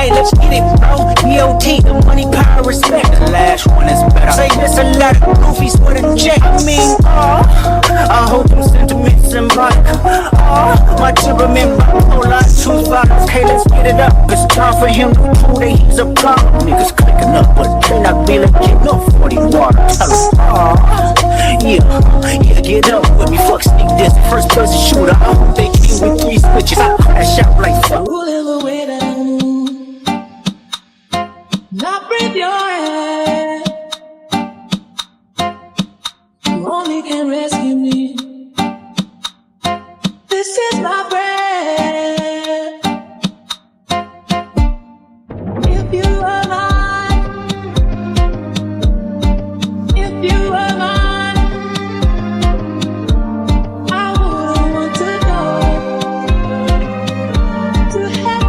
Hey, let's get it, bro. BOT, the money, power, respect. The last one is better. Say this a lot of goofies for the check. I mean, I hope them sentiments symbolic. My temperament bipolar, choose violence. Hey, let's get it up. It's time for him to prove that he's a problem. Niggas clicking up, but they not feeling get no 40 water. Tell him, yeah, get up with me. Fuck sneak this, first person shooter. I hope they came with 3 switches. I crash out like fuck. Rolling the way down, not breathe your air. You only can rescue me. This is my prayer. If you were mine, if you were mine, I wouldn't want to go to heaven.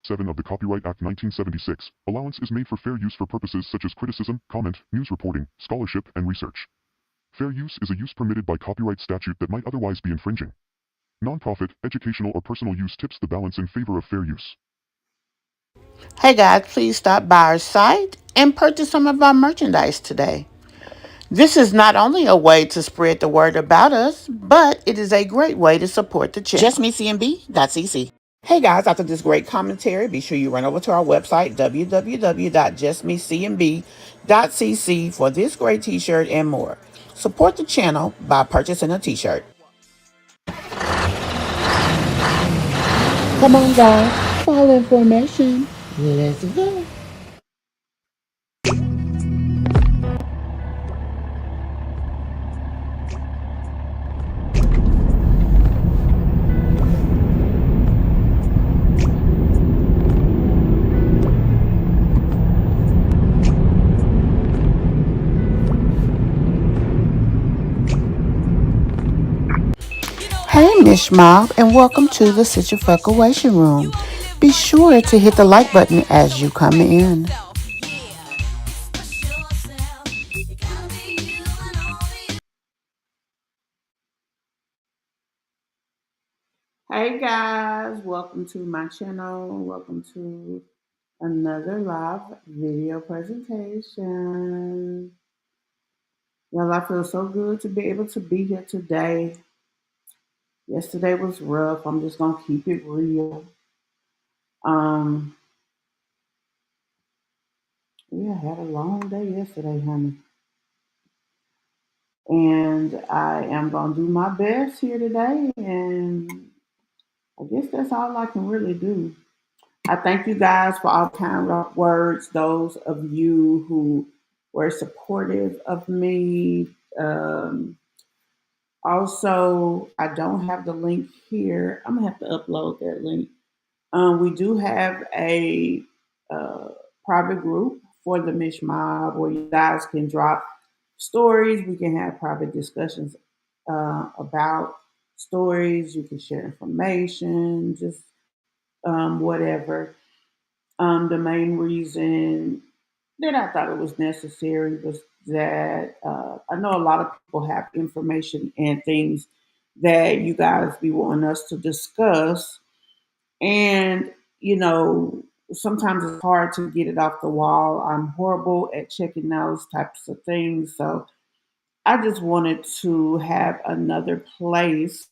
7 of the Copyright Act 1976. Allowance is made for fair use for purposes such as criticism, comment, news reporting, scholarship, and research. Fair use is a use permitted by copyright statute that might otherwise be infringing. Nonprofit, educational, or personal use tips the balance in favor of fair use. Hey guys, please stop by our site and purchase some of our merchandise today. This is not only a way to spread the word about us, but it is a great way to support the channel. Justmecmb.cc. Hey guys, after this great commentary, be sure you run over to our website, www.justmecmb.cc, for this great t-shirt and more. Support the channel by purchasing a t-shirt. Come on guys, for all information, let's go. Hey Mish Mob, and welcome to the Situation Room. Be sure to hit the like button as you come in. Hey guys, welcome to my channel. Welcome to another live video presentation. Well, I feel so good to be able to be here today. Yesterday was rough. I'm just gonna keep it real. Yeah, I had a long day yesterday, honey. And I am gonna do my best here today, and I guess that's all I can really do. I thank you guys for all kind words, those of you who were supportive of me. Also, I don't have the link here. I'm gonna have to upload that link. We do have a private group for the Mish Mob where you guys can drop stories. We can have private discussions about stories. You can share information, just whatever. The main reason that I thought it was necessary was that I know a lot of people have information and things that you guys be wanting us to discuss. And, sometimes it's hard to get it off the wall. I'm horrible at checking those types of things. So I just wanted to have another place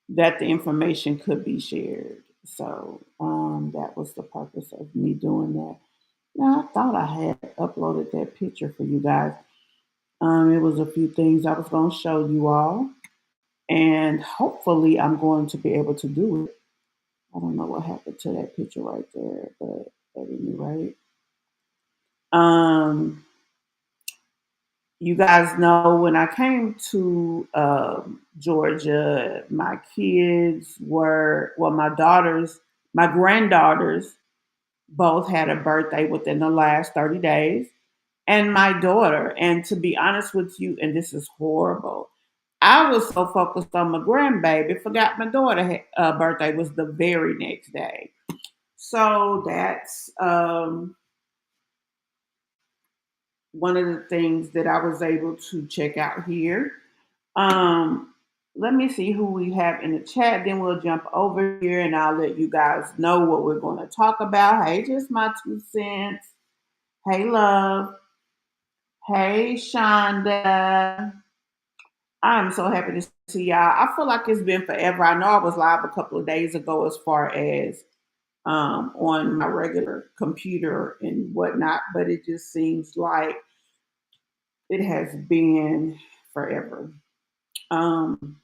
that the information could be shared. So that was the purpose of me doing that. Now, I thought I had uploaded that picture for you guys. It was a few things I was going to show you all, and hopefully I'm going to be able to do it. I don't know what happened to that picture right there, but at any rate, you guys know when I came to Georgia, my kids were, well, my granddaughters both had a birthday within the last 30 days. And my daughter, and to be honest with you, and this is horrible, I was so focused on my grandbaby, forgot my daughter birthday was the very next day. So that's one of the things that I was able to check out here. let me see who we have in the chat. Then we'll jump over here and I'll let you guys know what we're going to talk about. Hey, just my 2 cents. Hey, love. Hey, Shonda. I'm so happy to see y'all. I feel like it's been forever. I know I was live a couple of days ago as far as on my regular computer and whatnot, but it just seems like it has been forever. Um,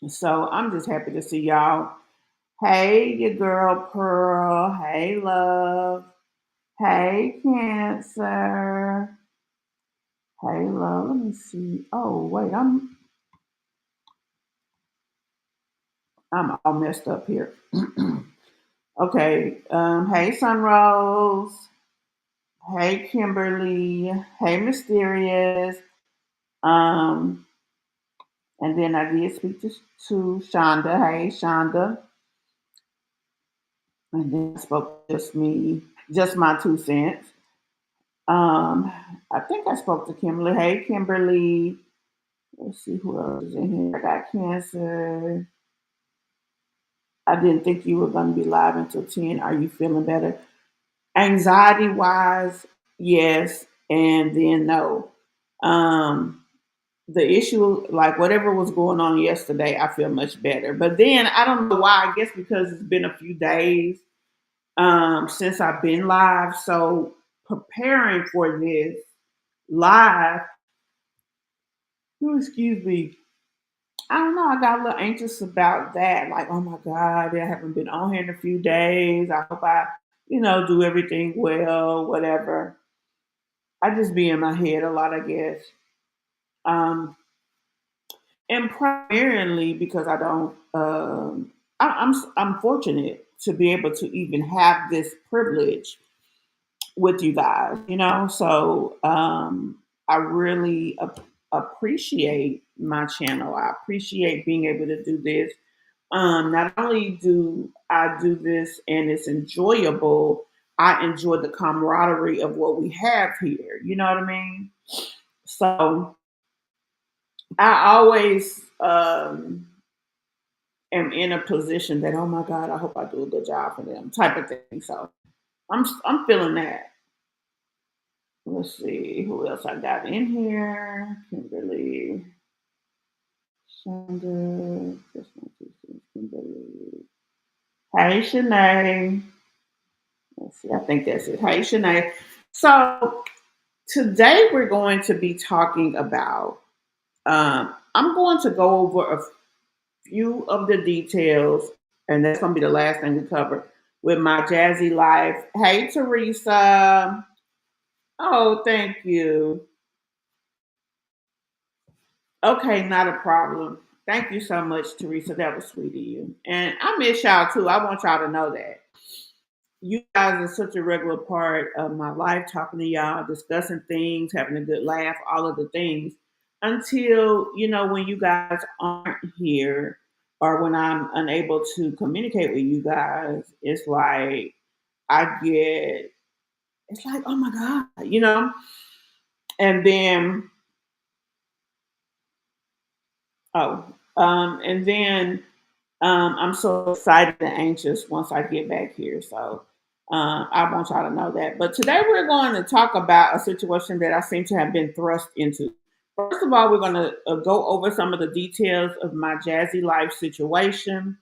so I'm just happy to see y'all. Hey, your girl Pearl. Hey, love. Hey, Cancer. Hey, love. Let me see. Oh, wait, I'm all messed up here. Okay. Hey, Sunrose. Hey, Kimberly. Hey, Mysterious. Um, and then I did speak to Shonda. Hey, Shonda. And then I spoke just me, just my 2 cents. Um, I think I spoke to Kimberly. Hey, Kimberly. Let's see who else is in here. I got Cancer. I didn't think you were going to be live until 10. Are you feeling better? Anxiety wise, yes, and then no. Um, the issue, like whatever was going on yesterday, I feel much better. But then I don't know why. I guess because it's been a few days since I've been live. So preparing for this live, excuse me, I don't know. I got a little anxious about that. Like, oh my God, I haven't been on here in a few days. I hope I, do everything well, whatever. I just be in my head a lot, I guess. Um, and primarily because I don't, I'm fortunate to be able to even have this privilege with you guys, So I really appreciate my channel. I appreciate being able to do this. Not only do I do this and it's enjoyable, I enjoy the camaraderie of what we have here. You know what I mean? So I always am in a position that, oh my God, I hope I do a good job for them, type of thing. So I'm feeling that. Let's see who else I got in here. Kimberly, Sandra, Kimberly. Hey, Shanae. Let's see, I think that's it. Hey, Shanae. So today we're going to be talking about, I'm going to go over a few of the details, and that's going to be the last thing we cover with my Jazzy Life. Hey, Teresa. Oh, thank you. Okay, not a problem. Thank you so much, Teresa. That was sweet of you. And I miss y'all too. I want y'all to know that. You guys are such a regular part of my life, talking to y'all, discussing things, having a good laugh, all of the things. Until, when you guys aren't here or when I'm unable to communicate with you guys, it's like it's like, oh my God. And then, oh, and then I'm so excited and anxious once I get back here. So I want y'all to know that. But today we're going to talk about a situation that I seem to have been thrust into. First of all, we're going to go over some of the details of my Jazzy Life situation.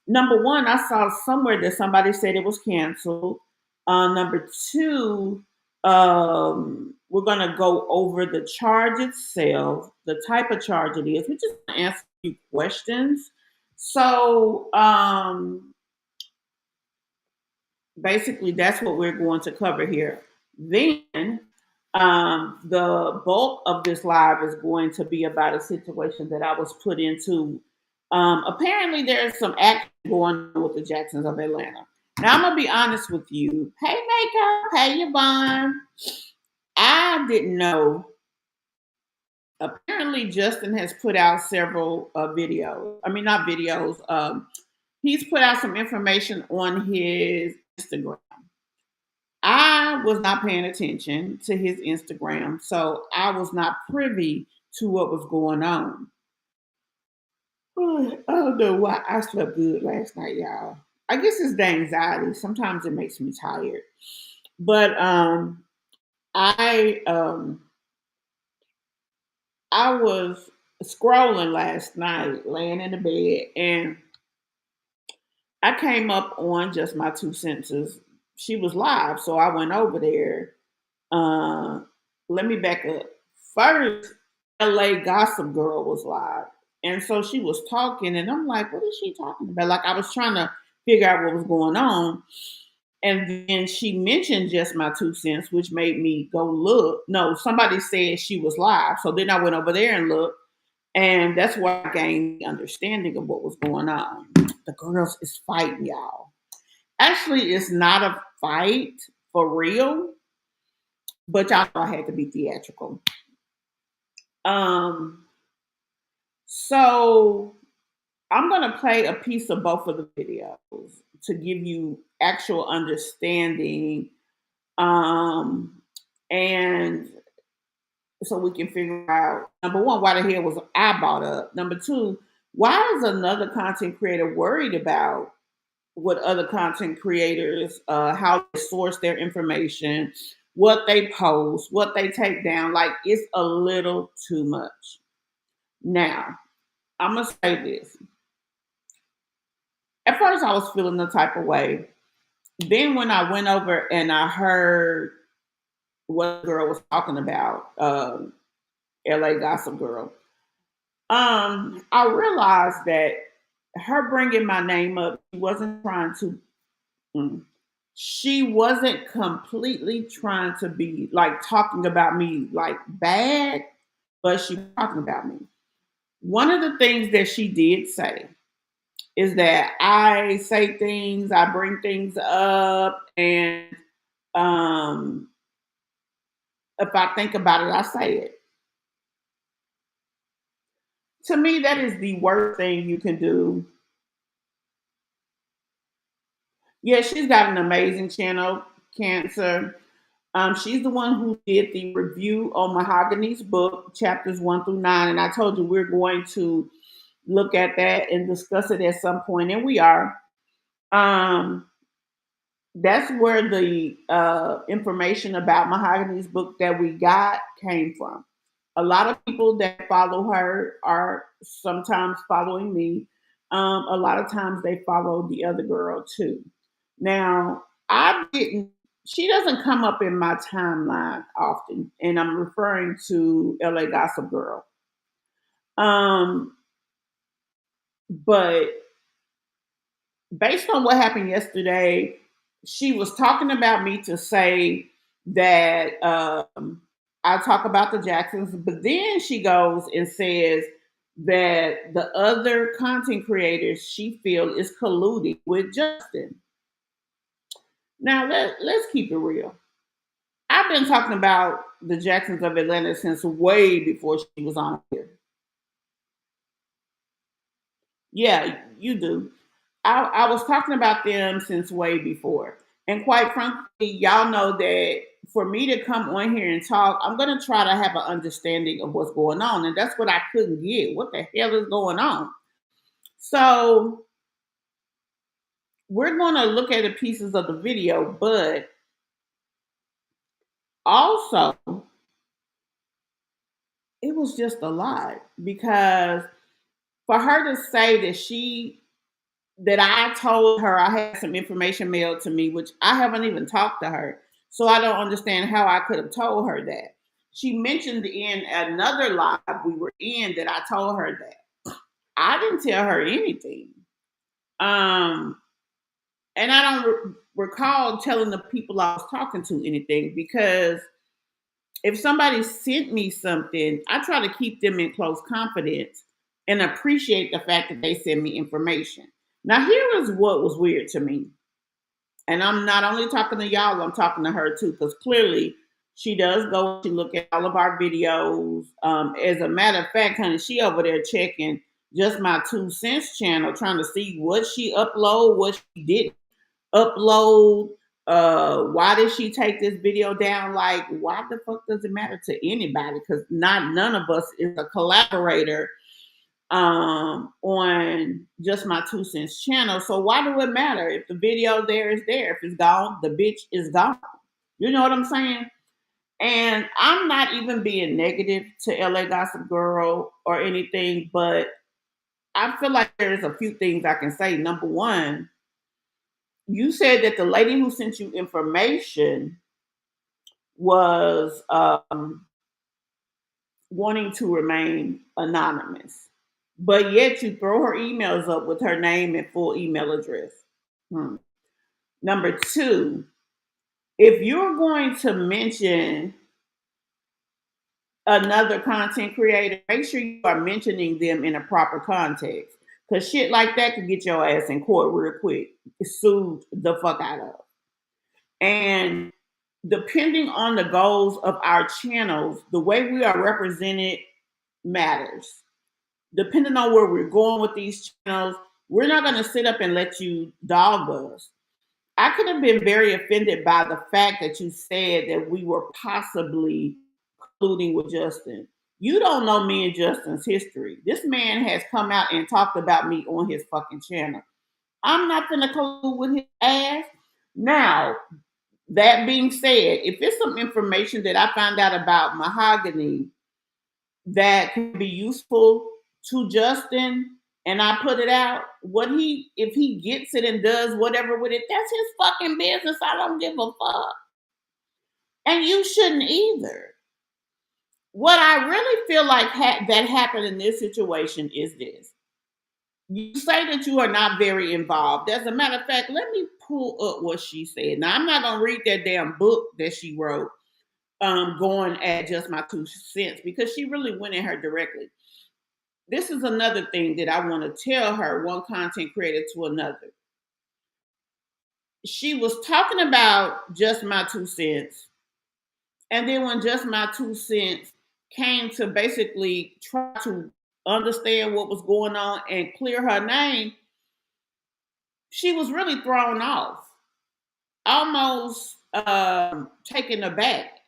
Number one, I saw somewhere that somebody said it was canceled. Number two, we're going to go over the charge itself, the type of charge it is. We just answer a few questions. So basically, that's what we're going to cover here. Then the bulk of this live is going to be about a situation that I was put into. Apparently, there's some action going on with the Jacksons of Atlanta. Now, I'm going to be honest with you. Hey, Makeup. Hey, Yvonne. I didn't know. Apparently, Justin has put out several videos. I mean, not videos. He's put out some information on his Instagram. I was not paying attention to his Instagram, so I was not privy to what was going on. I don't know why I slept good last night, y'all. I guess it's the anxiety. Sometimes it makes me tired. But I um I was scrolling last night, laying in the bed, and I came up on just my two senses. She was live, so I went over there. Uh, Let me back up. First, LA Gossip Girl was live. And so she was talking, and I'm like, what is she talking about? Like, I was trying to figure out what was going on. And then she mentioned just my two cents, which made me go look. No, somebody said she was live. So then I went over there and looked. And that's where I gained the understanding of what was going on. The girls is fighting, y'all. Actually, it's not a fight for real, but y'all know I had to be theatrical. Um, so I'm gonna play a piece of both of the videos to give you actual understanding, um, and so we can figure out number one, why the hell was I brought up? Number two, why is another content creator worried about what other content creators, how they source their information, what they post, what they take down? Like, it's a little too much. Now, I'm gonna say this. At first, I was feeling the type of way. Then, when I went over and I heard what the girl was talking about, LA Gossip Girl, I realized that her bringing my name up, she wasn't trying to. mm, she wasn't completely trying to be like talking about me like bad, but she was talking about me. One of the things that she did say is that I say things, I bring things up, and um, if I think about it, I say it. To me, that is the worst thing you can do. Yeah, she's got an amazing channel, Cancer. She's the one who did the review on Mahogany's book, chapters 1 through 9. And I told you we're going to look at that and discuss it at some point, and we are. Um, that's where the information about Mahogany's book that we got came from. A lot of people that follow her are sometimes following me. A lot of times they follow the other girl too. Now, I didn't, she doesn't come up in my timeline often, and I'm referring to LA Gossip Girl. Um, but based on what happened yesterday, she was talking about me to say that I talk about the Jacksons, but then she goes and says that the other content creators she feel is colluding with Justin. Now let's keep it real. I've been talking about the Jacksons of Atlanta since way before she was on here. Yeah, you do. I was talking about them since way before. And quite frankly, y'all know that for me to come on here and talk, I'm going to try to have an understanding of what's going on. And that's what I couldn't get. What the hell is going on? So we're going to look at the pieces of the video, but also it was just a lot because for her to say that I told her I had some information mailed to me, which I haven't even talked to her. So I don't understand how I could have told her that. She mentioned in another live we were in that I told her that. I didn't tell her anything. Um, and I don't recall telling the people I was talking to anything because if somebody sent me something, I try to keep them in close confidence and appreciate the fact that they send me information. Now, here is what was weird to me. And I'm not only talking to y'all, I'm talking to her too, because clearly she does go to look at all of our videos. As a matter of fact, honey, she over there checking just my 2 cents channel, trying to see what she upload, what she didn't upload. Why did she take this video down? Like, why the fuck does it matter to anybody? Because none of us is a collaborator on Just My Two Cents channel. So why do it matter? If the video there is there, if it's gone, the bitch is gone. You know what I'm saying? And I'm not even being negative to LA Gossip Girl or anything, but I feel like there's a few things I can say. Number one, you said that the lady who sent you information was wanting to remain anonymous, but yet you throw her emails up with her name and full email address. Number two, if you're going to mention another content creator, make sure you are mentioning them in a proper context. Because shit like that could get your ass in court real quick. Sued the fuck out of. And depending on the goals of our channels, the way we are represented matters. Depending on where we're going with these channels, we're not going to sit up and let you dog us. I could have been very offended by the fact that you said that we were possibly colluding with Justin. You don't know me and Justin's history. This man has come out and talked about me on his fucking channel. I'm not gonna collude with his ass. Now, that being said, if it's some information that I found out about Mahogany that can be useful to Justin and I put it out, if he gets it and does whatever with it, that's his fucking business. I don't give a fuck. And you shouldn't either. What I really feel like that happened in this situation is this. You say that you are not very involved. As a matter of fact, let me pull up what she said. Now, I'm not going to read that damn book that she wrote, going at Just My Two Cents, because she really went at her directly. This is another thing that I want to tell her, one content creator to another. She was talking about Just My Two Cents. And then when Just My Two Cents came to basically try to understand what was going on and clear her name, she was really thrown off, almost taken aback.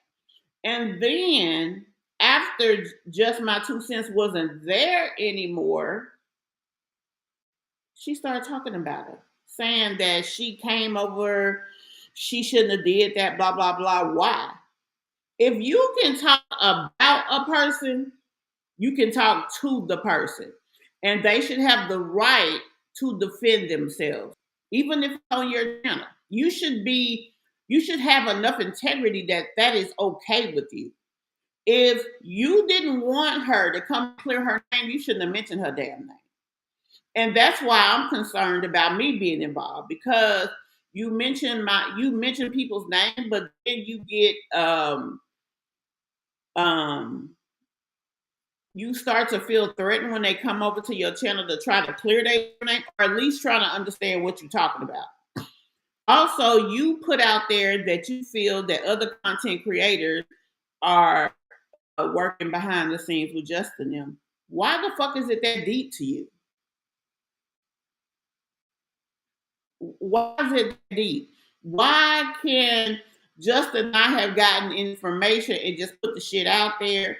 And then after Just My Two Cents wasn't there anymore, she started talking about it, saying that she came over, she shouldn't have did that, blah, blah, blah. Why? If you can talk about a person, you can talk to the person. And they should have the right to defend themselves, even if it's on your channel. You should have enough integrity that is okay with you. If you didn't want her to come clear her name, you shouldn't have mentioned her damn name. And that's why I'm concerned about me being involved, because you mention people's name, but then you get you start to feel threatened when they come over to your channel to try to clear their name, or at least trying to understand what you're talking about. Also, you put out there that you feel that other content creators are working behind the scenes with Justin them. Why the fuck is it that deep to you? Why is it that deep? Why can Justin not have gotten information and just put the shit out there?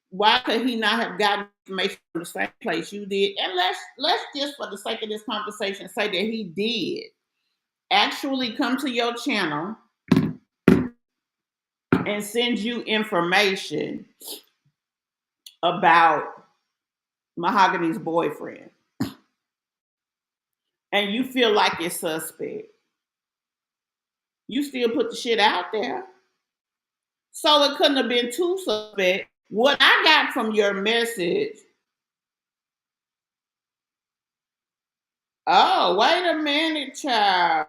Why could he not have gotten information from the same place you did? And let's just, for the sake of this conversation, say that he did actually come to your channel and send you information about Mahogany's boyfriend, and you feel like it's suspect. You still put the shit out there. So it couldn't have been too suspect. What I got from your message, oh, wait a minute, child.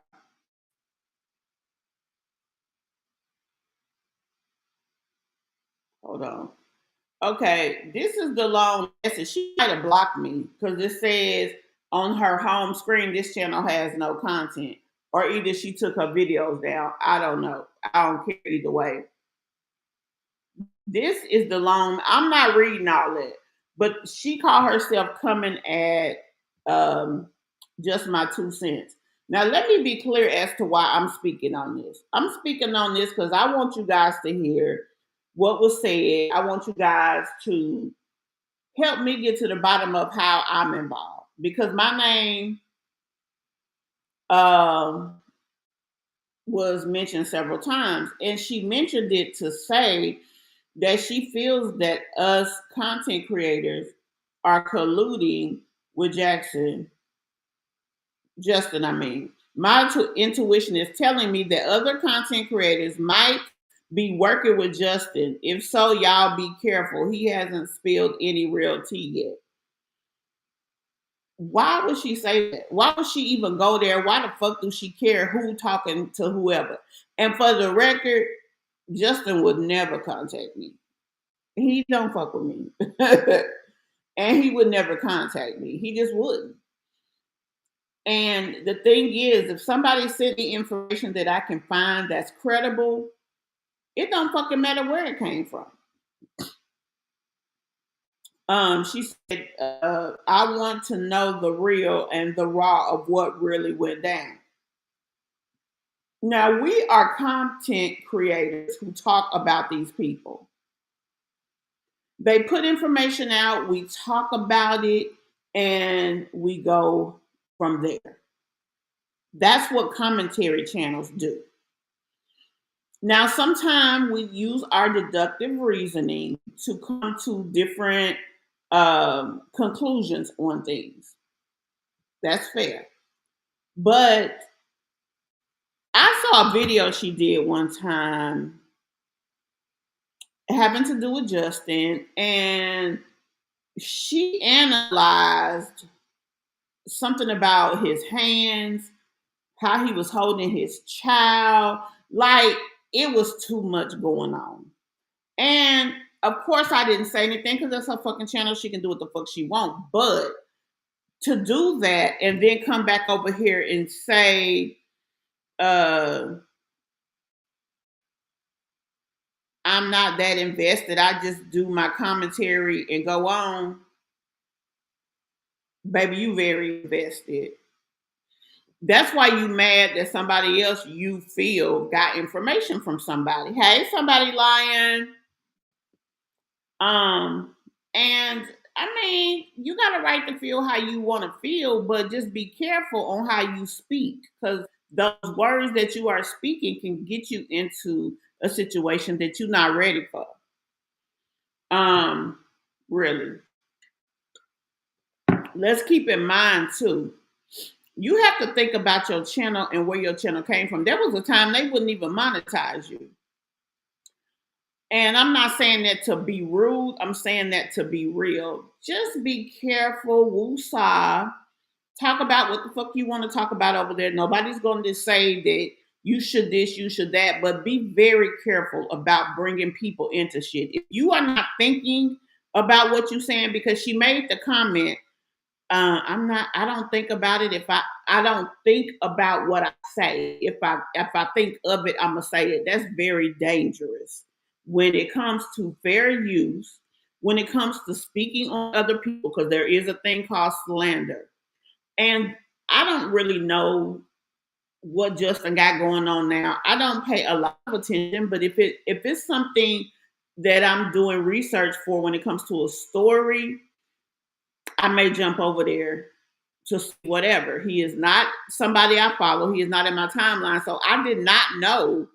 Hold on. Okay, this is the long message. She might have blocked me because it says on her home screen, this channel has no content. Or either she took her videos down. I don't know. I don't care either way. This is the long, I'm not reading all that. But she called herself coming at Just My Two Cents. Now, let me be clear as to why I'm speaking on this. I'm speaking on this because I want you guys to hear what was said. I want you guys to helped me get to the bottom of how I'm involved because my name um, was mentioned several times, and she mentioned it to say that she feels that us content creators are colluding with Justin. I mean, my intuition is telling me that other content creators might be working with Justin. If so, y'all be careful. He hasn't spilled any real tea yet. Why would she say that? Why would she even go there? Why the fuck do she care who talking to whoever? And for the record, Justin would never contact me. He don't fuck with me. And he would never contact me. He just wouldn't. And the thing is, if somebody sent me information that I can find that's credible, it don't fucking matter where it came from. She said, I want to know the real and the raw of what really went down. Now, we are content creators who talk about these people. They put information out, we talk about it, and we go from there. That's what commentary channels do. Now, sometimes we use our deductive reasoning to come to different conclusions on things. That's fair. But I saw a video she did one time having to do with Justin, and she analyzed something about his hands, how he was holding his child. Like, it was too much going on. And of course, I didn't say anything because that's her fucking channel. She can do what the fuck she wants. But to do that and then come back over here and say, I'm not that invested. I just do my commentary and go on. Baby, you very invested. That's why you mad that somebody else you feel got information from somebody. Hey, somebody lying. And I mean, you got a right to feel how you want to feel, but just be careful on how you speak because those words that you are speaking can get you into a situation that you're not ready for. Really. Let's keep in mind too. You have to think about your channel and where your channel came from. There was a time they wouldn't even monetize you. And I'm not saying that to be rude. I'm saying that to be real. Just be careful, woosah. Talk about what the fuck you want to talk about over there. Nobody's going to say that you should this, you should that, but be very careful about bringing people into shit. If you are not thinking about what you're saying, because she made the comment, I don't think about it. I don't think about what I say. If I think of it, I'm gonna say it. That's very dangerous when it comes to fair use, when it comes to speaking on other people, because there is a thing called slander. And I don't really know what Justin got going on now. I don't pay a lot of attention, but if it's something that I'm doing research for when it comes to a story, I may jump over there to see whatever. He is not somebody I follow. He is not in my timeline. So I did not know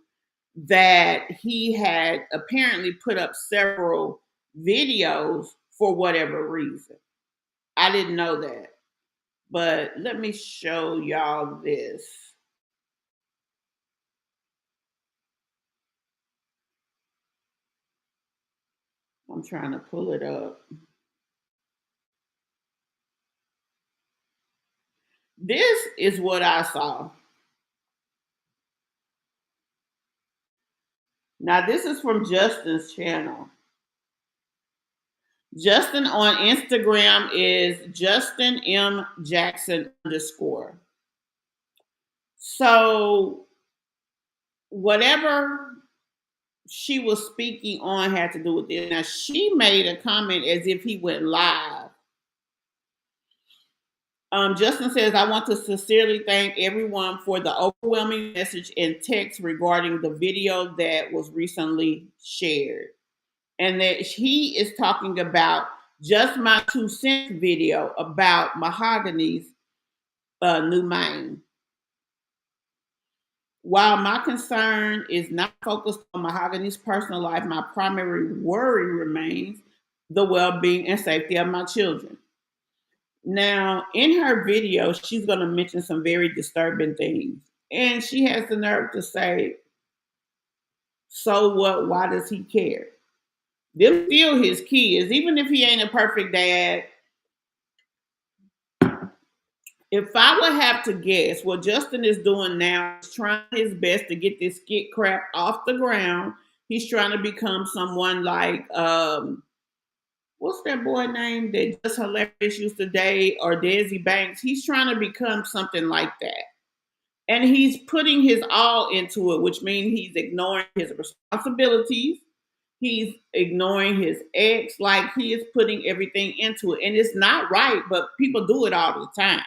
that he had apparently put up several videos for whatever reason. I didn't know that. But let me show y'all this. I'm trying to pull it up. This is what I saw. Now, this is from Justin's channel. Justin on Instagram is Justin M. Jackson _ So, whatever she was speaking on had to do with this. Now, she made a comment as if he went live. Justin says, I want to sincerely thank everyone for the overwhelming message and text regarding the video that was recently shared. And that he is talking about Just My 2 cents video about Mahogany's new mane. While my concern is not focused on Mahogany's personal life, my primary worry remains the well being and safety of my children. Now, in her video, she's going to mention some very disturbing things. And she has the nerve to say, so what? Why does he care? They're still his kids. Even if he ain't a perfect dad, if I would have to guess, what Justin is doing now is trying his best to get this skit crap off the ground. He's trying to become someone like what's that boy name that just hilarious used to date, or Desi Banks. He's trying to become something like that. And he's putting his all into it, which means he's ignoring his responsibilities. He's ignoring his ex, like he is putting everything into it. And it's not right, but people do it all the time.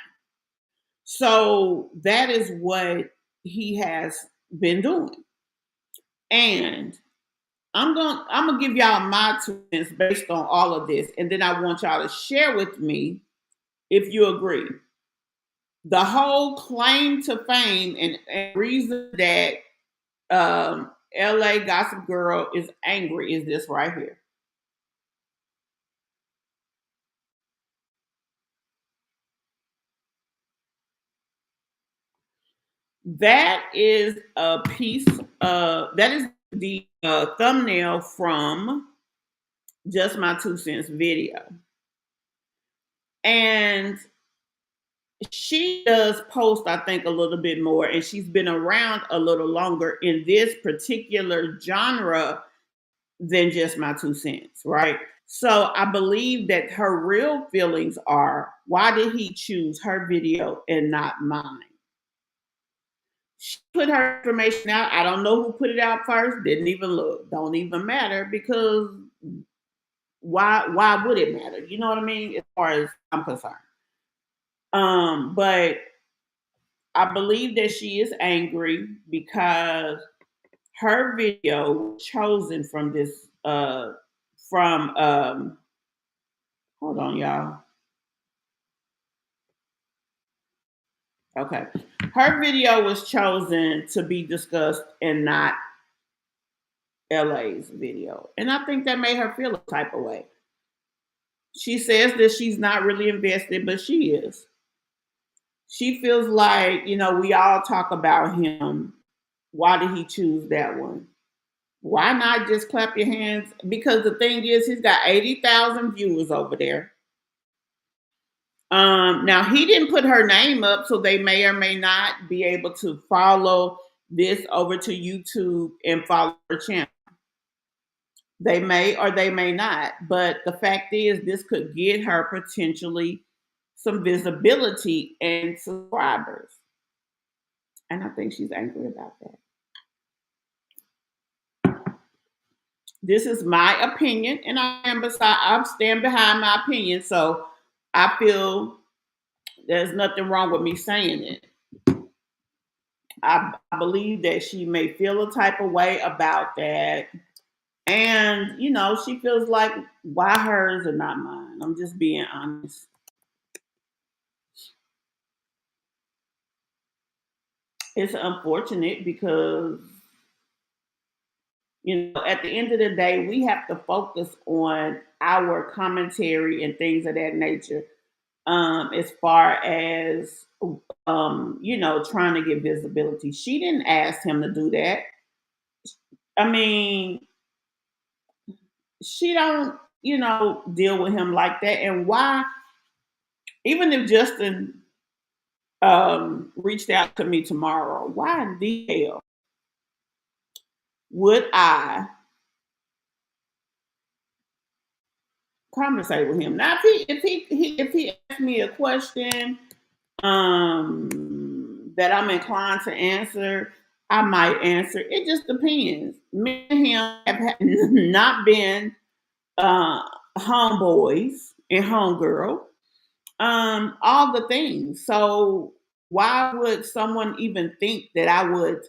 So that is what he has been doing. And I'm gonna give y'all my 2 cents based on all of this, and then I want y'all to share with me if you agree. The whole claim to fame and reason that LA Gossip Girl is angry is this right here. That is a piece. That is the thumbnail from Just My 2 cents video, and she does post, I think, a little bit more, and she's been around a little longer in this particular genre than Just My 2 cents, right? So I believe that her real feelings are, why did he choose her video and not mine? She put her information out. I don't know who put it out first. Didn't even look. Don't even matter, because why would it matter? You know what I mean? As far as I'm concerned. But I believe that she is angry because her video was chosen from this from hold on, y'all. Okay. Her video was chosen to be discussed and not LA's video. And I think that made her feel a type of way. She says that she's not really invested, but she is. She feels like, we all talk about him. Why did he choose that one? Why not just clap your hands? Because the thing is, he's got 80,000 viewers over there. Now, he didn't put her name up, so they may or may not be able to follow this over to YouTube and follow her channel. They may or they may not. But the fact is, this could get her potentially some visibility and subscribers. And I think she's angry about that. This is my opinion, and I stand behind my opinion. So I feel there's nothing wrong with me saying it. I believe that she may feel a type of way about that. And, she feels like, why hers and not mine? I'm just being honest. It's unfortunate because, at the end of the day, we have to focus on our commentary and things of that nature. As far as trying to get visibility. She didn't ask him to do that. I mean, she don't, deal with him like that. And why, even if Justin reached out to me tomorrow, why in the hell would I conversate with him? Now, if he asked me a question that I'm inclined to answer, I might answer. It just depends. Me and him have not been homeboys and homegirl, all the things. So why would someone even think that I would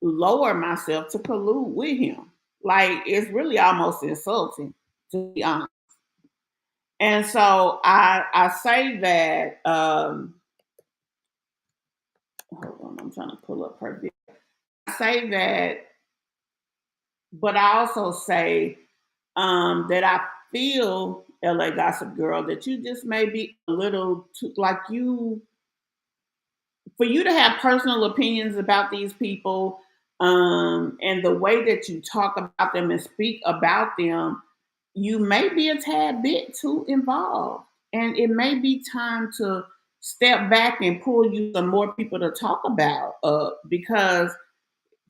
lower myself to collude with him? Like, it's really almost insulting, to be honest. And so I say that hold on, I'm trying to pull up her video. I say that, but I also say that I feel, LA Gossip Girl, that you just may be a little too, like you, for you to have personal opinions about these people, and the way that you talk about them and speak about them, you may be a tad bit too involved. And it may be time to step back and pull you some more people to talk about, because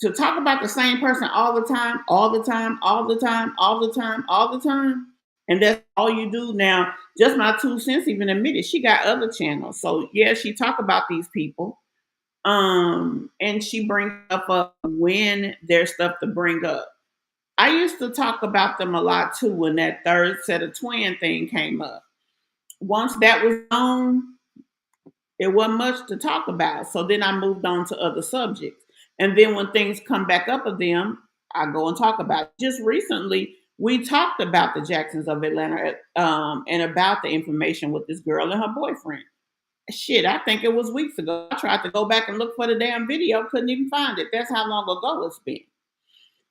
to talk about the same person all the time, all the time, all the time, all the time, all the time, and that's all you do. Now, just my 2 cents even admitted she got other channels. So yeah, she talk about these people. And she brings stuff up when there's stuff to bring up. I used to talk about them a lot too when that third set of twin thing came up. Once that was on, it wasn't much to talk about. So then I moved on to other subjects. And then when things come back up of them, I go and talk about it. Just recently, we talked about the Jacksons of Atlanta, and about the information with this girl and her boyfriend. Shit, I think it was weeks ago. I tried to go back and look for the damn video, couldn't even find it. That's how long ago it's been.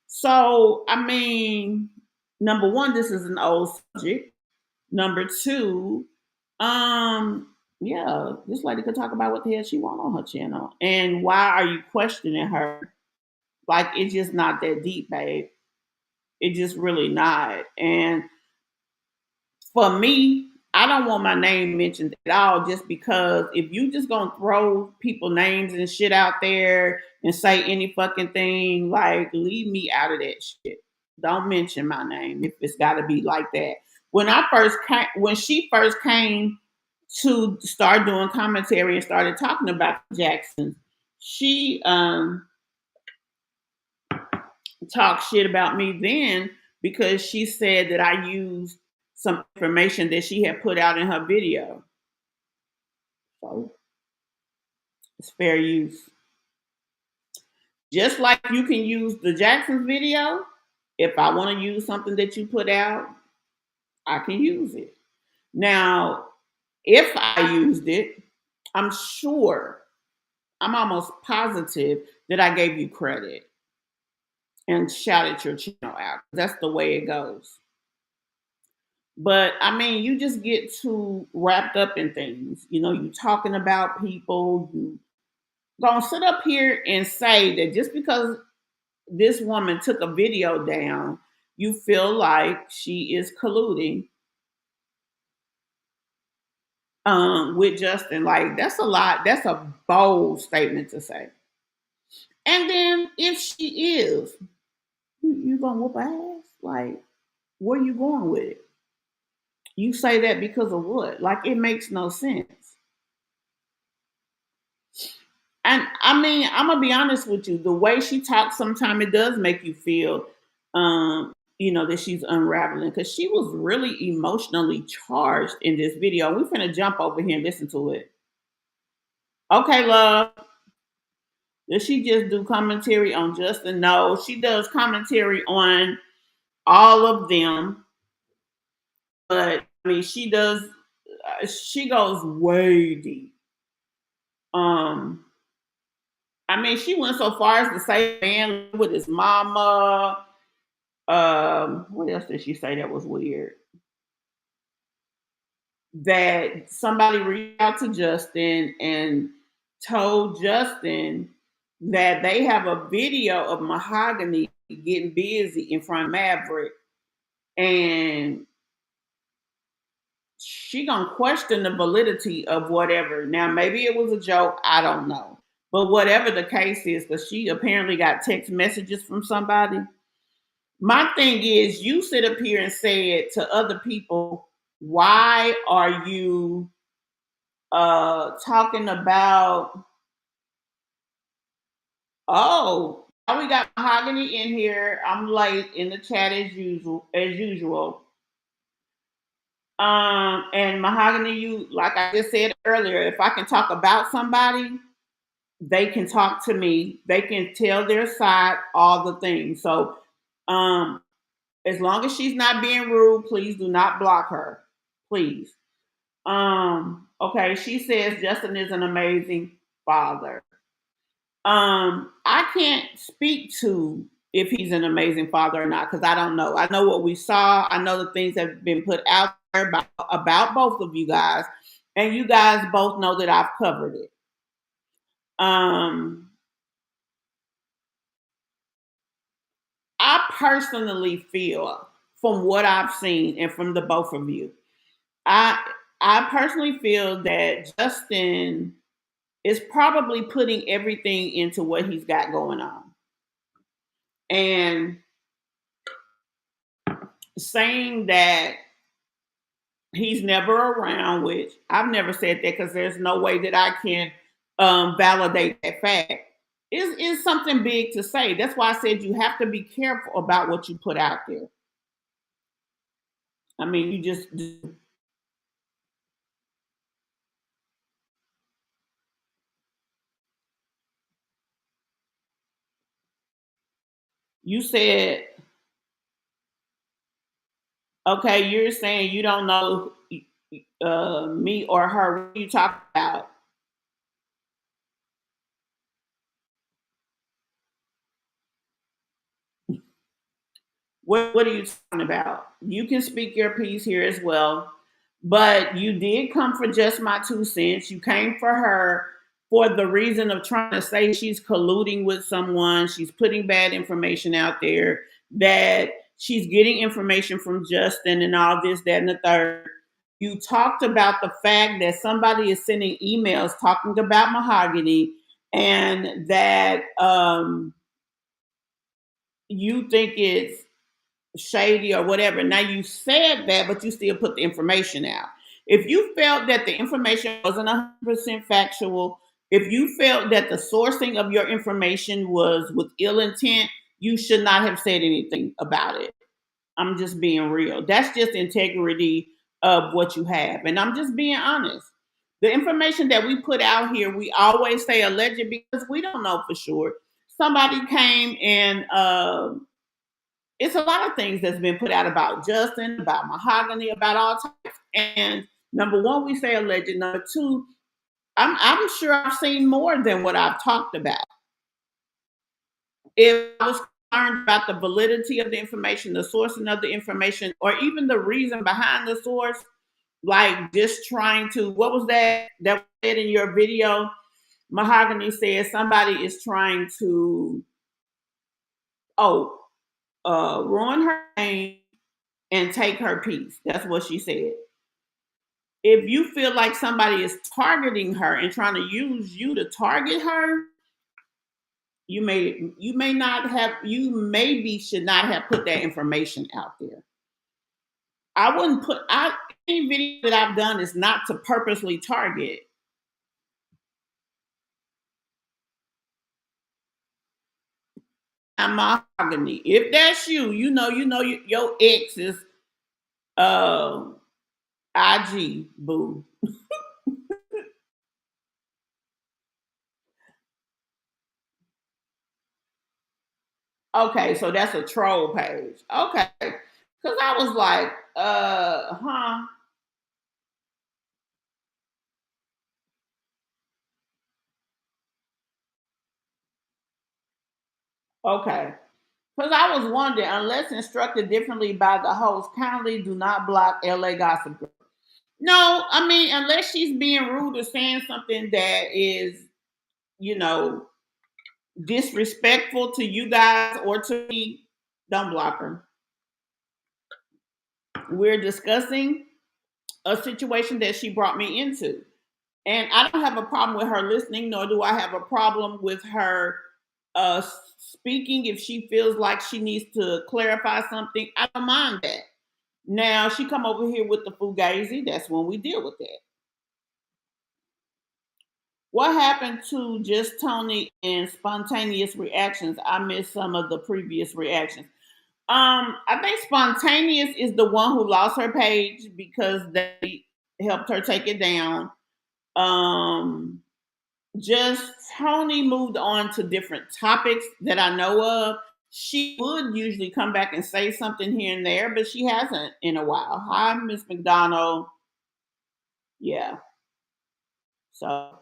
So, I mean, number one, this is an old subject. Number two, yeah, this lady could talk about what the hell she want on her channel. And why are you questioning her? Like, it's just not that deep, babe. It just really not. And for me, I don't want my name mentioned at all, just because if you just gonna throw people names and shit out there and say any fucking thing, like, leave me out of that shit. Don't mention my name if it's gotta be like that. When she first came to start doing commentary and started talking about Jackson, she talked shit about me then because she said that I used some information that she had put out in her video. So it's fair use. Just like you can use the Jackson's video, if I want to use something that you put out, I can use it. Now, if I used it, I'm sure, I'm almost positive that I gave you credit and shouted your channel out. That's the way it goes. But I mean, you just get too wrapped up in things. You know, you talking about people, you gonna sit up here and say that just because this woman took a video down, you feel like she is colluding with Justin. Like, that's a lot. That's a bold statement to say. And then if she is, you gonna whoop her ass? Like, where you going with it? You say that because of what? Like, it makes no sense. And I mean, I'm gonna be honest with you. The way she talks, sometimes it does make you feel, that she's unraveling, because she was really emotionally charged in this video. We're gonna jump over here and listen to it. Okay, love. Does she just do commentary on Justin? No, she does commentary on all of them. But I mean, she does. She goes way deep. I mean, she went so far as to say man with his mama. What else did she say that was weird? That somebody reached out to Justin and told Justin that they have a video of Mahogany getting busy in front of Maverick, and she gonna question the validity of whatever. Now, maybe it was a joke, I don't know. But whatever the case is, because she apparently got text messages from somebody. My thing is, you sit up here and say it to other people. Why are you talking about, oh, now we got Mahogany in here. I'm late in the chat as usual. And Mahogany, you, like I just said earlier, if I can talk about somebody, they can talk to me. They can tell their side, all the things. So, as long as she's not being rude, please do not block her. please. Okay, she says Justin is an amazing father. I can't speak to if he's an amazing father or not because I don't know. I know what we saw. I know the things that have been put out there about both of you guys, and you guys both know that I've covered it. Um, I personally feel, from what I've seen and from the both of you, I I personally feel that Justin is probably putting everything into what he's got going on. And saying that he's never around, which I've never said that because there's no way that I can validate that fact, is something big to say. That's why I said you have to be careful about what you put out there. I mean, you said, okay, you're saying you don't know me or her. What are you talking about? What are you talking about? You can speak your piece here as well, but you did come for just my 2 cents. You came for her for the reason of trying to say she's colluding with someone, she's putting bad information out there, that she's getting information from Justin and all this, that, and the third. You talked about the fact that somebody is sending emails talking about Mahogany and that you think it's shady or whatever. Now you said that, but you still put the information out. If you felt that the information wasn't 100% factual, if you felt that the sourcing of your information was with ill intent, you should not have said anything about it. I'm just being real. That's just integrity of what you have. And I'm just being honest. The information that we put out here, we always say alleged because we don't know for sure. Somebody came and it's a lot of things that's been put out about Justin, about Mahogany, about all types. And number one, we say alleged. Number two, I'm sure I've seen more than what I've talked about. If I was concerned about the validity of the information, the sourcing of the information, or even the reason behind the source, like just trying to, what was that was said in your video? Mahogany said somebody is trying to, oh, ruin her name and take her piece. That's what she said. If you feel like somebody is targeting her and trying to use you to target her, you may not have you maybe should not have put that information out there. I wouldn't put out any video that I've done is not to purposely target. I'm Mahogany. If that's you, your ex is uh IG boo. Okay, so that's a troll page. Okay. Cause I was like, huh. Okay. Because I was wondering, unless instructed differently by the host, kindly do not block LA Gossip Girl. No, I mean, unless she's being rude or saying something that is, you know, disrespectful to you guys or to me, don't block her. We're discussing a situation that she brought me into. And I don't have a problem with her listening, nor do I have a problem with her uh, speaking if she feels like she needs to clarify something. I don't mind that. Now she come over here with the fugazi. That's when we deal with that. What happened to just Tony and spontaneous reactions? I missed some of the previous reactions. I think spontaneous is the one who lost her page because they helped her take it down. Um, just Tony moved on to different topics that I know of. She would usually come back and say something here and there, but she hasn't in a while. Hi, Miss McDonald. Yeah. So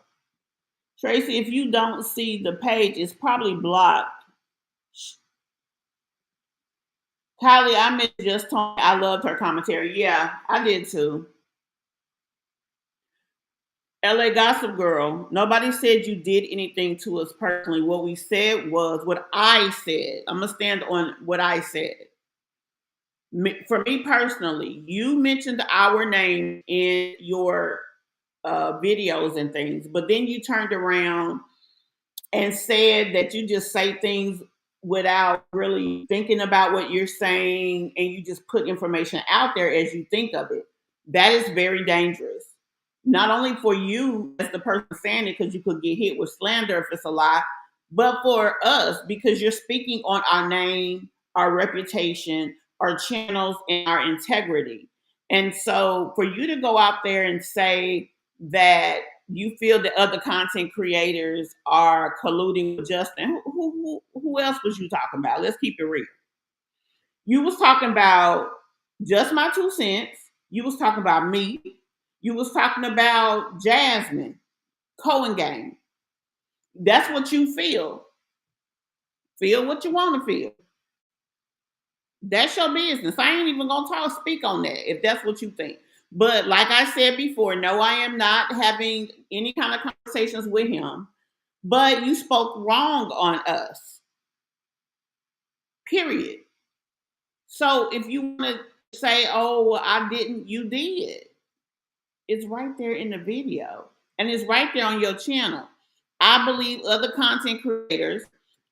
Tracy, if you don't see the page, it's probably blocked. Kylie, I miss just Tony. I loved her commentary. Yeah, I did too. LA Gossip Girl, nobody said you did anything to us personally. What we said was what I said. I'm going to stand on what I said. For me personally, you mentioned our name in your videos and things, but then you turned around and said that you just say things without really thinking about what you're saying and you just put information out there as you think of it. That is very dangerous. Not only for you as the person saying it, because you could get hit with slander if it's a lie, but for us because you're speaking on our name, our reputation, our channels, and our integrity. And so for you to go out there and say that you feel that other content creators are colluding with Justin. Who else was you talking about? Let's keep it real. You was talking about just my 2 cents. You was talking about me. You was talking about Jasmine, Cohen Gang. That's what you feel. Feel what you want to feel. That's your business. I ain't even gonna speak on that if that's what you think. But like I said before, no, I am not having any kind of conversations with him. But you spoke wrong on us. Period. So if you want to say, oh, well, I didn't, you did. It's right there in the video. And it's right there on your channel. I believe other content creators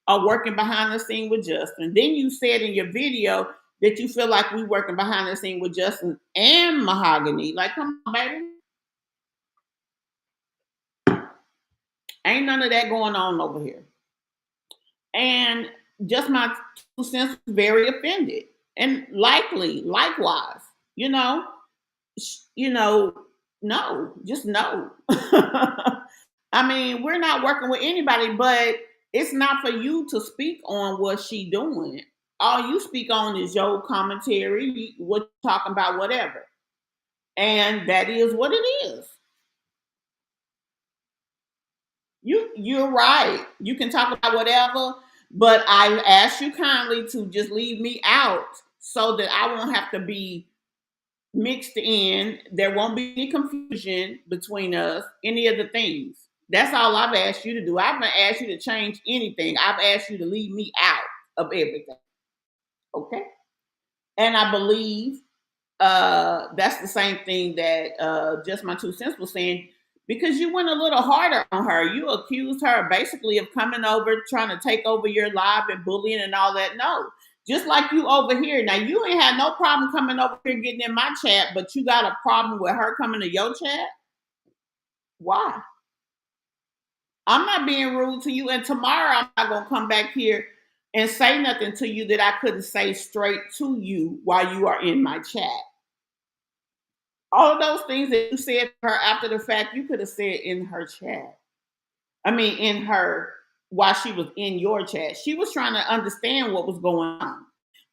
are working behind the scene with Justin. Then you said in your video that you feel like we working behind the scene with Justin and Mahogany. Like, come on, baby. Ain't none of that going on over here. And just my 2 cents was very offended. And likewise, you know, no, just no. I mean, we're not working with anybody, but it's not for you to speak on what she doing. All you speak on is your commentary, what you're talking about, whatever. And that is what it is. You're right. You can talk about whatever, but I ask you kindly to just leave me out so that I won't have to be mixed in. There won't be any confusion between us, any of the things. That's all I've asked you to do. I haven't asked you to change anything. I've asked you to leave me out of everything. Okay? And I believe that's the same thing that just my 2 cents was saying, because you went a little harder on her. You accused her basically of coming over, trying to take over your live and bullying and all that. No, just like you over here. Now, you ain't had no problem coming over here getting in my chat, but you got a problem with her coming to your chat? Why? I'm not being rude to you. And tomorrow, I'm not going to come back here and say nothing to you that I couldn't say straight to you while you are in my chat. All of those things that you said to her after the fact, you could have said in her chat. I mean, in her, while she was in your chat. She was trying to understand what was going on.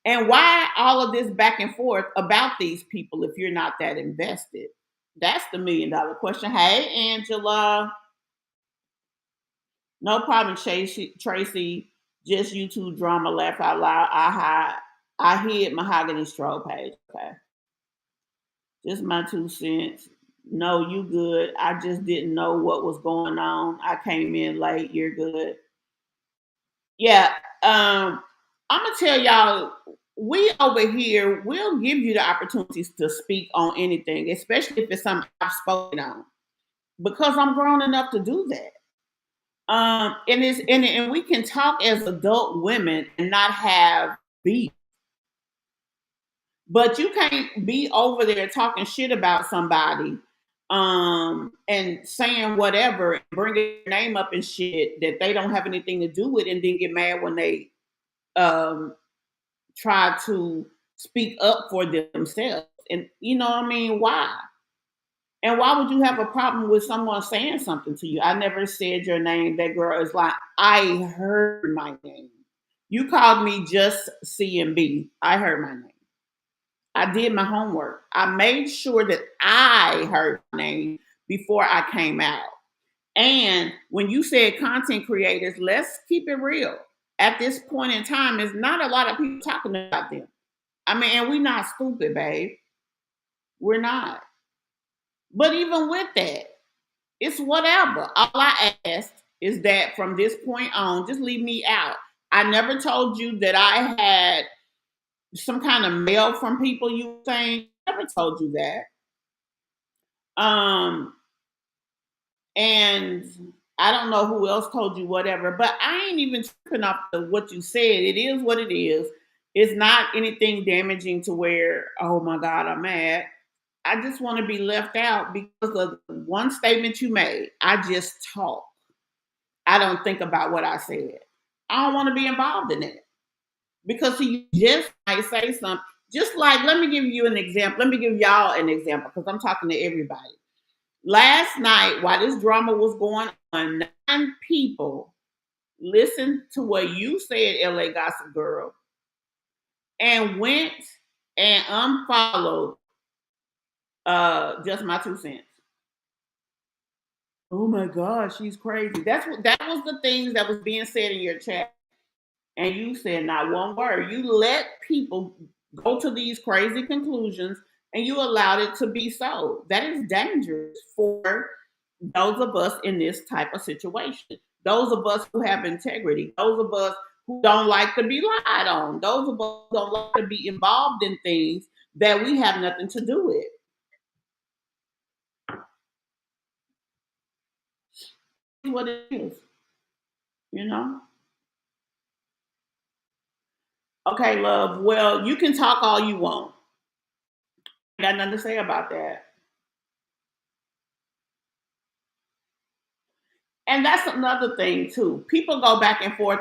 And why all of this back and forth about these people if you're not that invested? That's the $1,000,000 question. Hey, Angela. No problem, Tracy. Just YouTube drama, laugh out loud. I hid Mahogany's troll page. Okay. Just my 2 cents. No, you good. I just didn't know what was going on. I came in late. You're good. Yeah. I'm gonna tell y'all, we over here will give you the opportunities to speak on anything, especially if it's something I've spoken on, because I'm grown enough to do that. And we can talk as adult women and not have beef. But you can't be over there talking shit about somebody and saying whatever and bringing your name up and shit that they don't have anything to do with, and then get mad when they try to speak up for themselves. And you know what I mean? Why? And why would you have a problem with someone saying something to you? I never said your name. That girl is like, I heard my name. You called me just CMB. I heard my name. I did my homework. I made sure that I heard my name before I came out. And when you said content creators, let's keep it real. At this point in time, there's not a lot of people talking about them. I mean, and we're not stupid, babe. We're not. But even with that, it's whatever. All I asked is that from this point on, just leave me out. I never told you that I had some kind of mail from people you were saying. I never told you that. Um, and I don't know who else told you whatever, but I ain't even tripping off of what you said. It is what it is. It's not anything damaging to where, oh my God, I'm mad. I just want to be left out because of one statement you made. I just talk. I don't think about what I said. I don't want to be involved in it because you just might say something. Just like, let me give you an example. Let me give y'all an example because I'm talking to everybody. Last night, while this drama was going on, 9 people listened to what you said, LA Gossip Girl, and went and unfollowed Just My 2 Cents. Oh my God, she's crazy. That was the things that was being said in your chat. And you said not one word. You let people go to these crazy conclusions and you allowed it to be so. That is dangerous for those of us in this type of situation. Those of us who have integrity, those of us who don't like to be lied on, those of us who don't like to be involved in things that we have nothing to do with. It's what it is, you know? Okay, love. Well, you can talk all you want. I got nothing to say about that. And that's another thing too. People go back and forth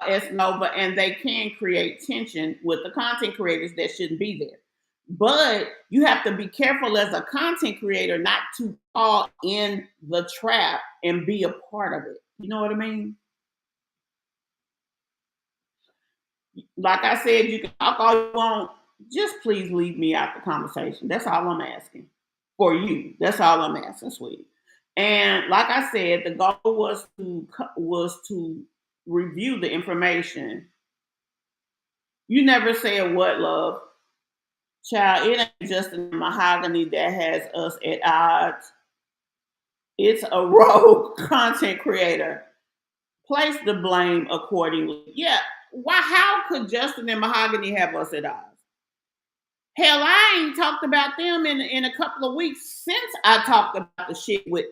as Nova, and they can create tension with the content creators that shouldn't be there. But you have to be careful as a content creator not to fall in the trap and be a part of it. You know what I mean? Like I said, you can talk all you want. Just please leave me out the conversation. That's all I'm asking for you. That's all I'm asking, sweetie. And like I said, the goal was to review the information. You never said what, love. Child, it ain't just a mahogany that has us at odds. It's a rogue content creator. Place the blame accordingly. Yeah. Why? How could Justin and Mahogany have us at odds? Hell, I ain't talked about them in a couple of weeks since I talked about the shit with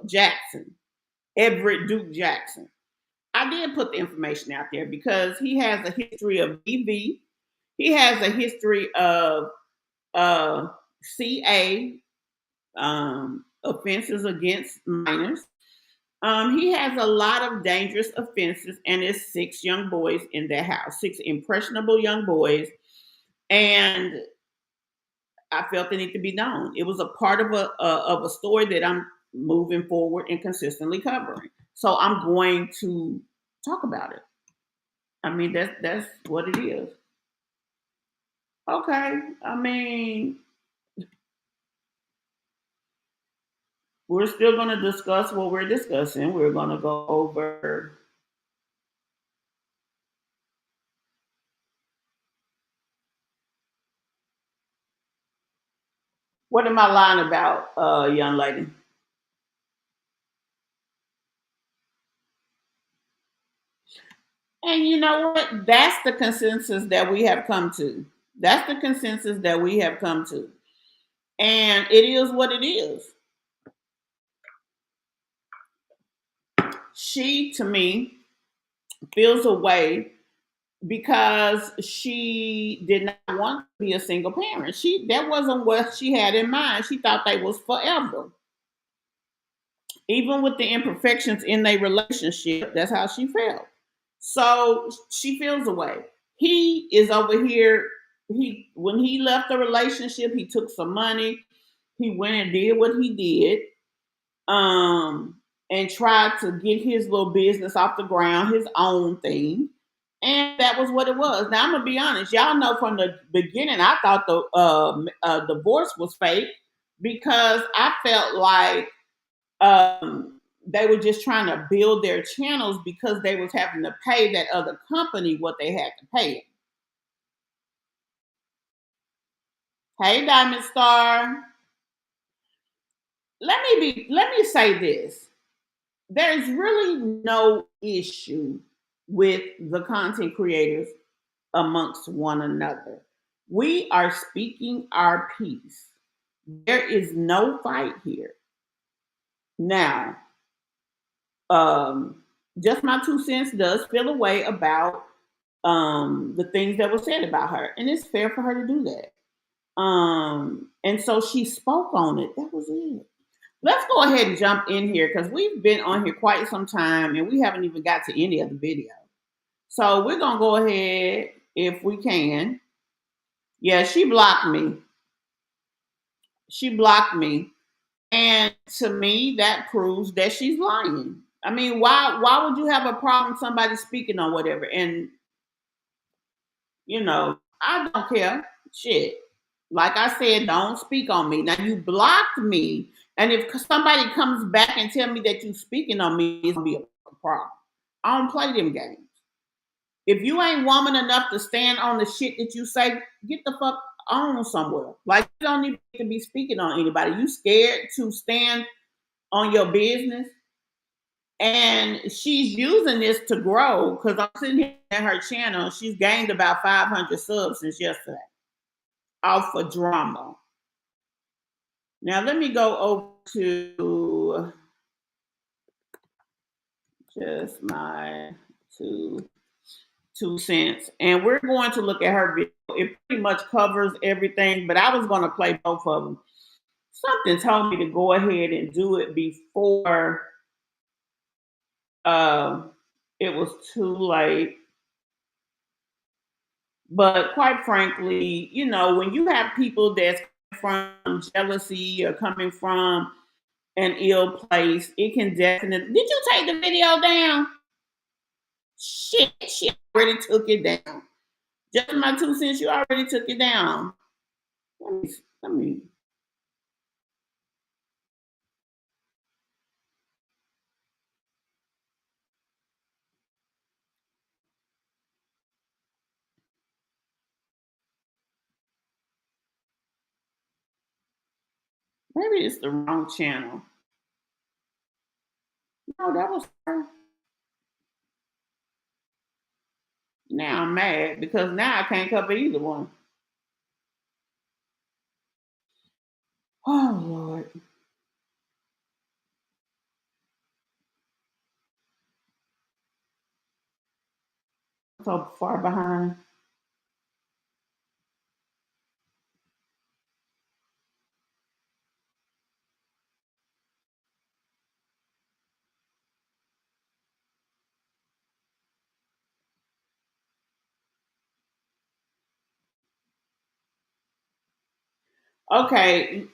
Jackson, Everett Duke Jackson. I did put the information out there because he has a history of DV. He has a history of CA, offenses against minors. He has a lot of dangerous offenses, and it's 6 young boys in that house, 6 impressionable young boys. And I felt it needed to be known. It was a part of a story that I'm moving forward and consistently covering. So I'm going to talk about it. I mean, that's what it is. Okay. I mean, we're still going to discuss what we're discussing. We're going to go over. What am I lying about, young lady? And you know what? That's the consensus that we have come to. That's the consensus that we have come to. And it is what it is. She, to me, feels a way because she did not want to be a single parent. That wasn't what she had in mind. She thought they was forever. Even with the imperfections in their relationship, that's how she felt. So she feels a way. He is over here. When he left the relationship, he took some money. He went and did what he did, and tried to get his little business off the ground, his own thing. And that was what it was. Now I'm gonna be honest. Y'all know from the beginning, I thought the divorce was fake. because I felt like they were just trying to build their channels because they was having to pay that other company what they had to pay. Hey, Diamond Star. Let me say this. There's really no issue with the content creators amongst one another. We are speaking our piece. There is no fight here. Now, just my 2 cents does feel a way about the things that were said about her, and it's fair for her to do that. And so she spoke on it. That was it. Let's go ahead and jump in here because we've been on here quite some time and we haven't even got to any of the video. So we're gonna go ahead if we can. Yeah, she blocked me. She blocked me. And to me, that proves that she's lying. I mean, why would you have a problem somebody speaking on whatever? And I don't care. Shit. Like I said, don't speak on me. Now you blocked me. And if somebody comes back and tell me that you speaking on me, it's gonna be a problem. I don't play them games. If you ain't woman enough to stand on the shit that you say, get the fuck on somewhere. Like you don't need to be speaking on anybody. You scared to stand on your business. And she's using this to grow because I'm sitting here at her channel. She's gained about 500 subs since yesterday off for drama. Now let me go over to just my two cents, and we're going to look at her video. It pretty much covers everything, but I was going to play both of them. Something told me to go ahead and do it before it was too late. But quite frankly, when you have people that's from jealousy or coming from an ill place, it can definitely. Did you take the video down? Shit, she already took it down. Just my 2 cents, you already took it down. Let me. Maybe it's the wrong channel. No, that was her. Now I'm mad because now I can't cover either one. Oh Lord. So far behind. Okay,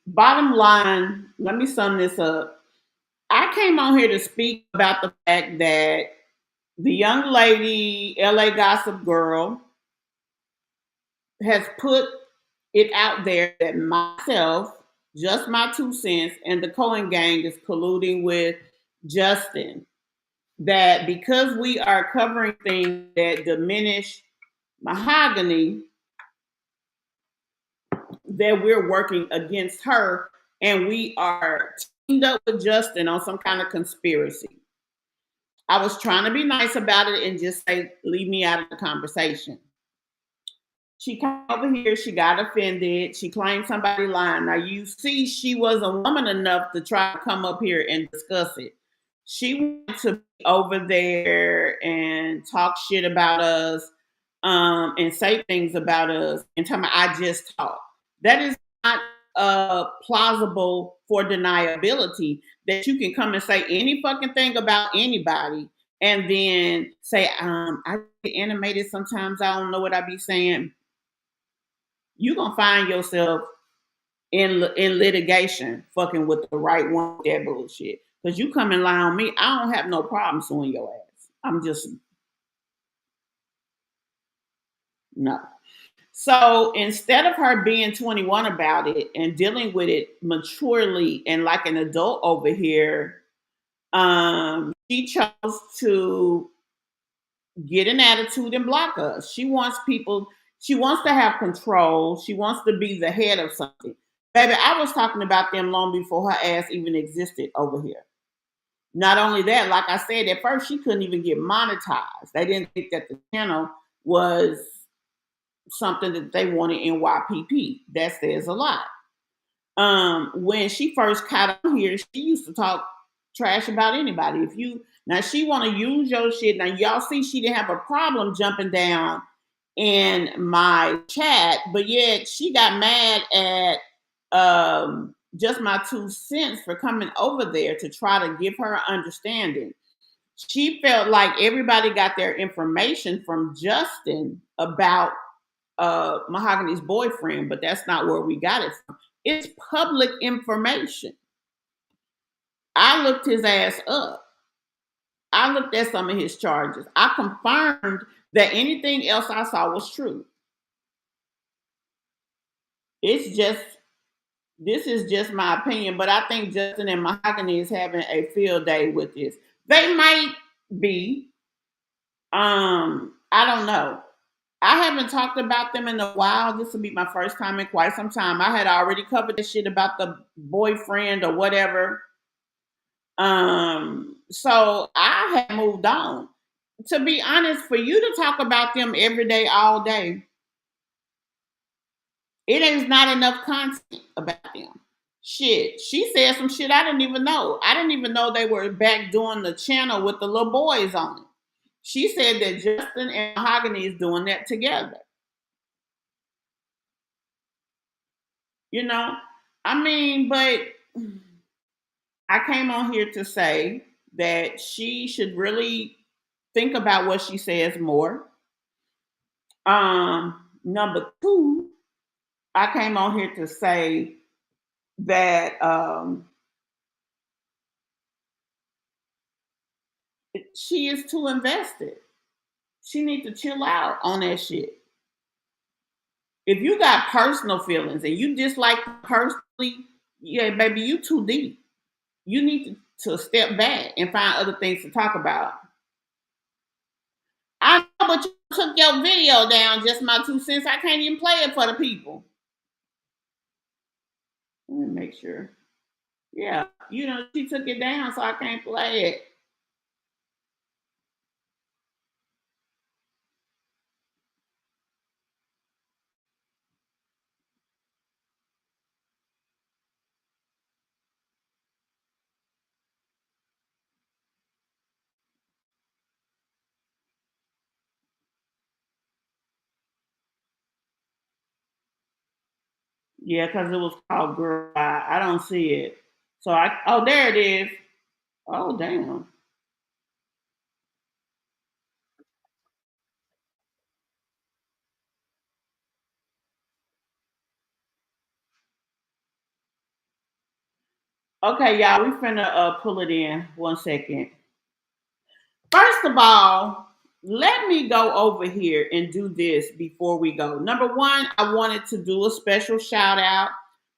bottom line, let me sum this up. I came on here to speak about the fact that the young lady, LA Gossip Girl, has put it out there that myself, just my 2 cents, and the Cohen gang is colluding with Justin. That because we are covering things that diminish Mahogany, that we're working against her and we are teamed up with Justin on some kind of conspiracy. I was trying to be nice about it and just say, leave me out of the conversation. She came over here, she got offended, she claimed somebody lying. Now you see, she was a woman enough to try to come up here and discuss it. She wanted to be over there and talk shit about us, and say things about us and tell me I just talk. That is not plausible for deniability that you can come and say any fucking thing about anybody and then say, I get animated sometimes, I don't know what I be saying. You're gonna find yourself in litigation fucking with the right one with that bullshit. Because you come and lie on me, I don't have no problem suing your ass. I'm just no. So instead of her being 21 about it and dealing with it maturely and like an adult over here, she chose to get an attitude and block us. She wants to have control. She wants to be the head of something. Baby, I was talking about them long before her ass even existed over here. Not only that, like I said, at first she couldn't even get monetized. They didn't think that the channel was something that they wanted in YPP. That says a lot. When she first caught on here, she used to talk trash about anybody. If you now she want to use your shit. Now y'all see she didn't have a problem jumping down in my chat, but yet she got mad at just my 2 cents for coming over there to try to give her understanding. She felt like everybody got their information from Justin about Mahogany's boyfriend, but that's not where we got it from. It's public information. I looked his ass up. I looked at some of his charges. I confirmed that anything else I saw was true. It's just this is just my opinion, but I think Justin and Mahogany is having a field day with this. They might be. I don't know. I haven't talked about them in a while. This will be my first time in quite some time. I had already covered the shit about the boyfriend or whatever. So I had moved on. To be honest, for you to talk about them every day, all day, it is not enough content about them. Shit, she said some shit I didn't even know. I didn't even know they were back doing the channel with the little boys on it. She said that Justin and Mahogany is doing that together. You know, I mean, but I came on here to say that she should really think about what she says more. Number two, I came on here to say that she is too invested. She needs to chill out on that shit. If you got personal feelings and you dislike personally, yeah, baby, you too deep. You need to step back and find other things to talk about. I know, but you took your video down, just my 2 cents. I can't even play it for the people. Let me make sure. Yeah, she took it down, so I can't play it. Yeah, because it was called Girl. I don't see it. So oh, there it is. Oh, damn. Okay, y'all, we finna pull it in 1 second. First of all, let me go over here and do this before we go. Number one, I wanted to do a special shout out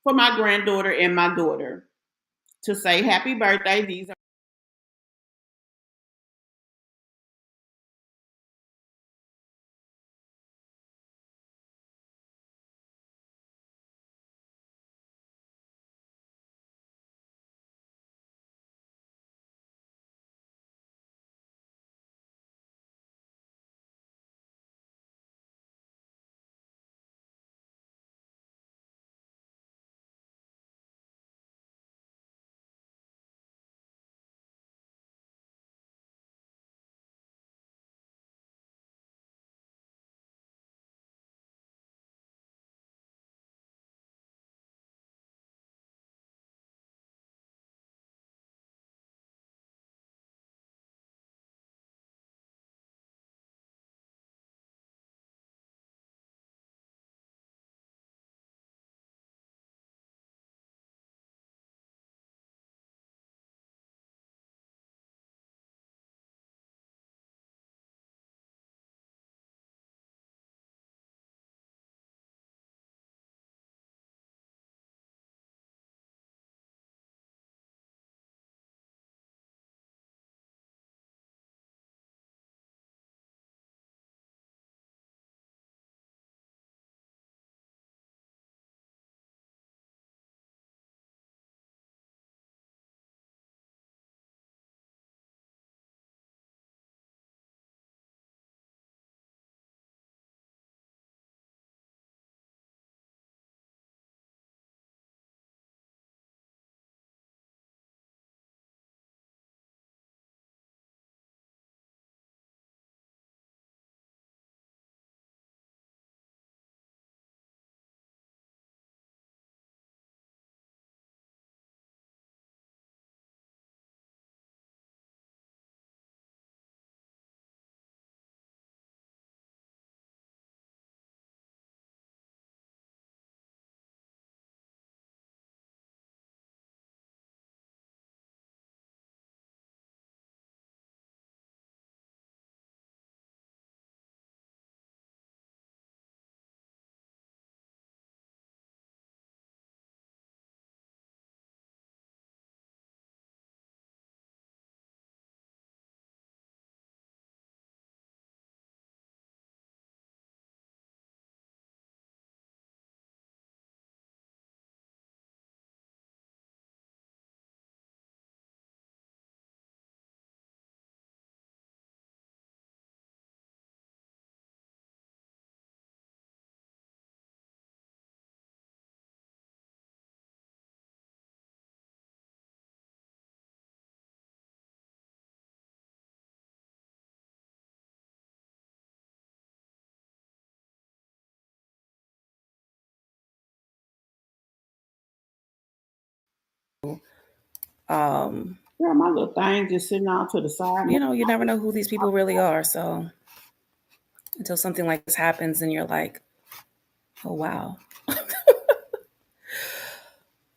for my granddaughter and my daughter to say happy birthday. These are Girl, my little thing just sitting out to the side. You know, you never know who these people really are. So until something like this happens and you're like, oh, wow.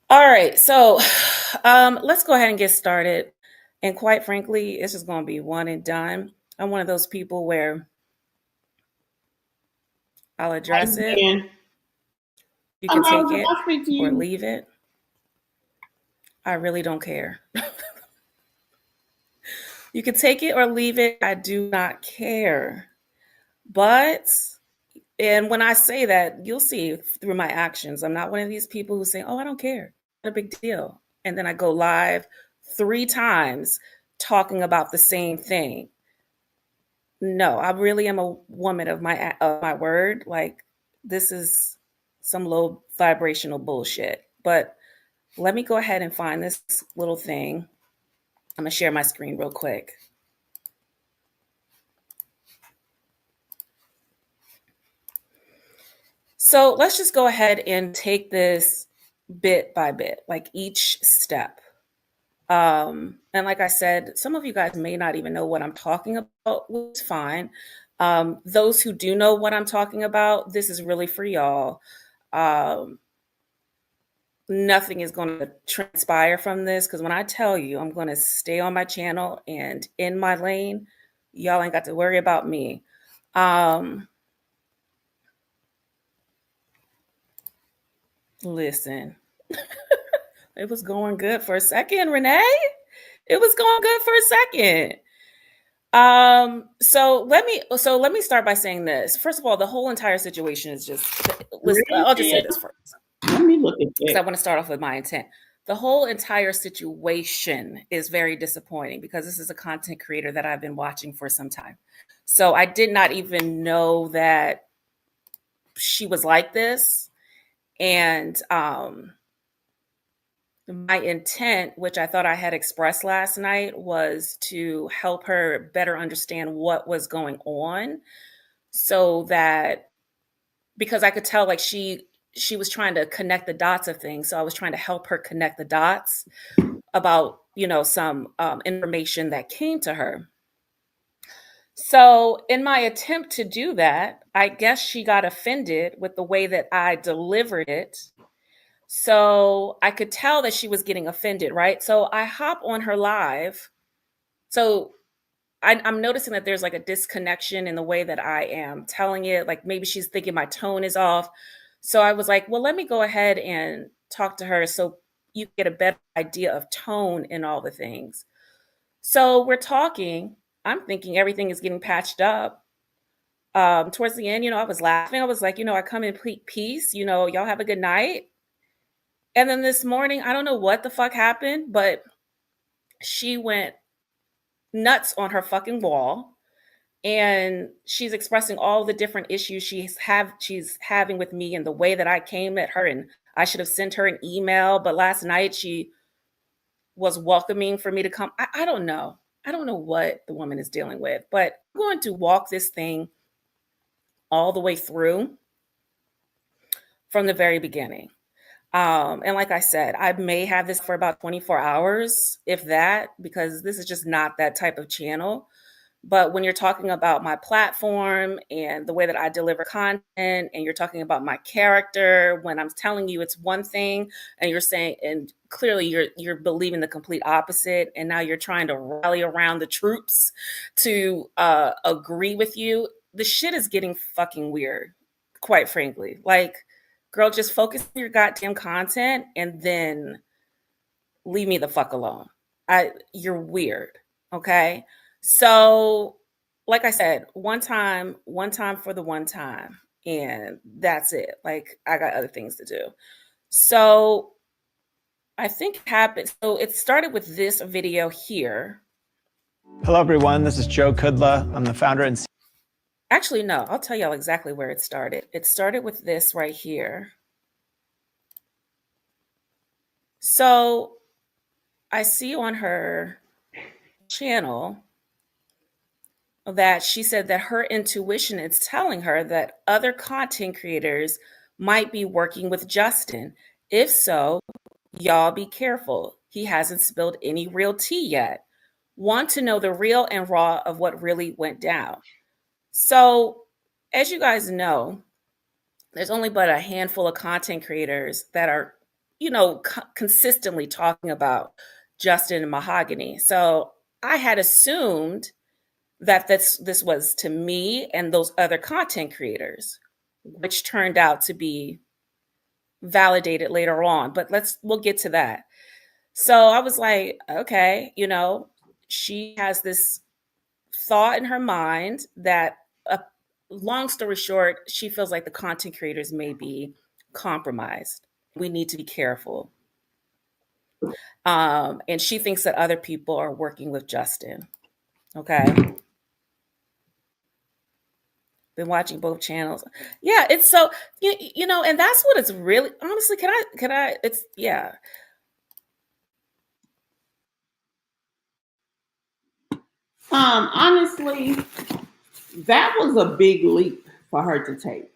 All right. So let's go ahead and get started. And quite frankly, it's just going to be one and done. I'm one of those people where I'll address it. You can take it or leave it. I really don't care. You can take it or leave it. I do not care. But, and when I say that, you'll see through my actions, I'm not one of these people who say, oh, I don't care. Not a big deal. And then I go live 3 times talking about the same thing. No, I really am a woman of my word. Like, this is some low vibrational bullshit. But let me go ahead and find this little thing. I'm going to share my screen real quick. So let's just go ahead and take this bit by bit, like each step. And like I said, some of you guys may not even know what I'm talking about, which is fine. Those who do know what I'm talking about, this is really for y'all. Nothing is going to transpire from this, because when I tell you I'm going to stay on my channel and in my lane, y'all ain't got to worry about me. Listen, it was going good for a second, Renee. It was going good for a second. So let me start by saying this. First of all, the whole entire situation is just, I'll just say this first. Let me look at Because I that. want to start off with my intent. The whole entire situation is very disappointing because this is a content creator that I've been watching for some time. So I did not even know that she was like this. And my intent, which I thought I had expressed last night, was to help her better understand what was going on, so that, because I could tell like she was trying to connect the dots of things. So I was trying to help her connect the dots about, you know, some information that came to her. So in my attempt to do that, I guess she got offended with the way that I delivered it. So I could tell that she was getting offended, right? So I hop on her live. So I'm noticing that there's like a disconnection in the way that I am telling it. Like maybe she's thinking my tone is off. So I was like, well, let me go ahead and talk to her so you get a better idea of tone and all the things. So we're talking. I'm thinking everything is getting patched up. Towards the end, you know, I was laughing. I was like, you know, I come in peace. You know, y'all have a good night. And then this morning, I don't know what the fuck happened, but she went nuts on her fucking wall. And she's expressing all the different issues she's having with me and the way that I came at her. And I should have sent her an email, but last night she was welcoming for me to come. I don't know. I don't know what the woman is dealing with, but I'm going to walk this thing all the way through from the very beginning. And like I said, I may have this for about 24 hours, if that, because this is just not that type of channel. But when you're talking about my platform and the way that I deliver content, and you're talking about my character, when I'm telling you it's one thing and you're saying, and clearly you're believing the complete opposite, and now you're trying to rally around the troops to agree with you, the shit is getting fucking weird, quite frankly. Like, girl, just focus on your goddamn content and then leave me the fuck alone. You're weird, okay? So, like I said, one time for the one time, and that's it. Like, I got other things to do. So, I think it happened. So, it started with this video here. Hello, everyone. This is Joe Kudla. I'm the founder and Actually, no, I'll tell y'all exactly where it started. It started with this right here. So, I see on her channel that she said that her intuition is telling her that other content creators might be working with Justin. If so, y'all be careful. he hasn't spilled any real tea yet. Want to know the real and raw of what really went down. So, as you guys know, there's only but a handful of content creators that are, consistently talking about Justin and Mahogany. So I had assumed that this was to me and those other content creators, which turned out to be validated later on. But we'll get to that. So I was like, okay, she has this thought in her mind that, long story short, she feels like the content creators may be compromised. We need to be careful. And she thinks that other people are working with Justin. Okay. Been watching both channels. Yeah, it's so, and that's what it's really, honestly, yeah. Honestly, that was a big leap for her to take.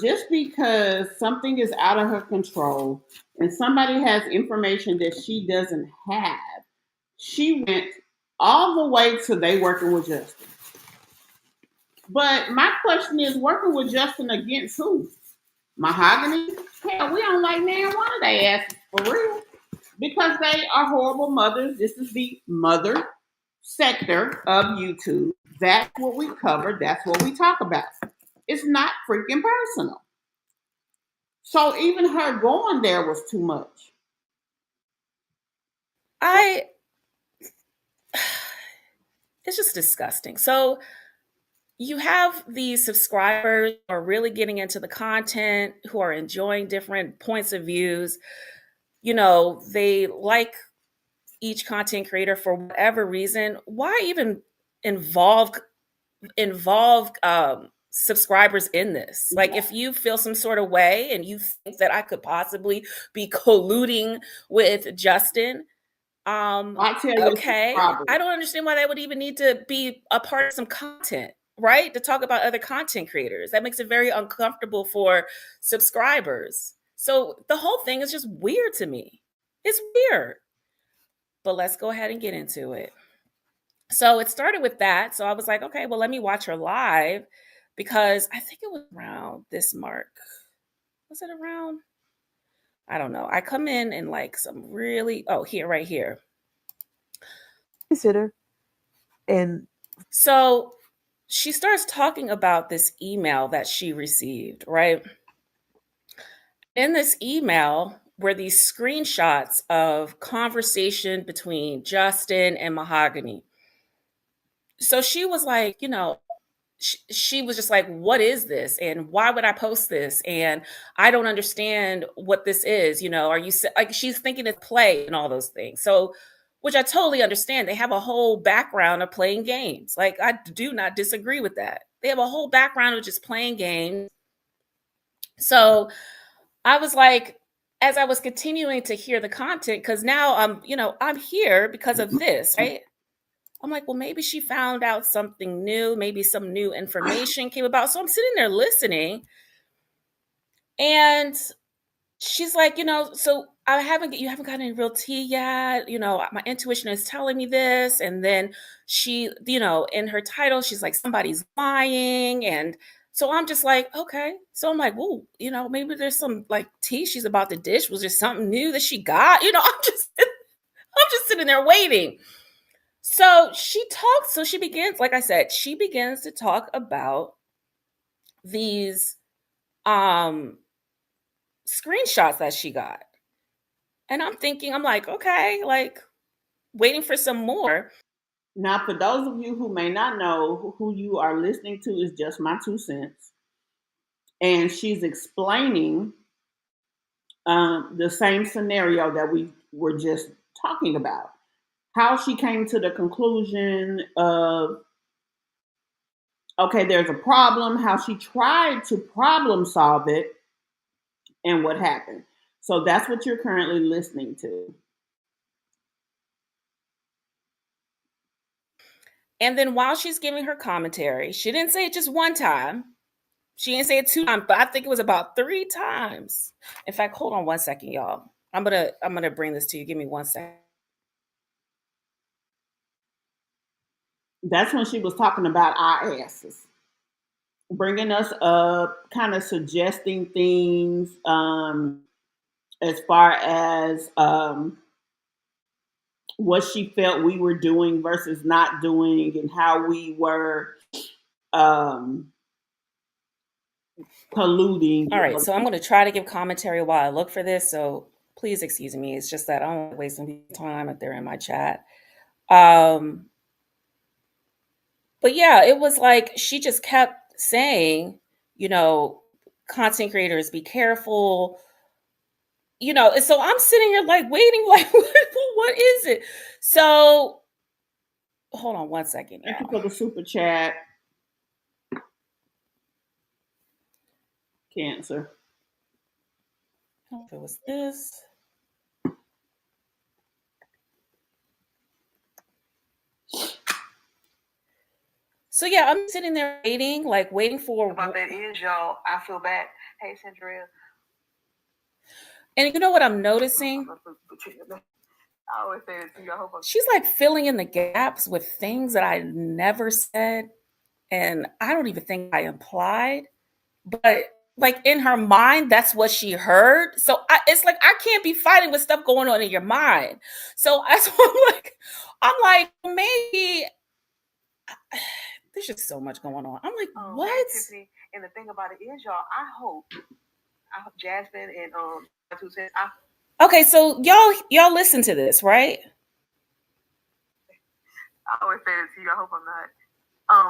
Just because something is out of her control and somebody has information that she doesn't have, she went all the way to they working with Justin. But my question is, working with Justin against who? Mahogany? Hell, we don't like neither one of their asses for real. Because they are horrible mothers. This is the mother sector of YouTube. That's what we cover. That's what we talk about. It's not freaking personal. So even her going there was too much. It's just disgusting. So you have these subscribers who are really getting into the content, who are enjoying different points of views. They like each content creator for whatever reason. Why even involve subscribers in this? Like, if you feel some sort of way and you think that I could possibly be colluding with Justin, okay, I don't understand why that would even need to be a part of some content, right? To talk about other content creators. That makes it very uncomfortable for subscribers. So the whole thing is just weird to me. It's weird. But let's go ahead and get into it. So it started with that. So I was like, okay, well, let me watch her live, because I think it was around this mark. Was it around? I don't know. I come in and like some really, right here. Consider. And so she starts talking about this email that she received, right? In this email were these screenshots of conversation between Justin and Mahogany. So she was like, she was just like, what is this? And why would I post this? And I don't understand what this is. Are you like, she's thinking it's play and all those things. So, which I totally understand. They have a whole background of playing games. Like, I do not disagree with that. They have a whole background of just playing games. So I was like, as I was continuing to hear the content, because now I'm here because of this, right? I'm like, well, maybe she found out something new. Maybe some new information came about. So I'm sitting there listening. And she's like, so you haven't gotten any real tea yet. My intuition is telling me this. And then she, in her title, she's like, somebody's lying. And so I'm just like, okay. So I'm like, well, maybe there's some like tea she's about to dish. Was there something new that she got? I'm just sitting there waiting. So she begins, like I said, she begins to talk about these screenshots that she got. And I'm like, okay, like waiting for some more. Now, for those of you who may not know, who you are listening to is Just My Two Cents. And she's explaining the same scenario that we were just talking about. How she came to the conclusion of, okay, there's a problem, how she tried to problem solve it, and what happened. So that's what you're currently listening to. And then while she's giving her commentary, she didn't say it just one time. She didn't say it 2 times, but I think it was about 3 times. In fact, hold on one second, y'all. I'm gonna bring this to you. Give me 1 second. That's when she was talking about our asses, bringing us up, kind of suggesting things as far as what she felt we were doing versus not doing, and how we were um, colluding. All right, so I'm going to try to give commentary while I look for this. So please excuse me. It's just that I don't waste some time if they're in my chat. But yeah, it was like she just kept saying, content creators, be careful. And so I'm sitting here like waiting, like, what is it? So hold on 1 second. Thank you for the super chat. Cancer. I don't know if it was this. So yeah, I'm sitting there waiting for. About that is, y'all, I feel bad. Hey, Centria. And you know what I'm noticing? I always say it to you. I hope She's like filling in the gaps with things that I never said, and I don't even think I implied, but like in her mind, that's what she heard. So it's like I can't be fighting with stuff going on in your mind. So that's what I'm like, maybe there's just so much going on. I'm like, what? Tiffany, and the thing about it is, y'all, I hope Jasmine and 2 cents. Okay, so y'all listen to this, right? I always say it to you. I hope I'm not.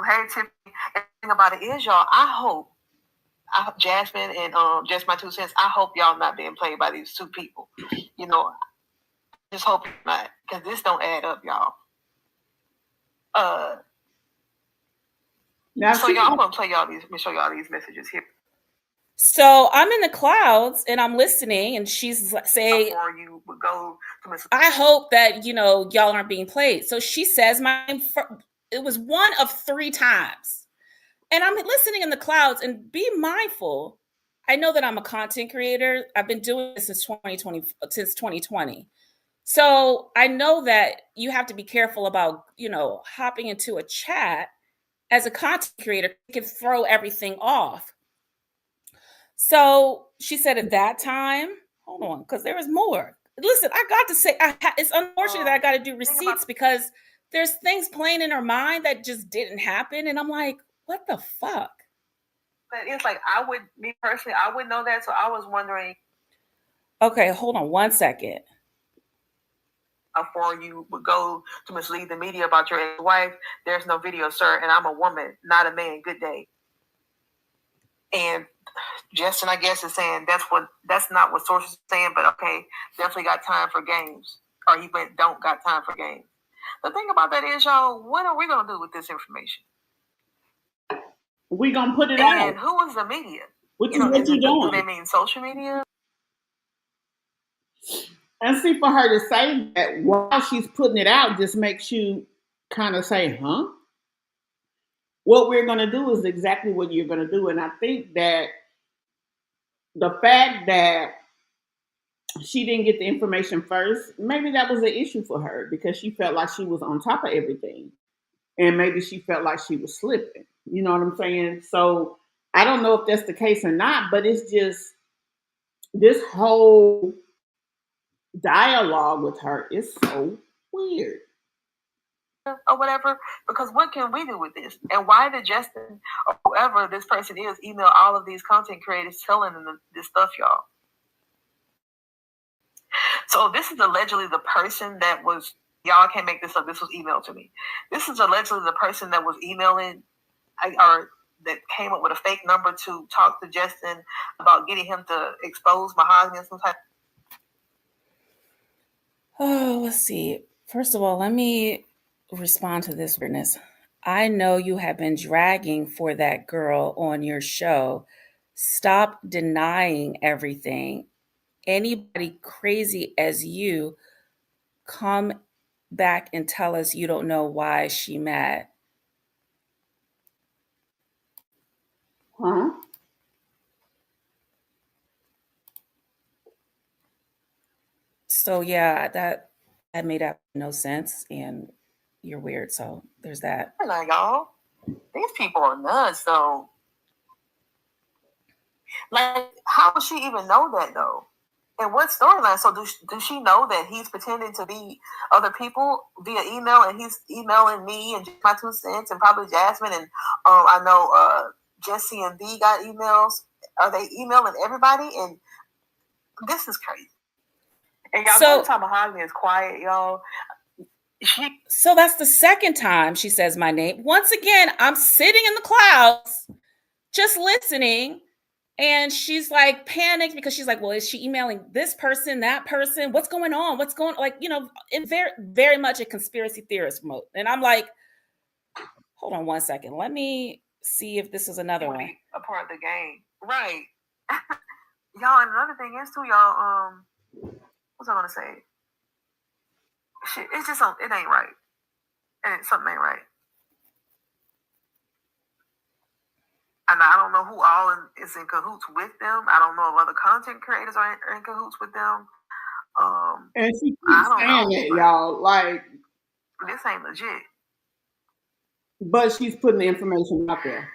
Hey, Tiffany, and the thing about it is, y'all, I hope Jasmine and just my 2 cents. I hope y'all not being played by these two people. Just hope not, because this don't add up, y'all. Now, so y'all, I'm gonna play y'all these. Let me show y'all these messages here. So I'm in the clouds and I'm listening, and she's saying, before you would go to I hope that y'all aren't being played. So she says my name. It was one of 3 times, and I'm listening in the clouds. And be mindful. I know that I'm a content creator. I've been doing this since 2020. So I know that you have to be careful about hopping into a chat as a content creator. It can throw everything off. So she said at that time, hold on, because there was more. Listen, I got to say, it's unfortunate that I got to do receipts because there's things playing in her mind that just didn't happen. And I'm like, what the fuck? But it's like, me personally, I wouldn't know that. So I was wondering. Okay, hold on 1 second. Before you would go to mislead the media about your ex-wife, there's no video, sir, and I'm a woman, not a man. Good day. And Justin, I guess, is saying that's not what sources are saying, but okay, definitely got time for games. Or he don't got time for games. The thing about that is, y'all, what are we gonna do with this information? We're gonna put it out. And who is the media? What you doing? Do they mean social media? And see, for her to say that while she's putting it out just makes you kind of say, huh? What we're going to do is exactly what you're going to do. And I think that the fact that she didn't get the information first, maybe that was an issue for her because she felt like she was on top of everything. And maybe she felt like she was slipping. You know what I'm saying? So I don't know if that's the case or not, but it's just this whole dialogue with her is so weird. Or whatever, because what can we do with this? And why did Justin or whoever this person is email all of these content creators telling them this stuff, y'all? So this is allegedly the person that was, y'all can't make this up, this was emailed to me. This is allegedly the person that was emailing or that came up with a fake number to talk to Justin about getting him to expose Mahogany and some type. Oh, let's see. First of all, let me respond to this weirdness. I know you have been dragging for that girl on your show. Stop denying everything. Anybody crazy as you, come back and tell us you don't know why she mad. Huh? So yeah, that made no sense, and you're weird. So there's that. Like, y'all, these people are nuts. So, like, how would she even know that though? And what storyline? So do she know that he's pretending to be other people via email, and he's emailing me and my 2 cents, and probably Jasmine, and I know Jesse and B got emails. Are they emailing everybody? And this is crazy. And y'all, So- every time Mahogany is quiet, y'all. So that's the second time she says my name. Once again, I'm sitting in the clouds, just listening. And she's like panicked because she's like, well, is she emailing this person, that person? What's going on? What's going on? Like, you know, in very, very much a conspiracy theorist mode. And I'm like, hold on one second. Let me see if this is another one. A part of the game. Right. Y'all, and another thing is too, y'all, what's I gonna say? Shit, it's just something, it ain't right. And something ain't right. And I don't know who all is in cahoots with them. I don't know if other content creators are in cahoots with them. And she keeps saying it, y'all. Like, this ain't legit. But she's putting the information out there.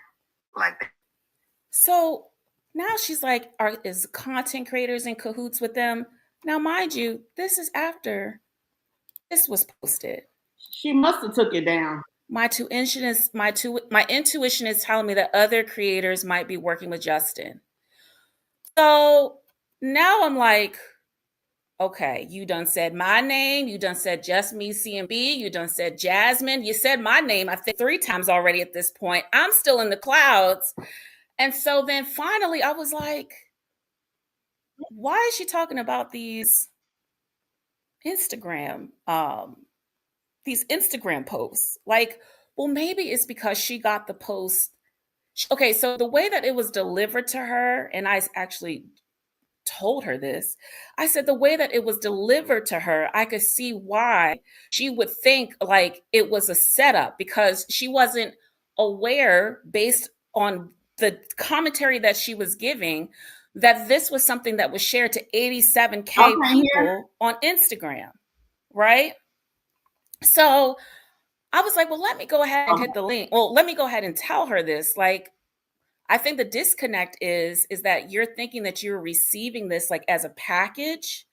Like that. So now she's like, is content creators in cahoots with them? Now, mind you, this is after this was posted. She must have took it down. My intuition is telling me that other creators might be working with Justin. So now I'm like, okay, you done said my name. You done said Justmecmb. You done said Jasmine. You said my name, I think 3 times already at this point. I'm still in the clouds. And so then finally I was like, why is she talking about these Instagram posts? Like, well, maybe it's because she got the post. Okay, so the way that it was delivered to her, and I actually told her this, I said the way that it was delivered to her, I could see why she would think like it was a setup, because she wasn't aware, based on the commentary that she was giving, that this was something that was shared to 87K people on Instagram, right? So I was like, well, let me go ahead and hit the link. Well, let me go ahead and tell her this. Like, I think the disconnect is that you're thinking that you're receiving this like as a package,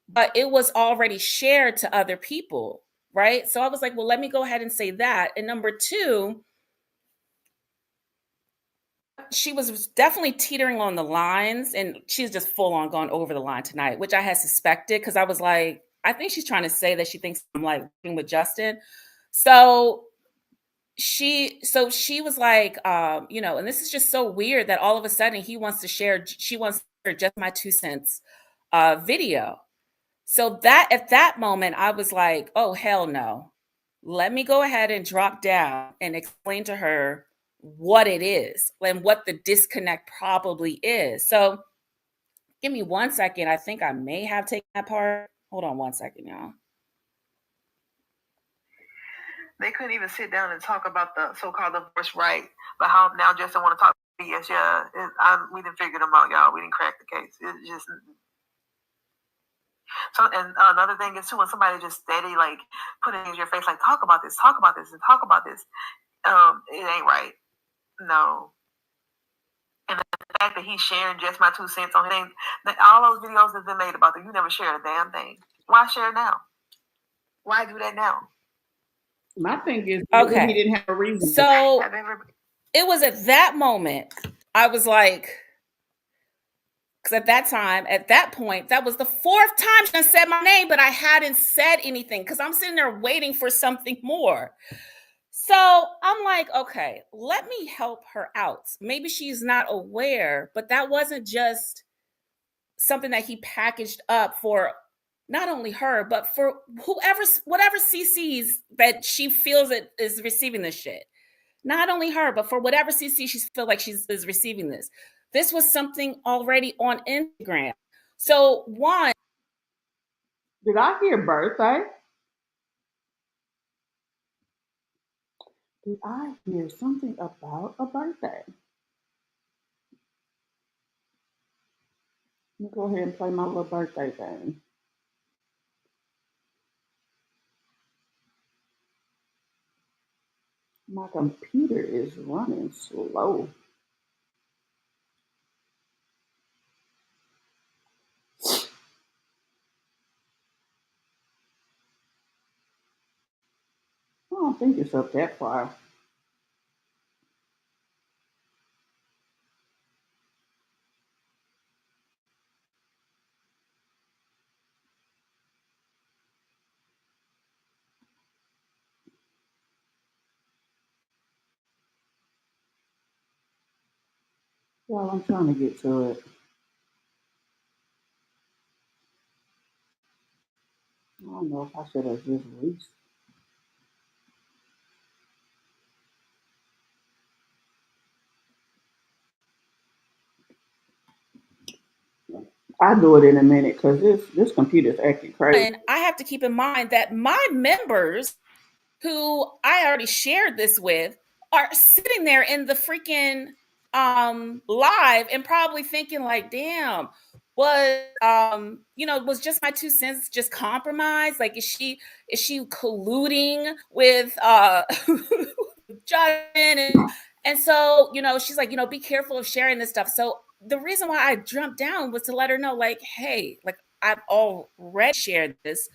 but it was already shared to other people, right? So I was like, well, let me go ahead and say that. And number 2, she was definitely teetering on the lines, and she's just full on gone over the line tonight, which I had suspected, because I was like, I think she's trying to say that she thinks I'm like working with Justin. So she was like, you know, and this is just so weird that all of a sudden she wants to share just my 2 cents video. So that at that moment I was like, oh hell no. Let me go ahead and drop down and explain to her what it is and what the disconnect probably is. So give me 1 second. I think I may have taken that part. Hold on 1 second, y'all. They couldn't even sit down and talk about the so-called divorce right, but how now Justin want to talk. Yes, yeah, we didn't figure them out, y'all. We didn't crack the case. It's just so. And another thing is too, when somebody just steady like putting in your face, like talk about this, and talk about this. It ain't right. No. And the fact that he's sharing just my 2 cents on things, all those videos that have been made about that, you never shared a damn thing. Why share now? Why do that now? My thing is, okay, he didn't have a reason. So it was at that moment I was like, because at that point, that was the 4th time she said my name, but I hadn't said anything because I'm sitting there waiting for something more. So I'm like, okay, let me help her out. Maybe she's not aware, but that wasn't just something that he packaged up for not only her, but for whatever CCs that she feels it is receiving this shit. Not only her, but for whatever CC she feels like is receiving this. This was something already on Instagram. So one. Did I hear birthday? Did I hear something about a birthday? Let me go ahead and play my little birthday thing. My computer is running slow. I don't think it's up that far. Well, I'm trying to get to it. I don't know if I should have just reached. I'll do it in a minute because this computer's acting crazy. And I have to keep in mind that my members, who I already shared this with, are sitting there in the freaking live and probably thinking like, damn, was just my 2 cents just compromised? Like, is she colluding with Justin? And so, she's like, be careful of sharing this stuff. So the reason why I jumped down was to let her know, like, hey, like, I've already shared this,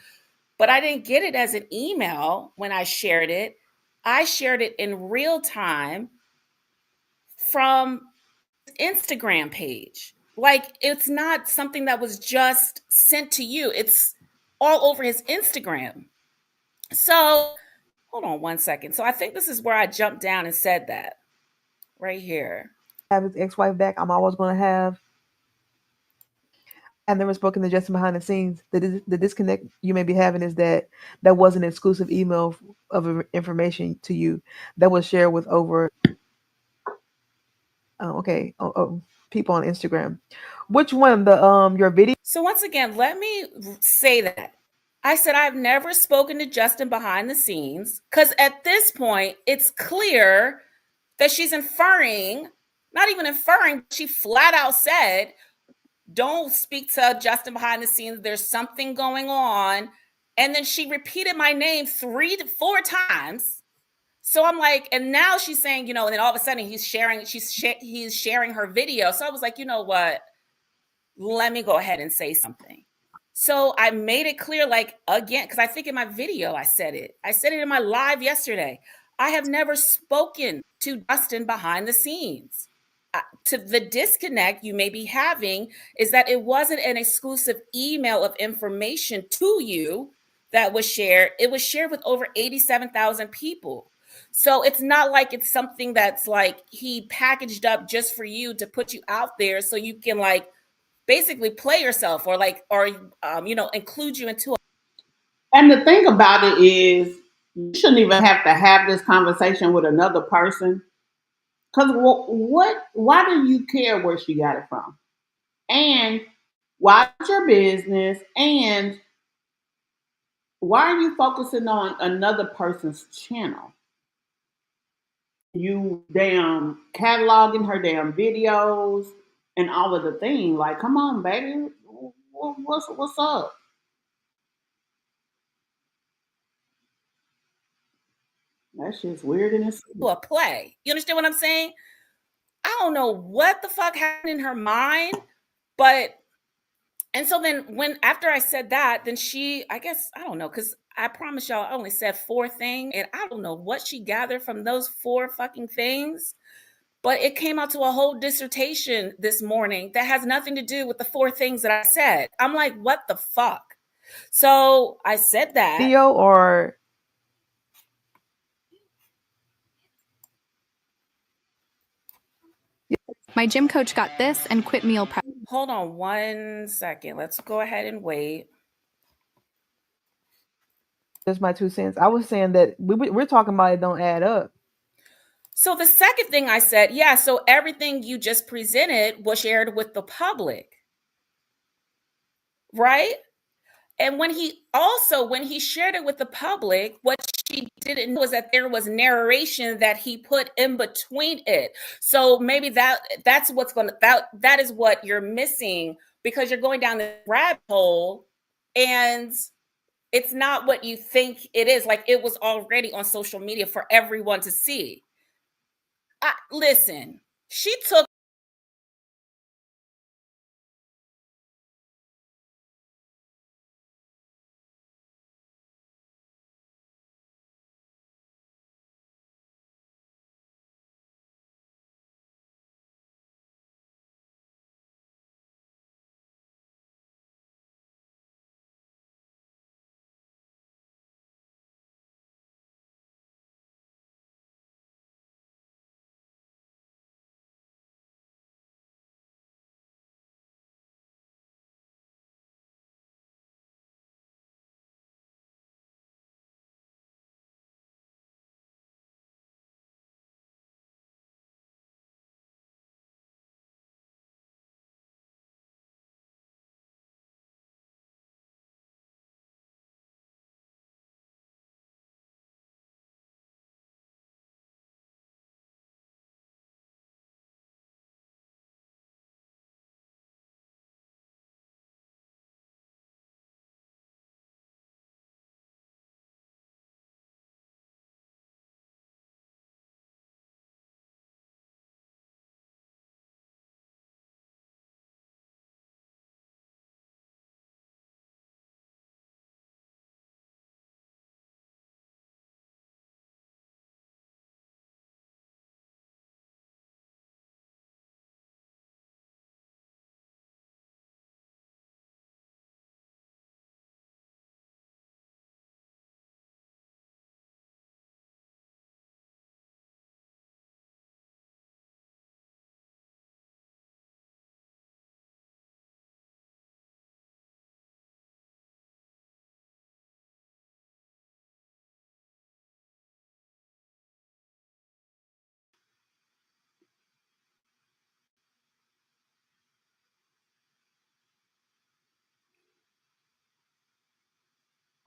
but I didn't get it as an email when I shared it. I shared it in real time from Instagram page. Like, it's not something that was just sent to you. It's all over his Instagram. So hold on one second. So I think this is where I jumped down and said that right here. Have his ex-wife back. I'm always going to have. I've never spoken to Justin behind the scenes. The disconnect you may be having is that was an exclusive email of information to you that was shared with over people on Instagram. Which one? Your video? So once again, let me say that. I said I've never spoken to Justin behind the scenes because at this point, it's clear that she's inferring, not even inferring, she flat out said, don't speak to Justin behind the scenes. There's something going on. And then she repeated my name 3 to 4 times. So I'm like, and now she's saying, and then all of a sudden he's sharing her video. So I was like, you know what? Let me go ahead and say something. So I made it clear, like, again, because I think in my video I said it. I said it in my live yesterday. I have never spoken to Justin behind the scenes. To the disconnect you may be having is that it wasn't an exclusive email of information to you that was shared. It was shared with over 87,000 people. So it's not like it's something that's like he packaged up just for you to put you out there so you can like basically play yourself or include you into. And the thing about it is, you shouldn't even have to have this conversation with another person. Because what? Why do you care where she got it from? And why is your business? And why are you focusing on another person's channel? You damn cataloging her damn videos and all of the thing. Like, come on, baby, what's up? That shit's weird in itself. A play. You understand what I'm saying? I don't know what the fuck happened in her mind, but and so then after I said that, then I guess, I don't know, because I promise y'all I only said 4 things, and I don't know what she gathered from those 4 fucking things, but it came out to a whole dissertation this morning that has nothing to do with the 4 things that I said. I'm like, what the fuck? So I said that. Video or My gym coach got this and quit meal prep. Hold on one second. Let's go ahead and wait. Just my 2 cents. I was saying that we're talking about it don't add up. So the second thing I said, yeah, so everything you just presented was shared with the public. Right? And when he shared it with the public, what she didn't know was that there was narration that he put in between it. So maybe that's what's going to, that is what you're missing, because you're going down the rabbit hole and It's not what you think it is. Like, it was already on social media for everyone to see. Listen, she took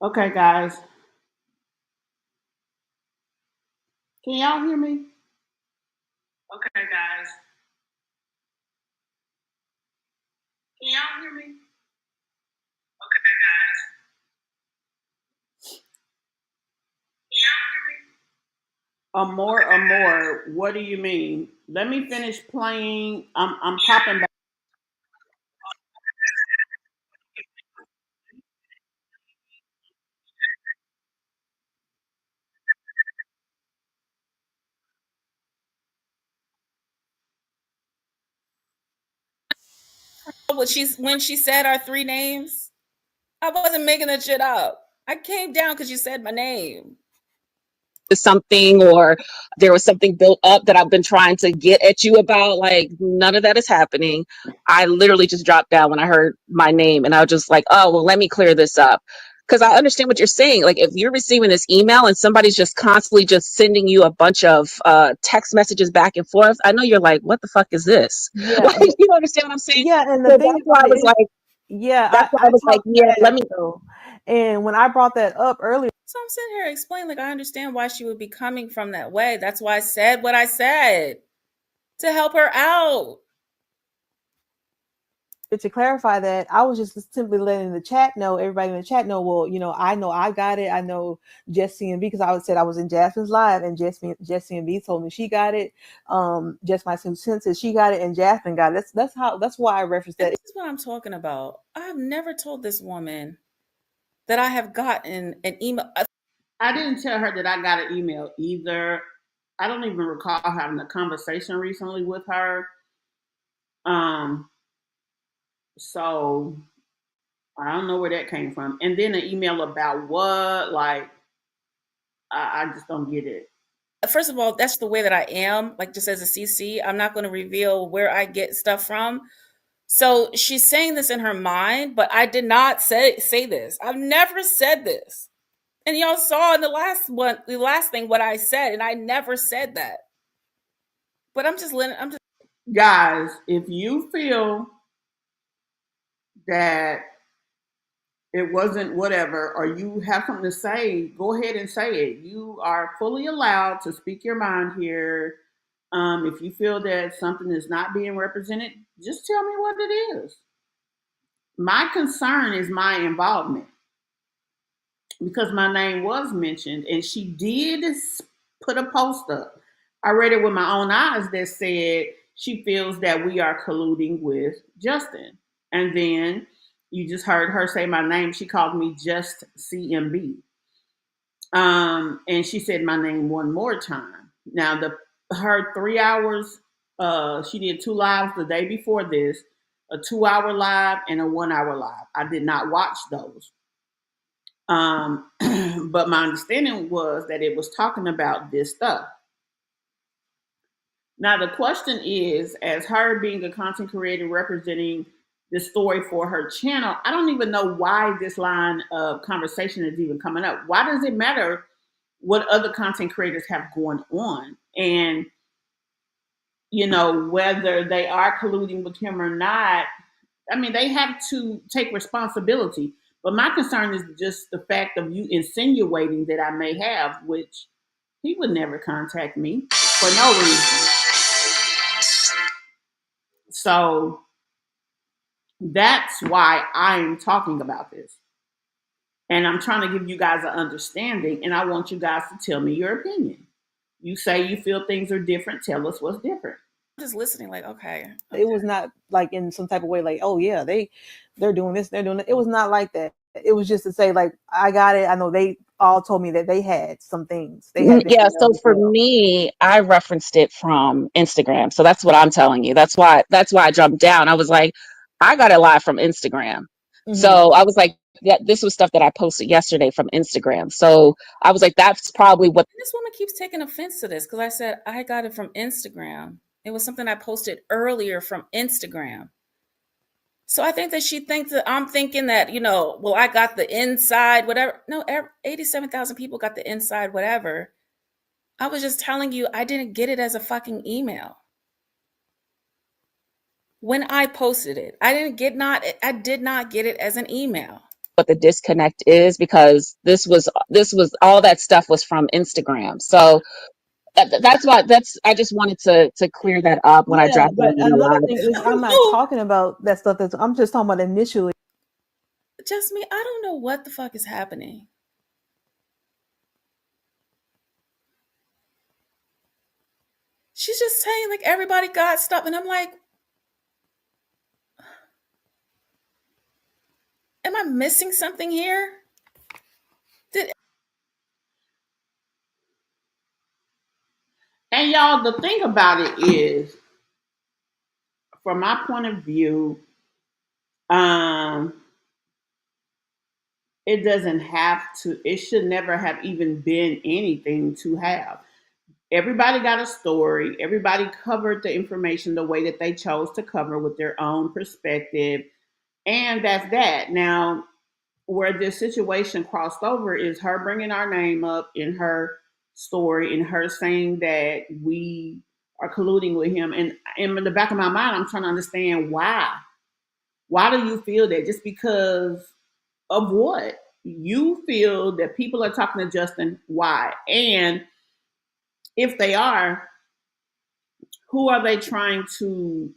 Okay, guys. Can y'all hear me? Okay, guys. Can y'all hear me? Okay, guys. Can y'all hear me? More. What do you mean? Let me finish playing. I'm popping back. when she said our three names. I wasn't making that shit up. I came down because you said my name. Something, or there was something built up that I've been trying to get at you about. Like, none of that is happening. I literally just dropped down when I heard my name, and I was just like, oh, well, let me clear this up. Because I understand what you're saying. Like, if you're receiving this email and somebody's just constantly just sending you a bunch of text messages back and forth, I know you're like, what the fuck is this? Yeah, Like, you understand what I'm saying? yeah, and So the thing that's why I about it was is, like, yeah, that's why I I was like, talked yeah, let fast me. though, and when I brought that up earlier, So I'm sitting here explaining, like, I understand why she would be coming from that way. That's why I said what I said to help her out. to clarify that, I was just simply letting the chat know, everybody in the chat know, well, you know I got it. I know Jesse and B, because I said I was in Jasmine's live, and Jesse and B told me she got it. Just my senses, she got it, and Jasmine got it. That's why I referenced And that. this is what I'm talking about. I've never told this woman that I have gotten an email. I didn't tell her that I got an email either. I don't even recall having a conversation recently with her. Um, so I don't know where that came from. And then an email about what? Like, I just don't get it. First of all, that's the way that I am. Like, just as a CC, I'm not going to reveal where I get stuff from. So she's saying this in her mind, but I did not say this. I've never said this. And y'all saw in the last thing what I said, and I never said that. But I'm just Guys, if you feel that it wasn't whatever, or you have something to say, go ahead and say it. You are fully allowed to speak your mind here. If you feel that something is not being represented, just tell me what it is. My concern is my involvement. because my name was mentioned, and she did put a post up. I read it with my own eyes that said she feels that we are colluding with Justin. And then you just heard her say my name. She called me Justmecmb. And she said my name one more time. Now her 3 hours, she did two lives the day before this, a 2 hour live and a 1 hour live. I did not watch those. But my understanding was that it was talking about this stuff. Now the question is, as her being a content creator representing this story for her channel, I don't even know why this line of conversation is even coming up. Why does it matter what other content creators have going on? And whether they are colluding with him or not, I mean, they have to take responsibility. But my concern is just the fact of you insinuating that I may have, which he would never contact me for no reason. So that's why I'm talking about this. And I'm trying to give you guys an understanding, and I want you guys to tell me your opinion. You say you feel things are different. Tell us what's different. Just listening, like, okay. It was not like in some type of way, like, oh yeah, they're doing this, they're doing that. It was not like that. It was just to say, like, I got it. I know they all told me that they had some things. They had Yeah, so for me, I referenced it from Instagram. So that's what I'm telling you. That's why I jumped down. I was like, I got it live from Instagram. So I was like, yeah, this was stuff that I posted yesterday from Instagram. So I was like, that's probably what this woman keeps taking offense to this, because I said I got it from Instagram. It was something I posted earlier from Instagram. So I think that she thinks that I'm thinking that, well, I got the inside, whatever. No, 87,000 people got the inside, whatever. I was just telling you, I didn't get it as a fucking email. When I posted it, I did not get it as an email. What the disconnect is, because this was all that stuff was from Instagram. So that's why I just wanted to clear that up when I dropped but down in the another live. thing is, I'm not talking about that stuff. I'm just talking about initially. Just me, I don't know what the fuck is happening. She's just saying like everybody got stuff, and I'm like, am I missing something here? And y'all, the thing about it is, from my point of view, it doesn't have to, it should never have even been anything to have. Everybody got a story. Everybody covered the information the way that they chose to cover with their own perspective. And that's that. Now, where this situation crossed over is her bringing our name up in her story and her saying that we are colluding with him. And in the back of my mind, I'm trying to understand why. Why do you feel that? Just because of what? You feel that people are talking to Justin. Why? And if they are, who are they trying to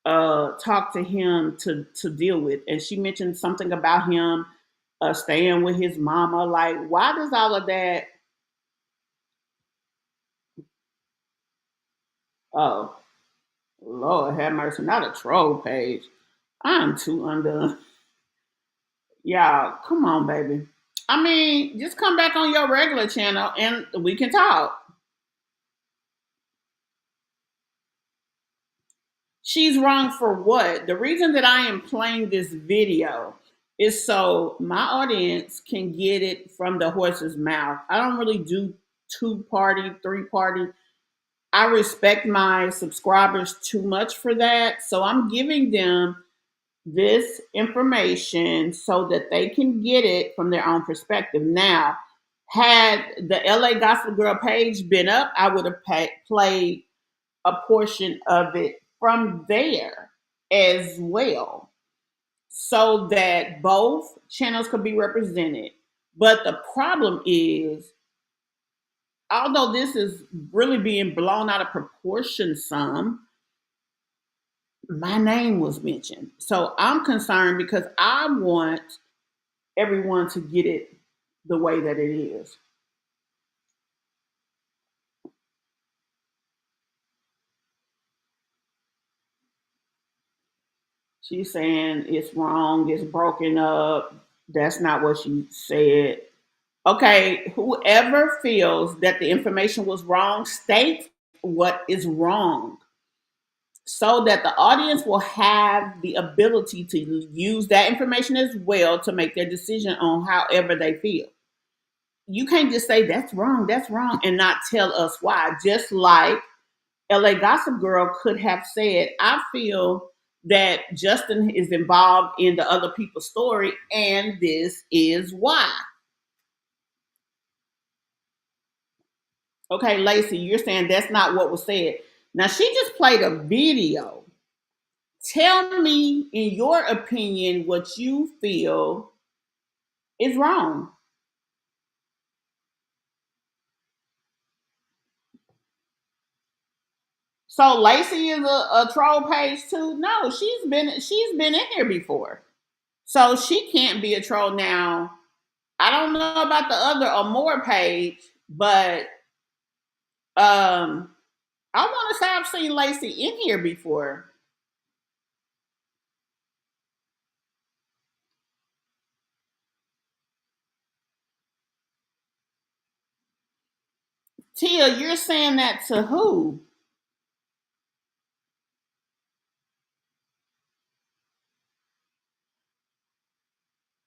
talk to him to deal with? And she mentioned something about him staying with his mama. Like, why does all of that? Oh, Lord have mercy, not a troll page. I'm too undone. Y'all, come on, baby. I mean, just come back on your regular channel and we can talk. She's wrong for what? The reason that I am playing this video is so my audience can get it from the horse's mouth. I don't really do 2-party, 3-party. I respect my subscribers too much for that. So I'm giving them this information so that they can get it from their own perspective. Now, had the LA Gospel Girl page been up, I would have played a portion of it from there as well, so that both channels could be represented. But the problem is, although this is really being blown out of proportion some, my name was mentioned. So I'm concerned because I want everyone to get it the way that it is. She's saying it's wrong, it's broken up. That's not what she said. Okay, whoever feels that the information was wrong, state what is wrong so that the audience will have the ability to use that information as well to make their decision on however they feel. You can't just say that's wrong, and not tell us why. Just like LA Gossip Girl could have said, I feel that Justin is involved in the other people's story, and this is why. Okay, Lacey, you're saying that's not what was said. Now, she just played a video. Tell me, in your opinion, what you feel is wrong. So Lacey is a troll page too. No, she's been in here before, so she can't be a troll now. I don't know about the other or more page, but I want to say I've seen Lacey in here before. Tia, you're saying that to who?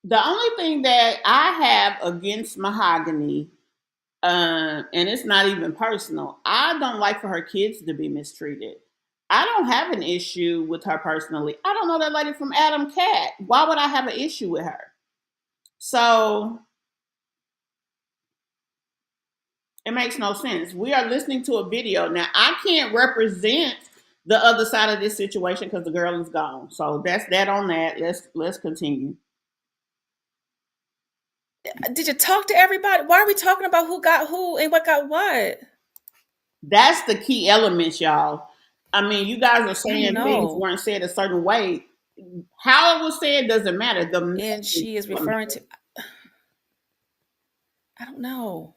The only thing that I have against Mahogany, and it's not even personal, I don't like for her kids to be mistreated. I don't have an issue with her personally. I don't know that lady from Adam Cat. Why would I have an issue with her? So it makes no sense. We are listening to a video. Now, I can't represent the other side of this situation because the girl is gone. So that's that on that. Let's continue. Did you talk to everybody? Why are we talking about who got who and what got what? That's the key elements, y'all. I mean, you guys are I don't saying things know. weren't said a certain way. How it was said doesn't matter. The And message she is is what referring matters. to, I don't know.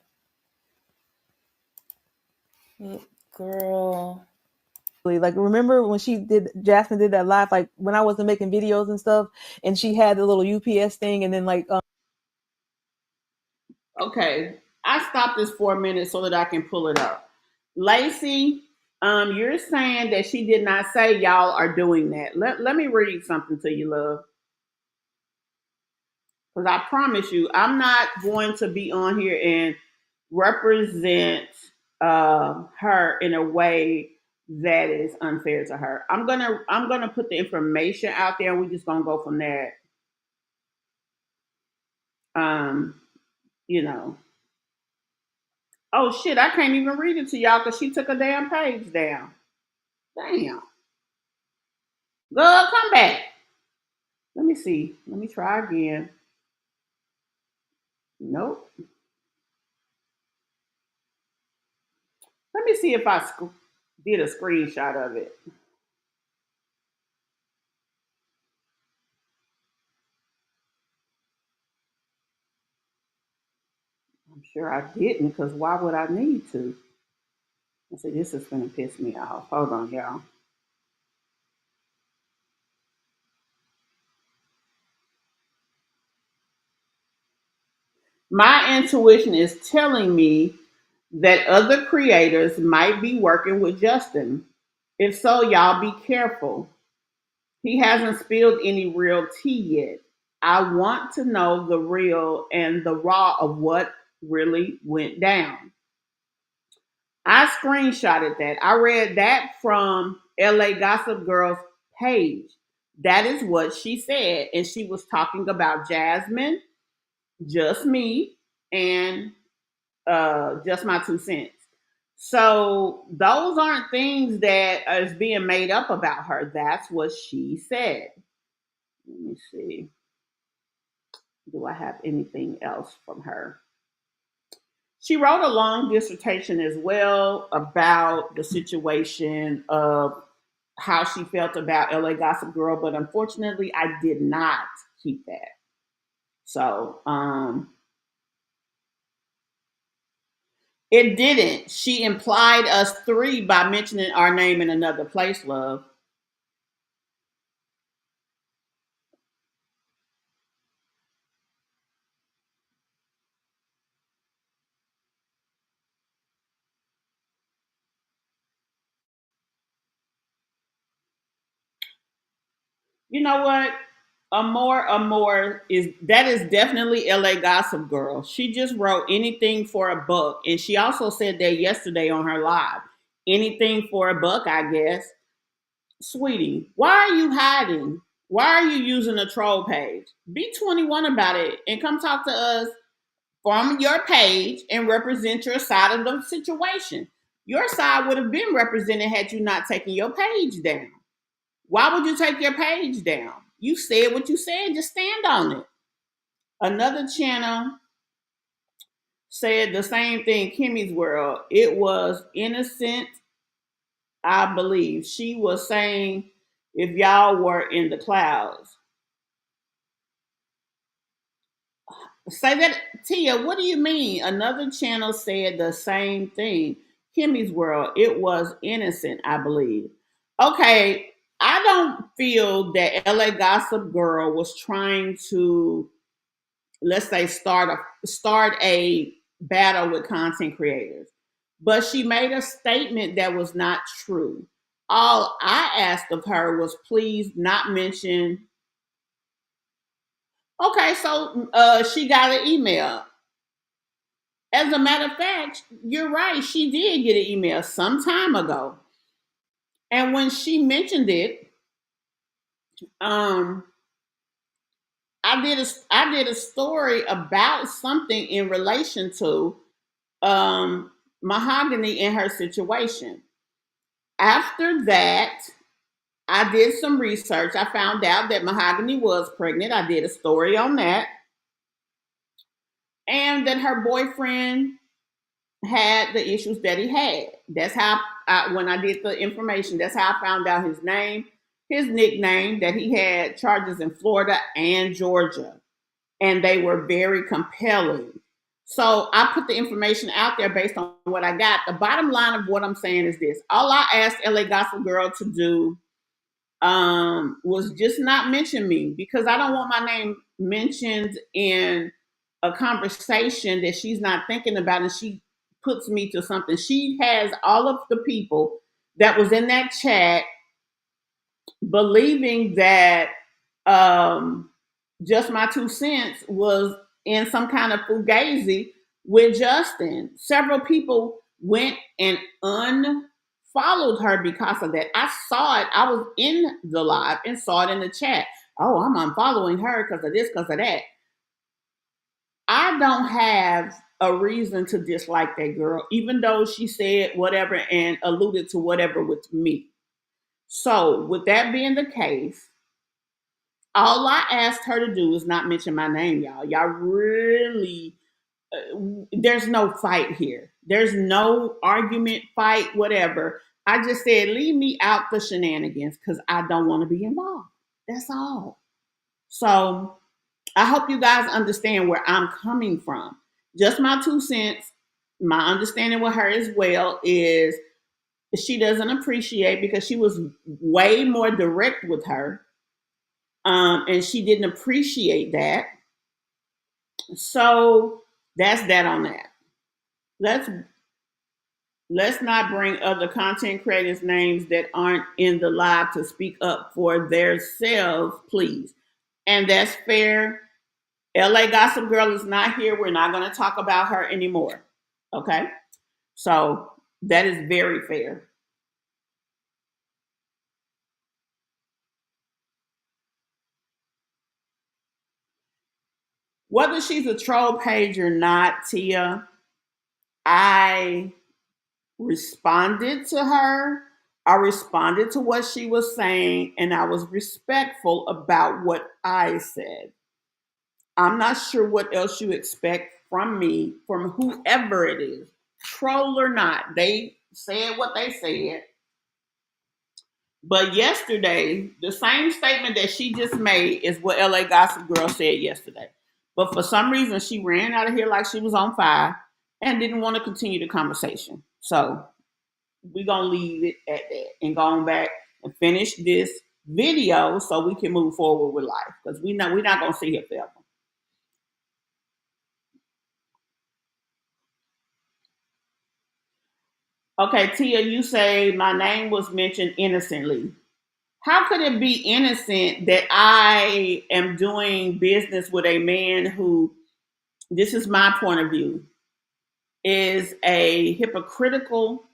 Girl. Like, remember when Jasmine did that live, like when I wasn't making videos and stuff, and she had the little UPS thing, and then like Okay, I stopped this for a minute so that I can pull it up. Lacey, you're saying that she did not say y'all are doing that. Let me read something to you, love. Because I promise you, I'm not going to be on here and represent her in a way that is unfair to her. I'm gonna put the information out there, and we're just gonna go from there. Um, you know. Oh shit, I can't even read it to y'all because she took a damn page down. Damn. Girl, come back. Let me see. Let me try again. Nope. Let me see if I did a screenshot of it. I'm sure I didn't because why would I need to? I see, this is going to piss me off. Hold on, y'all. My intuition is telling me that other creators might be working with Justin. If so, y'all be careful. He hasn't spilled any real tea yet. I want to know the real and the raw of what really went down. I screenshotted that. I read that from LA Gossip Girl's page. That is what she said. And she was talking about Jasmine, just me, and just my 2 cents. So those aren't things that is being made up about her. That's what she said. Let me see. Do I have anything else from her? She wrote a long dissertation as well about the situation of how she felt about LA Gossip Girl, but unfortunately, I did not keep that. So, It didn't. She implied us three by mentioning our name in another place, love. You know what? Amore is definitely LA Gossip Girl. She just wrote anything for a buck. And she also said that yesterday on her live. Anything for a buck, I guess. Sweetie, why are you hiding? Why are you using a troll page? Be 21 about it and come talk to us from your page and represent your side of the situation. Your side would have been represented had you not taken your page down. Why would you take your page down? You said what you said, just stand on it. Another channel said the same thing, Kimmy's World. It was innocent, I believe. She was saying if y'all were in the clouds. Say that, Tia, what do you mean? Another channel said the same thing. Kimmy's World, it was innocent, I believe. Okay, I don't feel that LA Gossip Girl was trying to, let's say, start a battle with content creators. But she made a statement that was not true. All I asked of her was please not mention. Okay, so she got an email. As a matter of fact, you're right. She did get an email some time ago. And when she mentioned it, um, I did a story about something in relation to Mahogany and her situation. After that, I did some research. I found out that Mahogany was pregnant. I did a story on that. And that her boyfriend had the issues that he had. That's how when I did the information, that's how I found out his name, his nickname, that he had charges in Florida and Georgia. And they were very compelling. So I put the information out there based on what I got. The bottom line of what I'm saying is this. All I asked LA Gospel Girl to do was just not mention me because I don't want my name mentioned in a conversation that she's not thinking about and she puts me to something. She has all of the people that was in that chat believing that just my 2 cents was in some kind of fugazi with Justin. Several people went and unfollowed her because of that. I saw it. I was in the live and saw it in the chat. Oh, I'm unfollowing her because of this, because of that. I don't have a reason to dislike that girl, even though she said whatever and alluded to whatever with me. So, with that being the case, all I asked her to do is not mention my name, y'all. Y'all really, there's no fight here. There's no argument, fight, whatever. I just said, leave me out the shenanigans because I don't want to be involved. That's all. So I hope you guys understand where I'm coming from. Just my 2 cents. My understanding with her as well is she doesn't appreciate because she was way more direct with her. And she didn't appreciate that. So that's that on that. Let's not bring other content creators' names that aren't in the live to speak up for themselves, please. And that's fair. LA Gossip Girl is not here. We're not going to talk about her anymore. Okay? So that is very fair. Whether she's a troll page or not, Tia, I responded to her. I responded to what she was saying, and I was respectful about what I said. I'm not sure what else you expect from me, from whoever it is, troll or not. They said what they said. But yesterday, the same statement that she just made is what LA Gossip Girl said yesterday. But for some reason, she ran out of here like she was on fire. and didn't want to continue the conversation. So we're gonna leave it at that and go on back and finish this video so we can move forward with life, because we're not gonna see it forever. Okay, Tia, you say my name was mentioned innocently. How could it be innocent that I am doing business with a man who, this is my point of view, is a hypocritical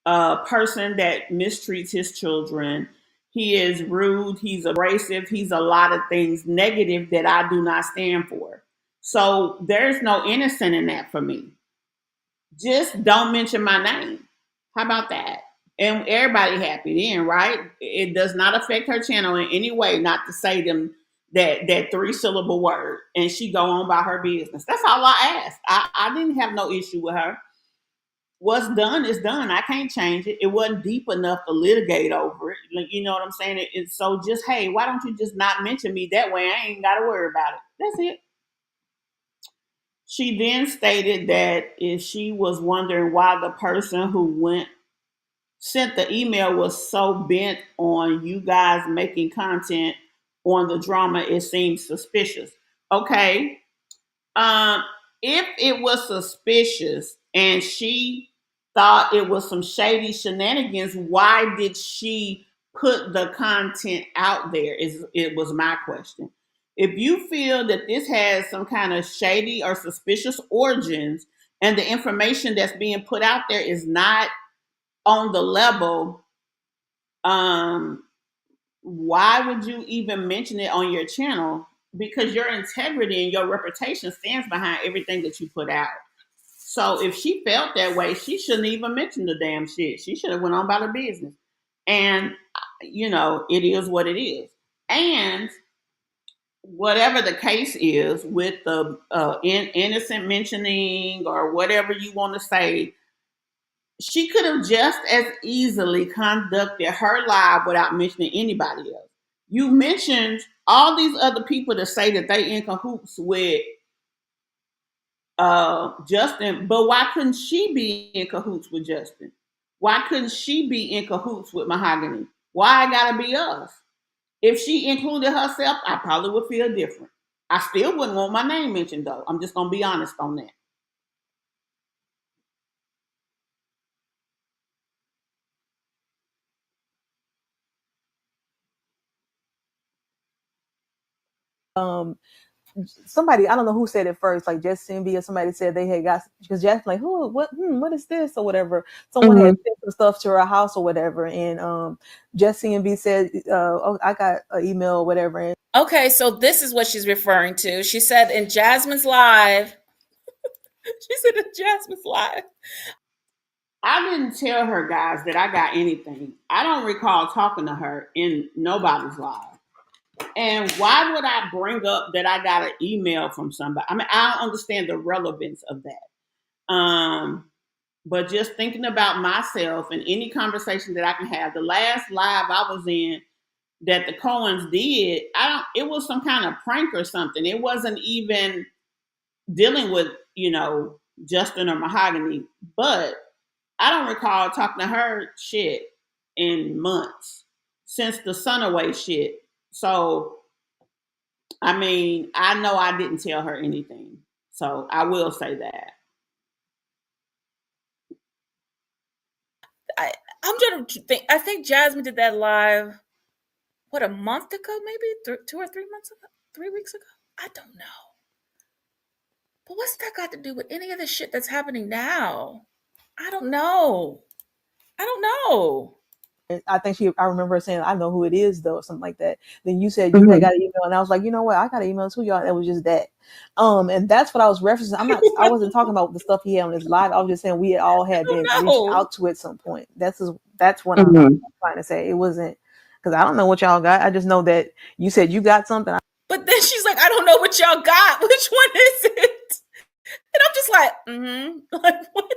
person that mistreats his children. He is rude, he's abrasive, he's a lot of things negative that I do not stand for. So there's no innocent in that for me. Just don't mention my name. How about that? And everybody happy then, right? It does not affect her channel in any way not to say them that 3-syllable word, and she go on by her business. That's all I asked. I didn't have no issue with her. What's done is done. I can't change it. It wasn't deep enough to litigate over it. Like, you know what I'm saying? It's so just, hey, why don't you just not mention me that way? I ain't got to worry about it. That's it. She then stated that if she was wondering why the person who sent the email was so bent on you guys making content on the drama, it seems suspicious. Okay. Um, if it was suspicious and she thought it was some shady shenanigans, why did she put the content out there? It was my question. If you feel that this has some kind of shady or suspicious origins and the information that's being put out there is not on the level, why would you even mention it on your channel? Because your integrity and your reputation stands behind everything that you put out. So if she felt that way, she shouldn't even mention the damn shit. She should have went on about her business. And it is what it is. And whatever the case is with the innocent mentioning or whatever you want to say, she could have just as easily conducted her live without mentioning anybody else. You mentioned all these other people to say that they in cahoots with Justin, but why couldn't she be in cahoots with Justin? Why couldn't she be in cahoots with Mahogany? Why it gotta be us? If she included herself, I probably would feel different. I still wouldn't want my name mentioned though. I'm just gonna be honest on that. Somebody, I don't know who said it first, like Justmecmb or somebody said they had got, because Jasmine like, what is this or whatever. Someone had sent some stuff to her house or whatever, and Justmecmb said, oh, I got an email or whatever. And okay, so this is what she's referring to. She said in Jasmine's live. She said in Jasmine's live. I didn't tell her, guys, that I got anything. I don't recall talking to her in nobody's live. And why would I bring up that I got an email from somebody? I mean, I don't understand the relevance of that. But just thinking about myself and any conversation that I can have, the last live I was in that the Coens did, it was some kind of prank or something. It wasn't even dealing with, Justin or Mahogany. But I don't recall talking to her shit in months since the Sunaway shit. So, I mean, I know I didn't tell her anything. So I will say that. I'm trying to think. I think Jasmine did that live, what, a month ago, maybe 2 or 3 months ago, 3 weeks ago. I don't know. But what's that got to do with any of the shit that's happening now? I don't know. I think I remember her saying, I know who it is though, or something like that. Then you said you had got an email, and I was like, you know what? I got an email too, y'all. It was just that. And that's what I was referencing. I wasn't talking about the stuff he had on his live. I was just saying we all had been reached out to at some point. That's what I'm trying to say. It wasn't, because I don't know what y'all got. I just know that you said you got something. But then she's like, I don't know what y'all got. Which one is it? And I'm just like, like what?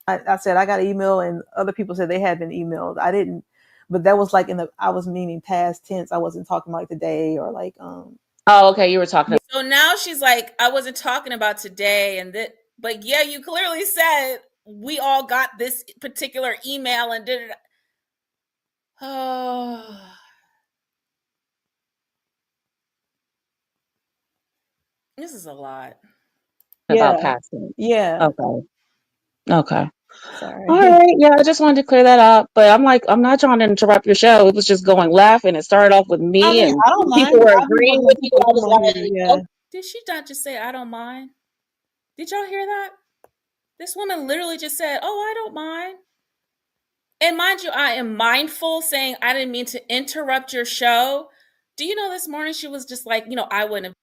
I said I got an email, and other people said they had been emailed. I didn't, but that was like I was meaning past tense. I wasn't talking like today or like. Oh, okay. You were talking. So now she's like, I wasn't talking about today and that, but yeah, you clearly said we all got this particular email and did it. Oh, this is a lot. About Yeah. passing. Yeah. Okay. Okay. Sorry. All right. Yeah, I just wanted to clear that up. But I'm like, I'm not trying to interrupt your show. It was just going left and it started off with I me mean, and I don't people mind. were I be agreeing wanting with you. people to I come was on here. like, Yeah. Did she not just say, I don't mind? Did y'all hear that? This woman literally just said, oh, I don't mind. And mind you, I am mindful saying I didn't mean to interrupt your show. Do you know this morning she was just like, I wouldn't have.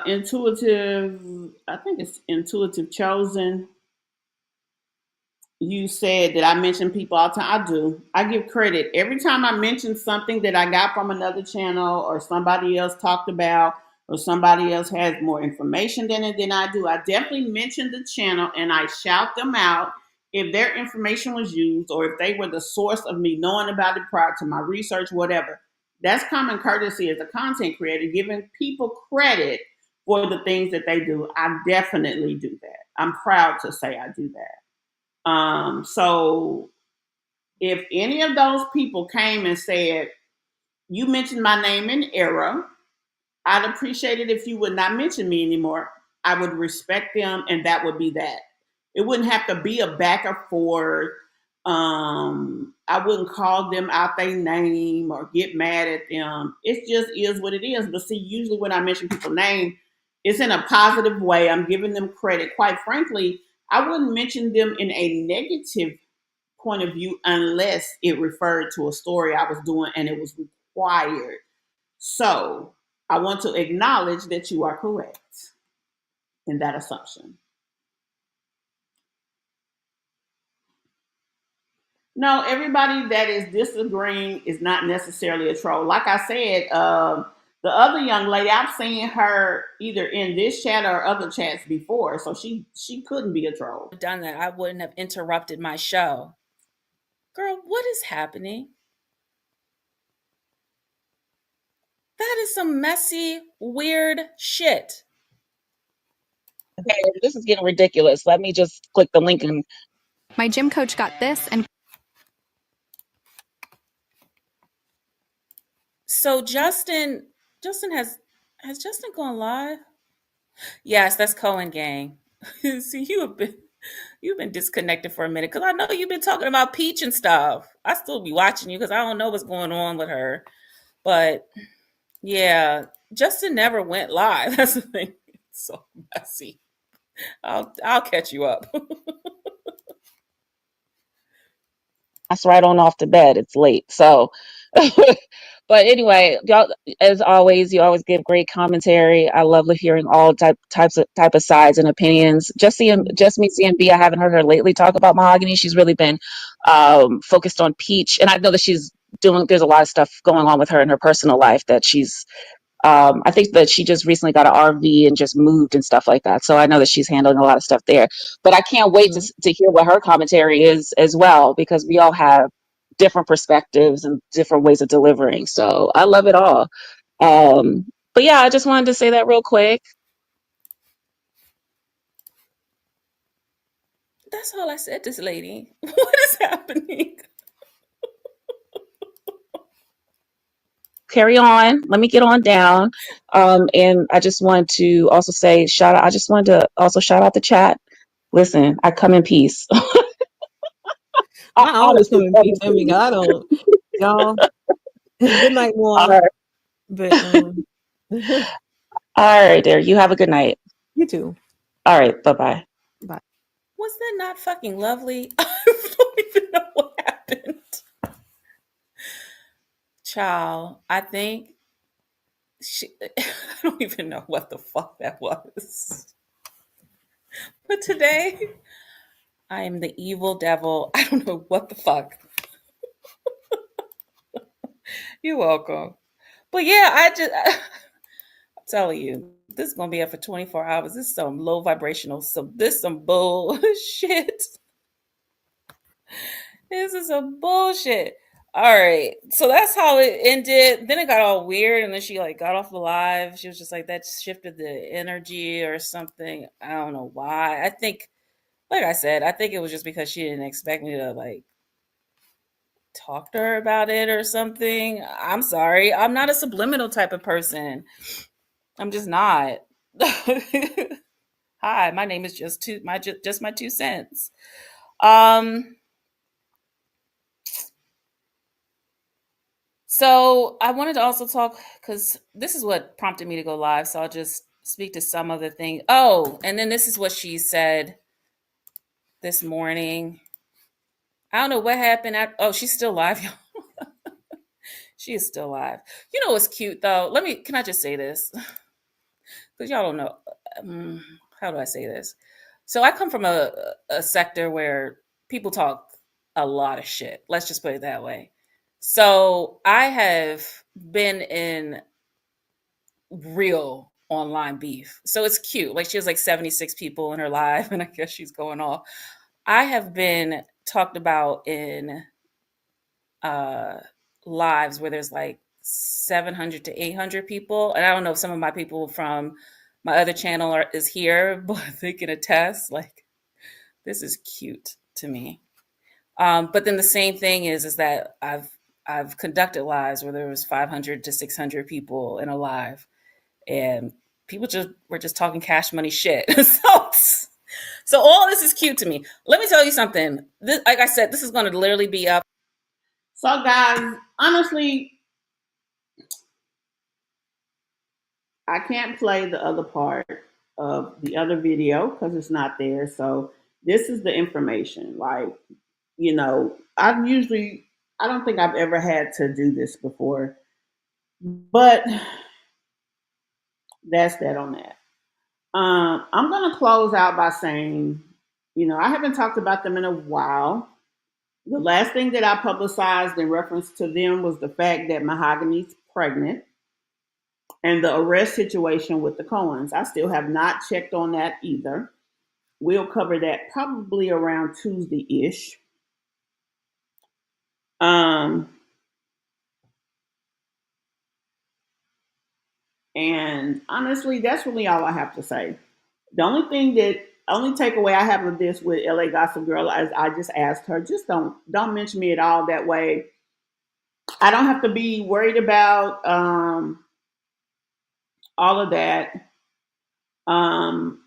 Intuitive, I think it's Intuitive Chosen. You said that I mention people all the time. I do. I give credit. Every time I mention something that I got from another channel or somebody else talked about or somebody else has more information than I do, I definitely mention the channel and I shout them out if their information was used or if they were the source of me knowing about it prior to my research, whatever. That's common courtesy as a content creator, giving people credit for the things that they do. I definitely do that. I'm proud to say I do that. So if any of those people came and said, you mentioned my name in error, I'd appreciate it if you would not mention me anymore. I would respect them, and that would be that. It wouldn't have to be a back and forth. I wouldn't call them out their name or get mad at them. It just is what it is. But see, usually when I mention people's name, it's in a positive way. I'm giving them credit. Quite frankly, I wouldn't mention them in a negative point of view unless it referred to a story I was doing and it was required. So I want to acknowledge that you are correct in that assumption. No, everybody that is disagreeing is not necessarily a troll. Like I said, the other young lady, I've seen her either in this chat or other chats before, so she couldn't be a troll. Done that, I wouldn't have interrupted my show. Girl, what is happening? That is some messy, weird shit. okay, this is getting ridiculous. Let me just click the link and My gym coach got this and So Justin has Justin gone live? Yes, that's Cohen gang. See, you've been disconnected for a minute because I know you've been talking about Peach and stuff. I still be watching you because I don't know what's going on with her. But yeah, Justin never went live. That's the thing. It's so messy. I'll catch you up. that's right on off to bed. It's late. So, but anyway, y'all, as always, you always give great commentary. I love hearing all type of sides and opinions. Just me, CMB. I haven't heard her lately talk about Mahogany. She's really been focused on Peach, and I know that she's doing. There's a lot of stuff going on with her in her personal life that she's I think that she just recently got an RV and just moved and stuff like that. So I know that she's handling a lot of stuff there. But I can't wait to hear what her commentary is as well, because we all have different perspectives and different ways of delivering. So I love it all. But yeah, I just wanted to say that real quick. That's all I said, this lady. What is happening? Carry on. Let me get on down. And I just want to also say I just wanted to also shout out the chat. Listen, I come in peace. I I always come honestly in come peace. in I mean, peace. I don't, y'all. Good night, All more. right. But All right, there. You have a good night. you too. All right. Bye-bye. Bye. Was that not fucking lovely? I don't even know what happened. Child, I think I don't even know what the fuck that was. But today, I am the evil devil. I don't know what the fuck. You're welcome. But yeah, I'm telling you, this is gonna be up for 24 hours. This is some low vibrational, some bullshit. This is some bullshit. All right. So that's how it ended. Then it got all weird, and then she like got off the live. She was just like that shifted the energy or something. I don't know why. I think, like I said, I think it was just because she didn't expect me to like talk to her about it or something. I'm sorry. I'm not a subliminal type of person. I'm just not. Hi, my name is just my 2 cents. So I wanted to also talk because this is what prompted me to go live. So I'll just speak to some of the things. Oh, and then this is what she said this morning. I don't know what happened. Oh, she's still live, y'all. She is still live. You know what's cute though? Can I just say this? Because y'all don't know. How do I say this? So I come from a sector where people talk a lot of shit. Let's just put it that way. So I have been in real online beef. So it's cute. Like she has like 76 people in her live, and I guess she's going off. I have been talked about in lives where there's like 700 to 800 people. And I don't know if some of my people from my other channel is here, but they can attest. Like, this is cute to me. But then the same thing is that I've conducted lives where there was 500 to 600 people in a live, and people were just talking cash money shit. So all this is cute to me. Let me tell you something. Like I said, this is going to literally be up. So, guys, honestly, I can't play the other part of the other video because it's not there. So, this is the information. Like, I don't think I've ever had to do this before, but that's that on that. I'm going to close out by saying, I haven't talked about them in a while. The last thing that I publicized in reference to them was the fact that Mahogany's pregnant and the arrest situation with the Cohens. I still have not checked on that either. We'll cover that probably around Tuesday-ish. And honestly, that's really all I have to say. The only takeaway I have of this with LA Gossip Girl is I just asked her, just don't mention me at all that way. I don't have to be worried about all of that. And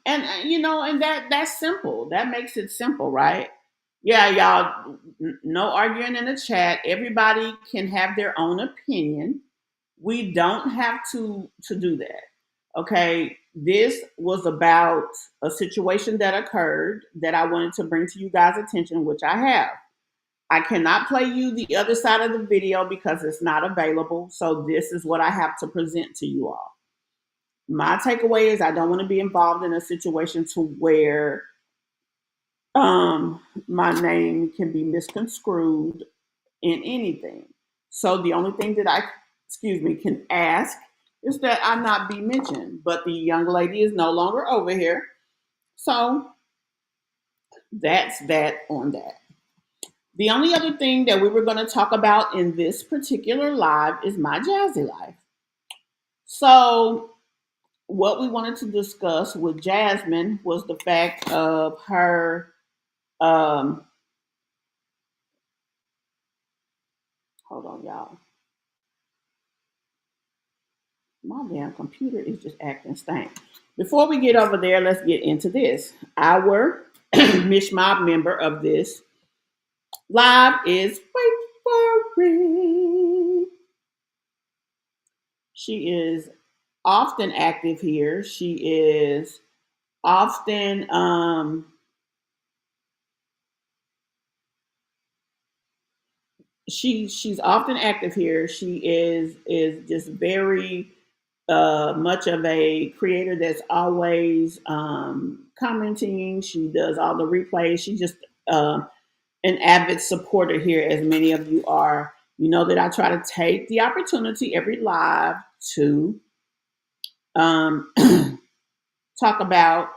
that's simple. That makes it simple, right? Yeah, y'all, no arguing in the chat. Everybody can have their own opinion. We don't have to do that. Okay, this was about a situation that occurred that I wanted to bring to you guys' attention, which I have. I cannot play you the other side of the video because it's not available. So this is what I have to present to you all. My takeaway is I don't want to be involved in a situation to where my name can be misconstrued in anything. So the only thing that I can ask is that I not be mentioned. But the young lady is no longer over here. So that's that on that. The only other thing that we were going to talk about in this particular live is my Jazzy Life. So what we wanted to discuss with Jasmine was the fact of her hold on, y'all. My damn computer is just acting stank. Before we get over there, let's get into this. Our Mish Mob member of this live is Wait for It. She is often active here. She is often she's often active here. She is just very much of a creator that's always commenting. She does all the replays. She's just an avid supporter here, as many of you are. You know that I try to take the opportunity every live to talk about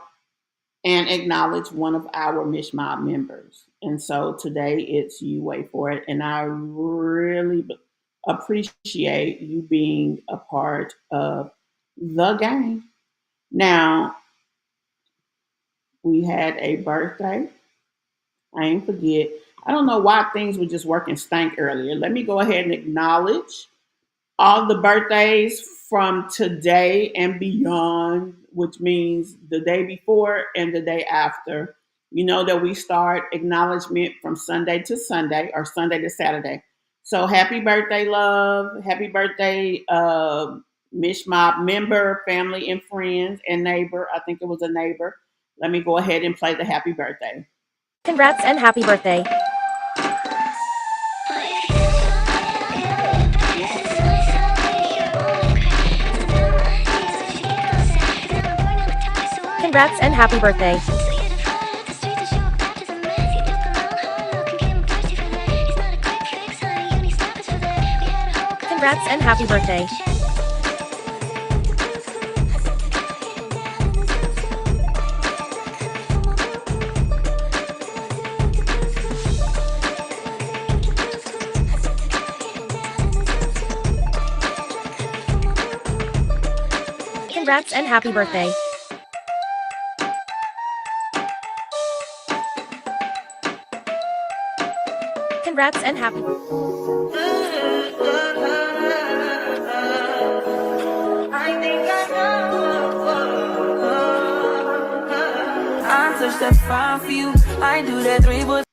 and acknowledge one of our Mish Mob members. And so today it's you, wait for it. And I really appreciate you being a part of the game. Now, we had a birthday. I ain't forget. I don't know why things were just working stank earlier. Let me go ahead and acknowledge all the birthdays from today and beyond, which means the day before and the day after. You know that we start acknowledgement from Sunday to Sunday or Sunday to Saturday. So happy birthday, love. Happy birthday, Mish Mob member, family, and friends, and neighbor. I think it was a neighbor. Let me go ahead and play the happy birthday. Congrats and happy birthday. Congrats and happy birthday. Congrats and happy birthday. Congrats and happy birthday. Congrats and happy. I touch that fire for you. I do that three, but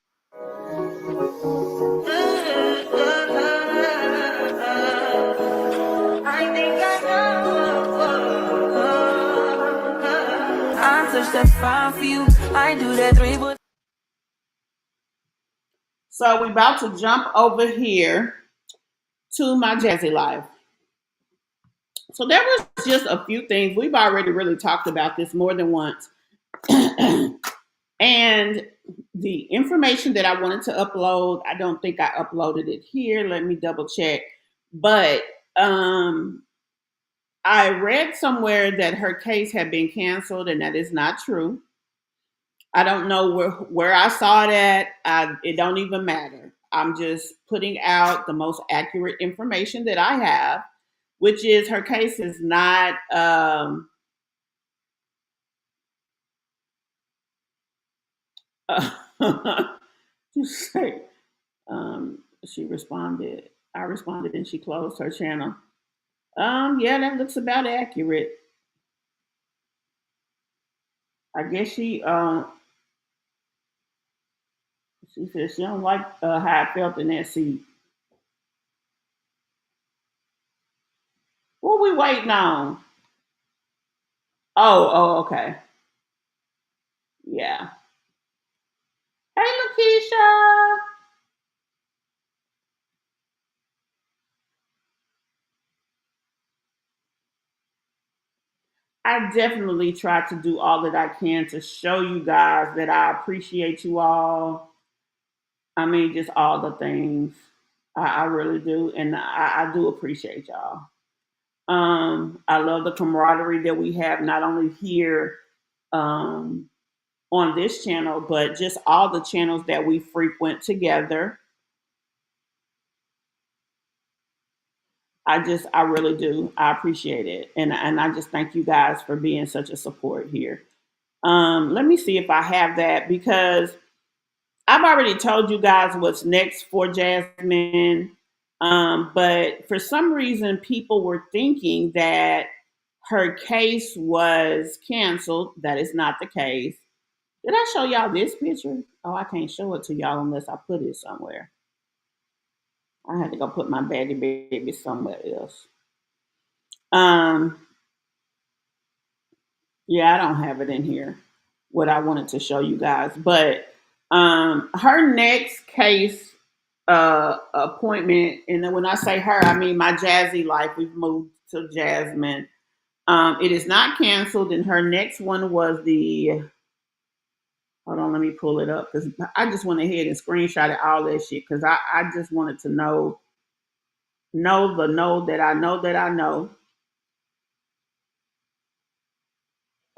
I touch that fire for you. I do that three, but So we're about to jump over here to my Jazzy Life. So there was just a few things. We've already really talked about this more than once. And the information that I wanted to upload, I don't think I uploaded it here. Let me double check. But I read somewhere that her case had been canceled, and that is not true. I don't know where I saw it at. It don't even matter. I'm just putting out the most accurate information that I have, which is her case is not. Just say, she responded. I responded, and she closed her channel. Yeah, that looks about accurate. I guess she said she don't like how I felt in that seat. What we waiting on? Okay. Yeah. Hey, Lakeisha. I definitely try to do all that I can to show you guys that I appreciate you all. I mean, just all the things. I really do. And I do appreciate y'all. I love the camaraderie that we have, not only here um, on this channel, but just all the channels that we frequent together. I really do. I appreciate it. And I just thank you guys for being such a support here. Let me see if I have that because I've already told you guys what's next for Jasmine. But for some reason, people were thinking that her case was canceled. That is not the case. Did I show y'all this picture? Oh, I can't show it to y'all unless I put it somewhere. I had to go put my baby baby somewhere else. Um, yeah, I don't have it in here. What I wanted to show you guys, but her next case appointment, and then when I say her, I mean my Jazzy Life. We've moved to Jasmine. It is not canceled, and her next one was the. Hold on, let me pull it up because I just went ahead and screenshotted all that shit because I just wanted to know that I know that I know.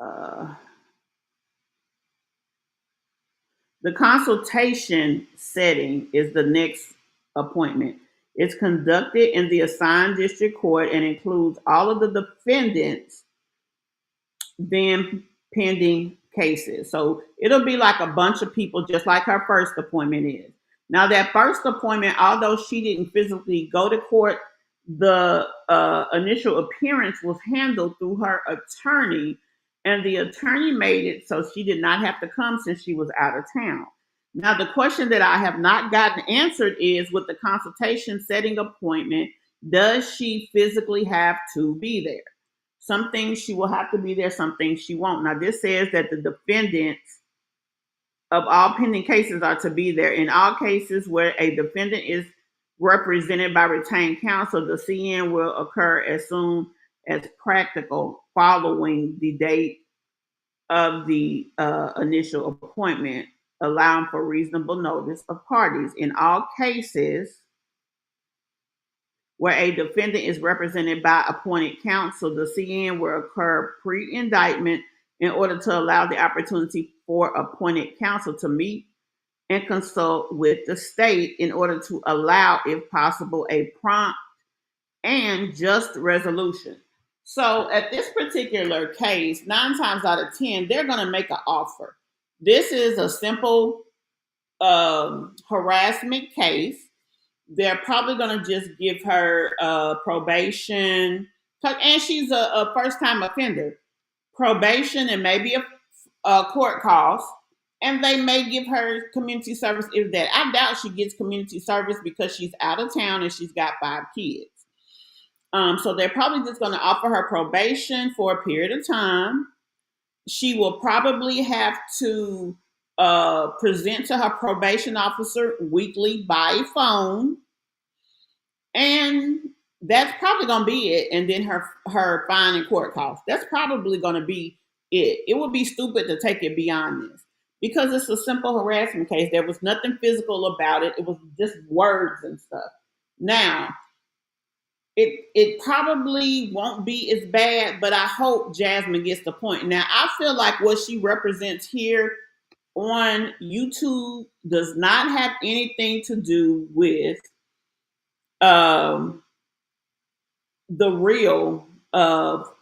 Uh, The consultation setting is the next appointment. It's conducted in the assigned district court and includes all of the defendants then pending cases. So it'll be like a bunch of people, just like her first appointment is. Now, that first appointment, although she didn't physically go to court, the initial appearance was handled through her attorney, and the attorney made it so she did not have to come since she was out of town. Now, the question that I have not gotten answered is, with the consultation setting appointment, does she physically have to be there? Some things she will have to be there, some things she won't. Now, this says that the defendants of all pending cases are to be there. In all cases where a defendant is represented by retained counsel, the CN will occur as soon as practical following the date of the initial appointment, allowing for reasonable notice of parties. In all cases where a defendant is represented by appointed counsel, the CN will occur pre-indictment in order to allow the opportunity for appointed counsel to meet and consult with the state in order to allow, if possible, a prompt and just resolution. So at this particular case, 9 times out of 10, they're going to make an offer. This is a simple harassment case. They're probably going to just give her probation, and she's a first-time offender. Probation and maybe a court cost, and they may give her community service if that. I doubt she gets community service because she's out of town and she's got 5 kids. So they're probably just going to offer her probation for a period of time. She will probably have to present to her probation officer weekly by phone. And that's probably going to be it. And then her fine and court costs. That's probably going to be it. It would be stupid to take it beyond this because it's a simple harassment case. There was nothing physical about it. It was just words and stuff. Now, it probably won't be as bad, but I hope Jasmine gets the point. Now, I feel like what she represents here on YouTube does not have anything to do with the real of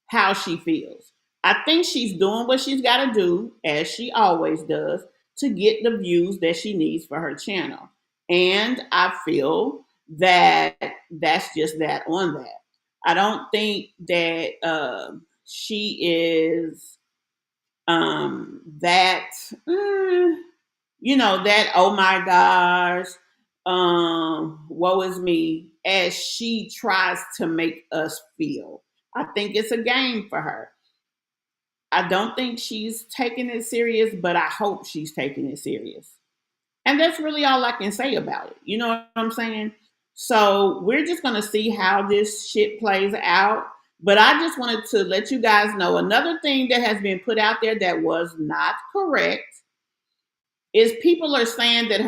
how she feels. I think she's doing what she's got to do, as she always does, to get the views that she needs for her channel. And I feel that that's just that on that. I don't think that she is that, that, oh my gosh, woe is me, as she tries to make us feel. I think it's a game for her. I don't think she's taking it serious, but I hope she's taking it serious. And that's really all I can say about it. You know what I'm saying? So we're just going to see how this shit plays out. But I just wanted to let you guys know another thing that has been put out there that was not correct is people are saying that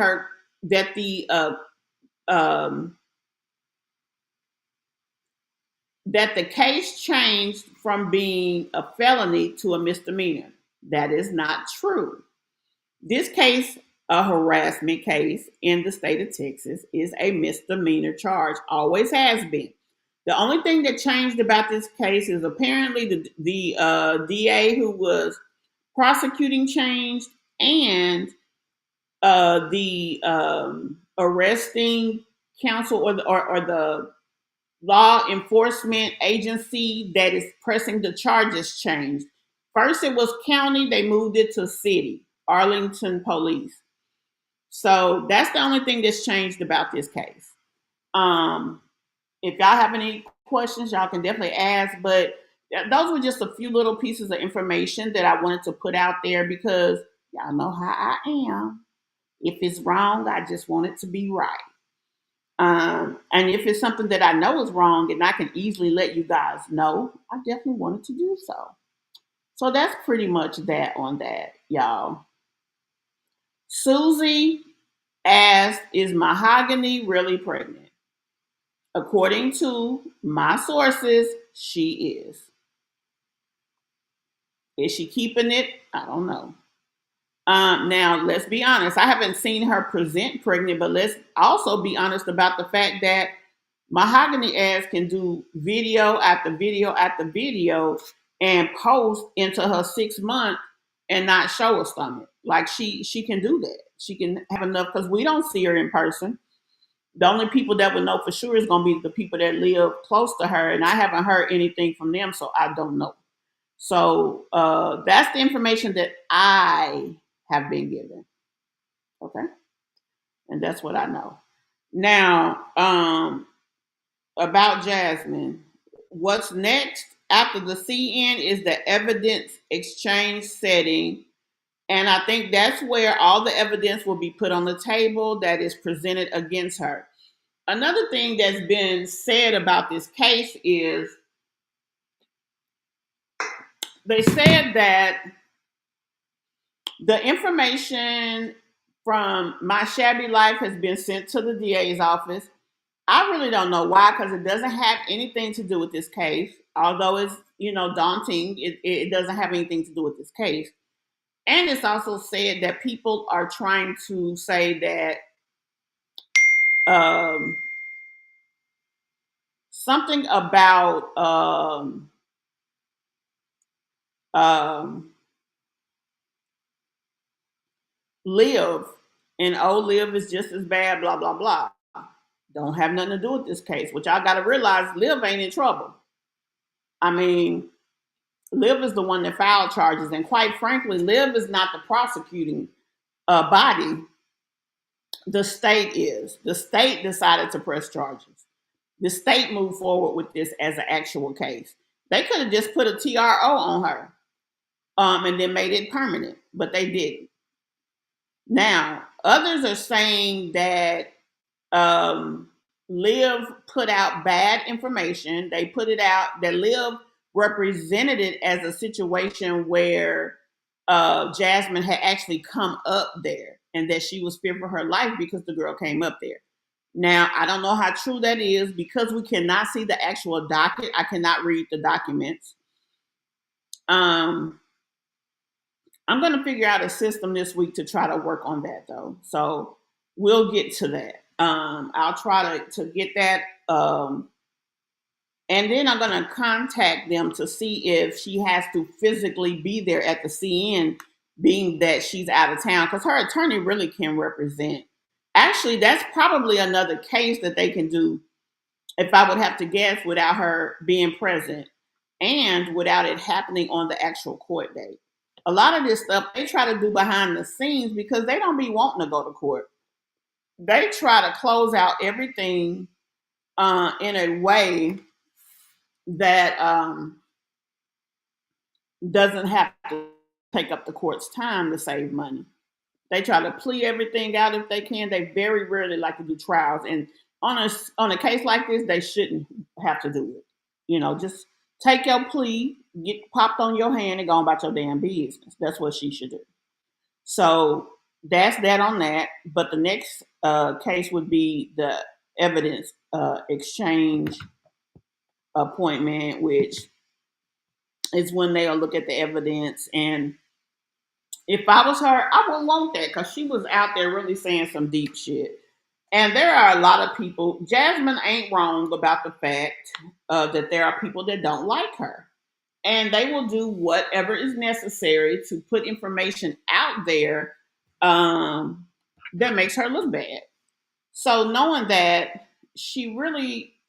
that the case changed from being a felony to a misdemeanor. That is not true. This case, a harassment case in the state of Texas, is a misdemeanor charge, always has been. The only thing that changed about this case is apparently the DA who was prosecuting changed, and the arresting counsel or the law enforcement agency that is pressing the charges changed. First it was county, they moved it to city, Arlington Police. So that's the only thing that's changed about this case. If y'all have any questions, y'all can definitely ask, but those were just a few little pieces of information that I wanted to put out there because y'all know how I am. If it's wrong, I just want it to be right. And if it's something that I know is wrong and I can easily let you guys know, I definitely wanted to do so. So that's pretty much that on that, y'all. Susie asked, is Mahogany really pregnant? According to my sources, she is. Is she keeping it? I don't know. Now, let's be honest. I haven't seen her present pregnant, but let's also be honest about the fact that Mahogany ass can do video after video after video and post into her 6 month and not show a stomach. Like she can do that. She can have enough because we don't see her in person. The only people that would know for sure is going to be the people that live close to her, and I haven't heard anything from them, so I don't know. So that's the information that I have been given. Okay, and that's what I know. Now, about Jasmine, what's next after the CN is the evidence exchange setting. And I think that's where all the evidence will be put on the table that is presented against her. Another thing that's been said about this case is they said that the information from My Shabby Life has been sent to the DA's office. I really don't know why, because it doesn't have anything to do with this case. Although it's daunting, it doesn't have anything to do with this case. And it's also said that people are trying to say that something about Liv and Liv is just as bad, blah, blah, blah. Don't have nothing to do with this case, which I got to realize Liv ain't in trouble. I mean, Liv is the one that filed charges. And quite frankly, Liv is not the prosecuting body. The state is. The state decided to press charges. The state moved forward with this as an actual case. They could have just put a TRO on her and then made it permanent, but they didn't. Now, others are saying that Liv put out bad information. They put it out that Liv represented it as a situation where Jasmine had actually come up there and that she was feared for her life because the girl came up there. Now, I don't know how true that is because we cannot see the actual docket. I cannot read the documents. I'm going to figure out a system this week to try to work on that, though. So we'll get to that. I'll try to get that. And then I'm going to contact them to see if she has to physically be there at the CN, being that she's out of town, because her attorney really can represent. Actually, that's probably another case that they can do, if I would have to guess, without her being present and without it happening on the actual court date. A lot of this stuff they try to do behind the scenes because they don't be wanting to go to court. They try to close out everything in a way that doesn't have to take up the court's time to save money. They try to plea everything out if they can. They very rarely like to do trials. And on a case like this, they shouldn't have to do it. Just take your plea, get popped on your hand, and go on about your damn business. That's what she should do. So that's that on that. But the next case would be the evidence exchange appointment, which is when they'll look at the evidence. And if I was her, I wouldn't want that because she was out there really saying some deep shit. And there are a lot of people. Jasmine ain't wrong about the fact that there are people that don't like her. And they will do whatever is necessary to put information out there that makes her look bad. So knowing that,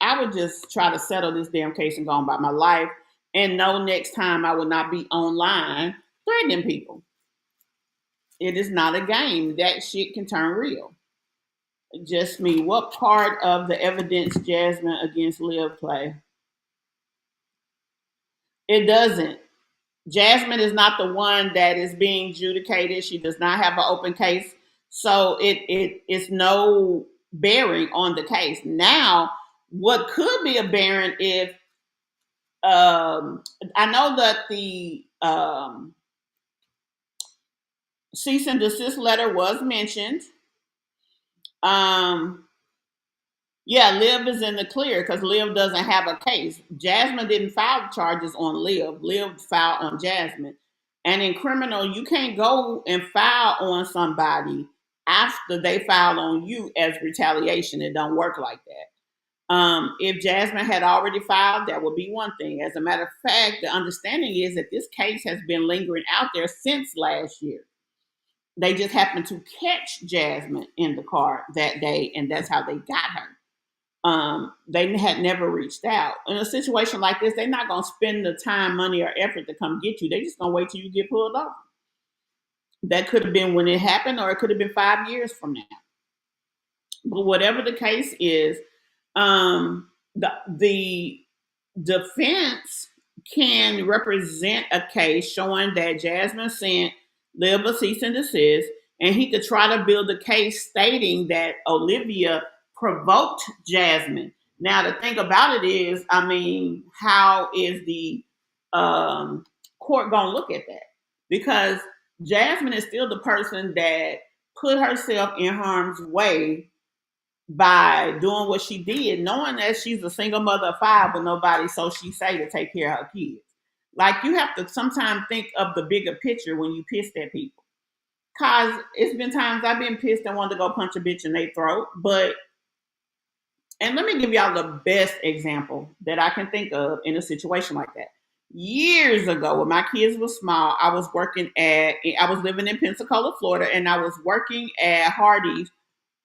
I would just try to settle this damn case and go on about my life and know next time I will not be online threatening people. It is not a game. That shit can turn real. Just me. What part of the evidence Jasmine against Liv play? It doesn't. Jasmine is not the one that is being adjudicated. She does not have an open case. So it's no bearing on the case. Now, what could be a bearing if I know that the cease and desist letter was mentioned. Liv is in the clear because Liv doesn't have a case. Jasmine didn't file charges on Liv. Liv filed on Jasmine. And in criminal, you can't go and file on somebody after they file on you as retaliation. It don't work like that. If Jasmine had already filed, that would be one thing. As a matter of fact, the understanding is that this case has been lingering out there since last year. They just happened to catch Jasmine in the car that day, and that's how they got her. They had never reached out. In a situation like this, they're not going to spend the time, money, or effort to come get you. They're just going to wait till you get pulled over. That could have been when it happened, or it could have been 5 years from now. But whatever the case is, the defense can represent a case showing that Jasmine sent Lil a cease and desist, and he could try to build a case stating that Olivia provoked Jasmine. Now, the thing about it is, I mean, how is the court going to look at that? Because Jasmine is still the person that put herself in harm's way by doing what she did, knowing that she's a single mother of 5 with nobody, so she say, to take care of her kids. Like, you have to sometimes think of the bigger picture when you pissed at people. Cause it's been times I've been pissed and wanted to go punch a bitch in their throat. And let me give y'all the best example that I can think of in a situation like that. Years ago, when my kids were small, I was living in Pensacola, Florida, and I was working at Hardee's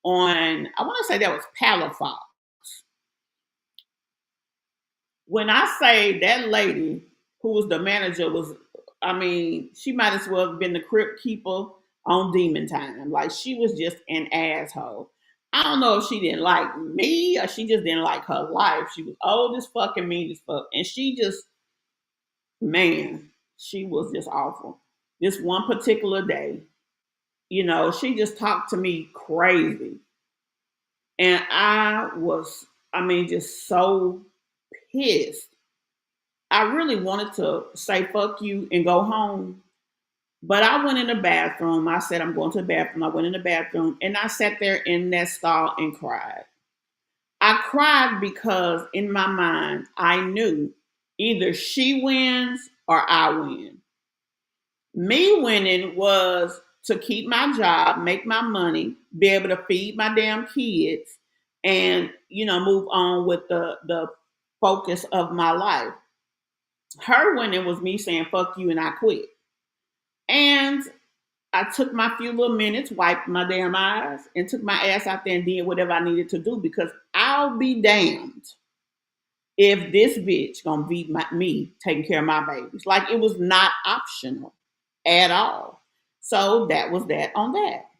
on, I want to say that was Palafox. When I say that lady who was the manager she might as well have been the crypt keeper on Demon Time. Like, she was just an asshole. I don't know if she didn't like me or she just didn't like her life. She was old as fuck and mean as fuck. And she just, man, she was just awful. This one particular day, she just talked to me crazy. And I was, just so pissed. I really wanted to say fuck you and go home. But I went in the bathroom. I said, I'm going to the bathroom. I went in the bathroom and I sat there in that stall and cried. I cried because in my mind, I knew either she wins or I win. Me winning was to keep my job, make my money, be able to feed my damn kids, and move on with the focus of my life. Her winning was me saying fuck you and I quit. And I took my few little minutes, wiped my damn eyes, and took my ass out there and did whatever I needed to do, because I'll be damned if this bitch gonna beat me taking care of my babies. Like, it was not optional at all. So that was that on that.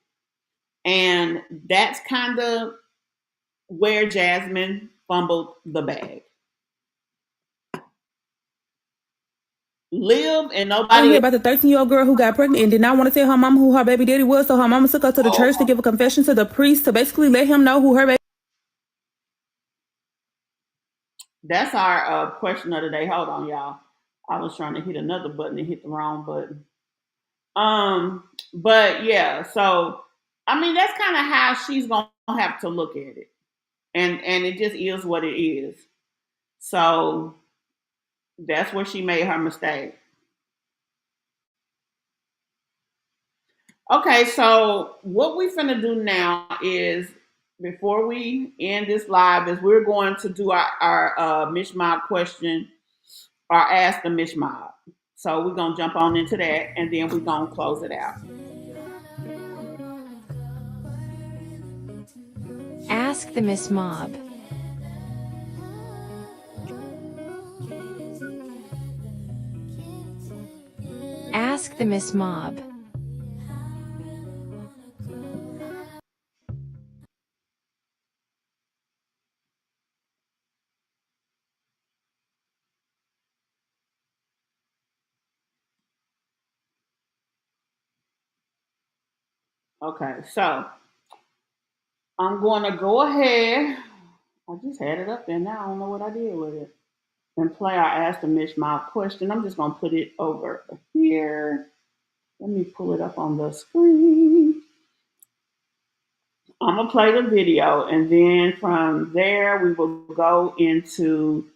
And that's kind of where Jasmine fumbled the bag. Live and I nobody. hear about the 13-year-old girl who got pregnant and did not want to tell her mama who her baby daddy was, so her mama took her to the church to give a confession to the priest to basically let him know who her baby. That's our question of the day. Hold on, y'all. I was trying to hit another button and hit the wrong button. But yeah, so that's kind of how she's gonna have to look at it, and it just is what it is. So that's where she made her mistake. Okay, so what we finna do now is, before we end this live, is we're going to do our Mish Mob question, or ask the Mish Mob. So we're gonna jump on into that, and then we're gonna close it out. Ask the Mish Mob. Ask the Mish Mob. Okay, so I'm going to go ahead. I just had it up there now. I don't know what I did with it. And play our Ask the Mish Mob question. I'm just going to put it over here. Let me pull it up on the screen. I'm going to play the video, and then from there, we will go into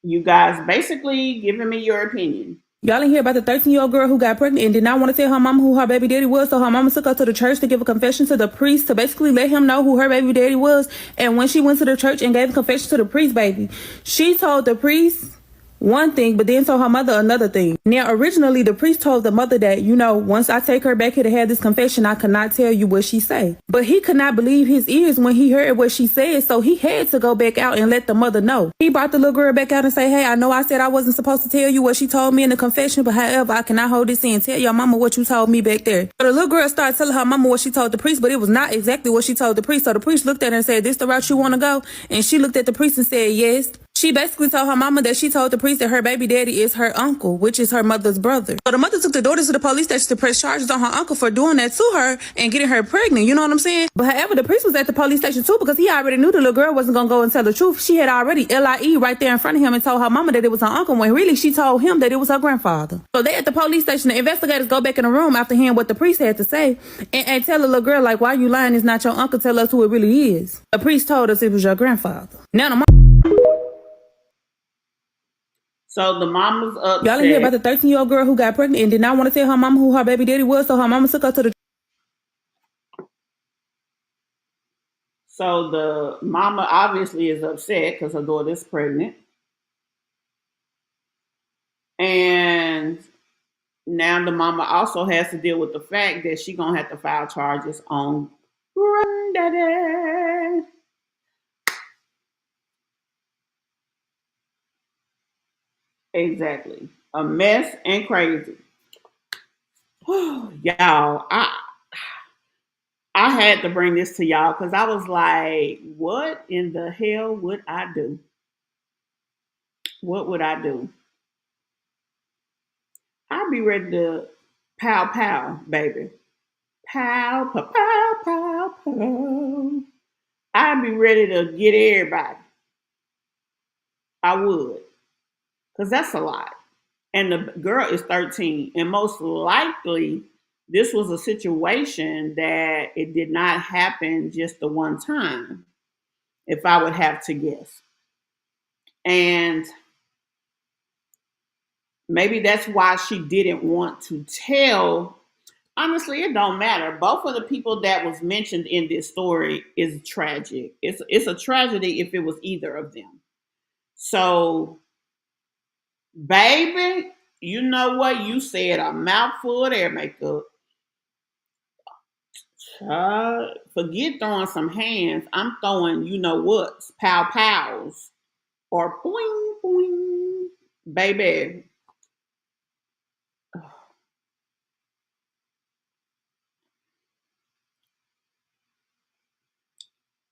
you guys basically giving me your opinion. Y'all didn't hear about the 13-year-old girl who got pregnant and did not want to tell her mama who her baby daddy was, so her mama took her to the church to give a confession to the priest to basically let him know who her baby daddy was. And when she went to the church and gave a confession to the priest, baby, she told the priest one thing, but then told her mother another thing. Now, originally, the priest told the mother that, once I take her back here to have this confession, I could not tell you what she say. But he could not believe his ears when he heard what she said, so he had to go back out and let the mother know. He brought the little girl back out and say, hey, I know I said I wasn't supposed to tell you what she told me in the confession, but however, I cannot hold this in. Tell your mama what you told me back there. So the little girl started telling her mama what she told the priest, but it was not exactly what she told the priest. So the priest looked at her and said, this the route you want to go? And she looked at the priest and said, yes. She basically told her mama that she told the priest that her baby daddy is her uncle, which is her mother's brother. So the mother took the daughter to the police station to press charges on her uncle for doing that to her and getting her pregnant. You know what I'm saying? But however, the priest was at the police station too because he already knew the little girl wasn't going to go and tell the truth. She had already LIE right there in front of him and told her mama that it was her uncle when really she told him that it was her grandfather. So they at the police station, the investigators go back in the room after hearing what the priest had to say and tell the little girl, like, why you lying? It's not your uncle. Tell us who it really is. The priest told us it was your grandfather. Now the mom. So the mama's upset. Y'all didn't hear about the 13-year-old girl who got pregnant and did not want to tell her mama who her baby daddy was, so her mama took her to the... So the mama obviously is upset because her daughter's pregnant. And now the mama also has to deal with the fact that she's going to have to file charges on granddaddy. Exactly. A mess and crazy. Y'all, I had to bring this to y'all because I was like, what in the hell would I do? What would I do? I'd be ready to pow pow, baby. Pow, pow, pow, pow, pow. I'd be ready to get everybody. I would. Because that's a lot. And the girl is 13. And most likely, this was a situation that it did not happen just the one time, if I would have to guess. And maybe that's why she didn't want to tell. Honestly, it don't matter. Both of the people that was mentioned in this story is tragic. It's a tragedy if it was either of them. So, baby, you know what? You said a mouthful of hair makeup. Forget throwing some hands. I'm throwing, you know what? Pow pows or boing boing, baby.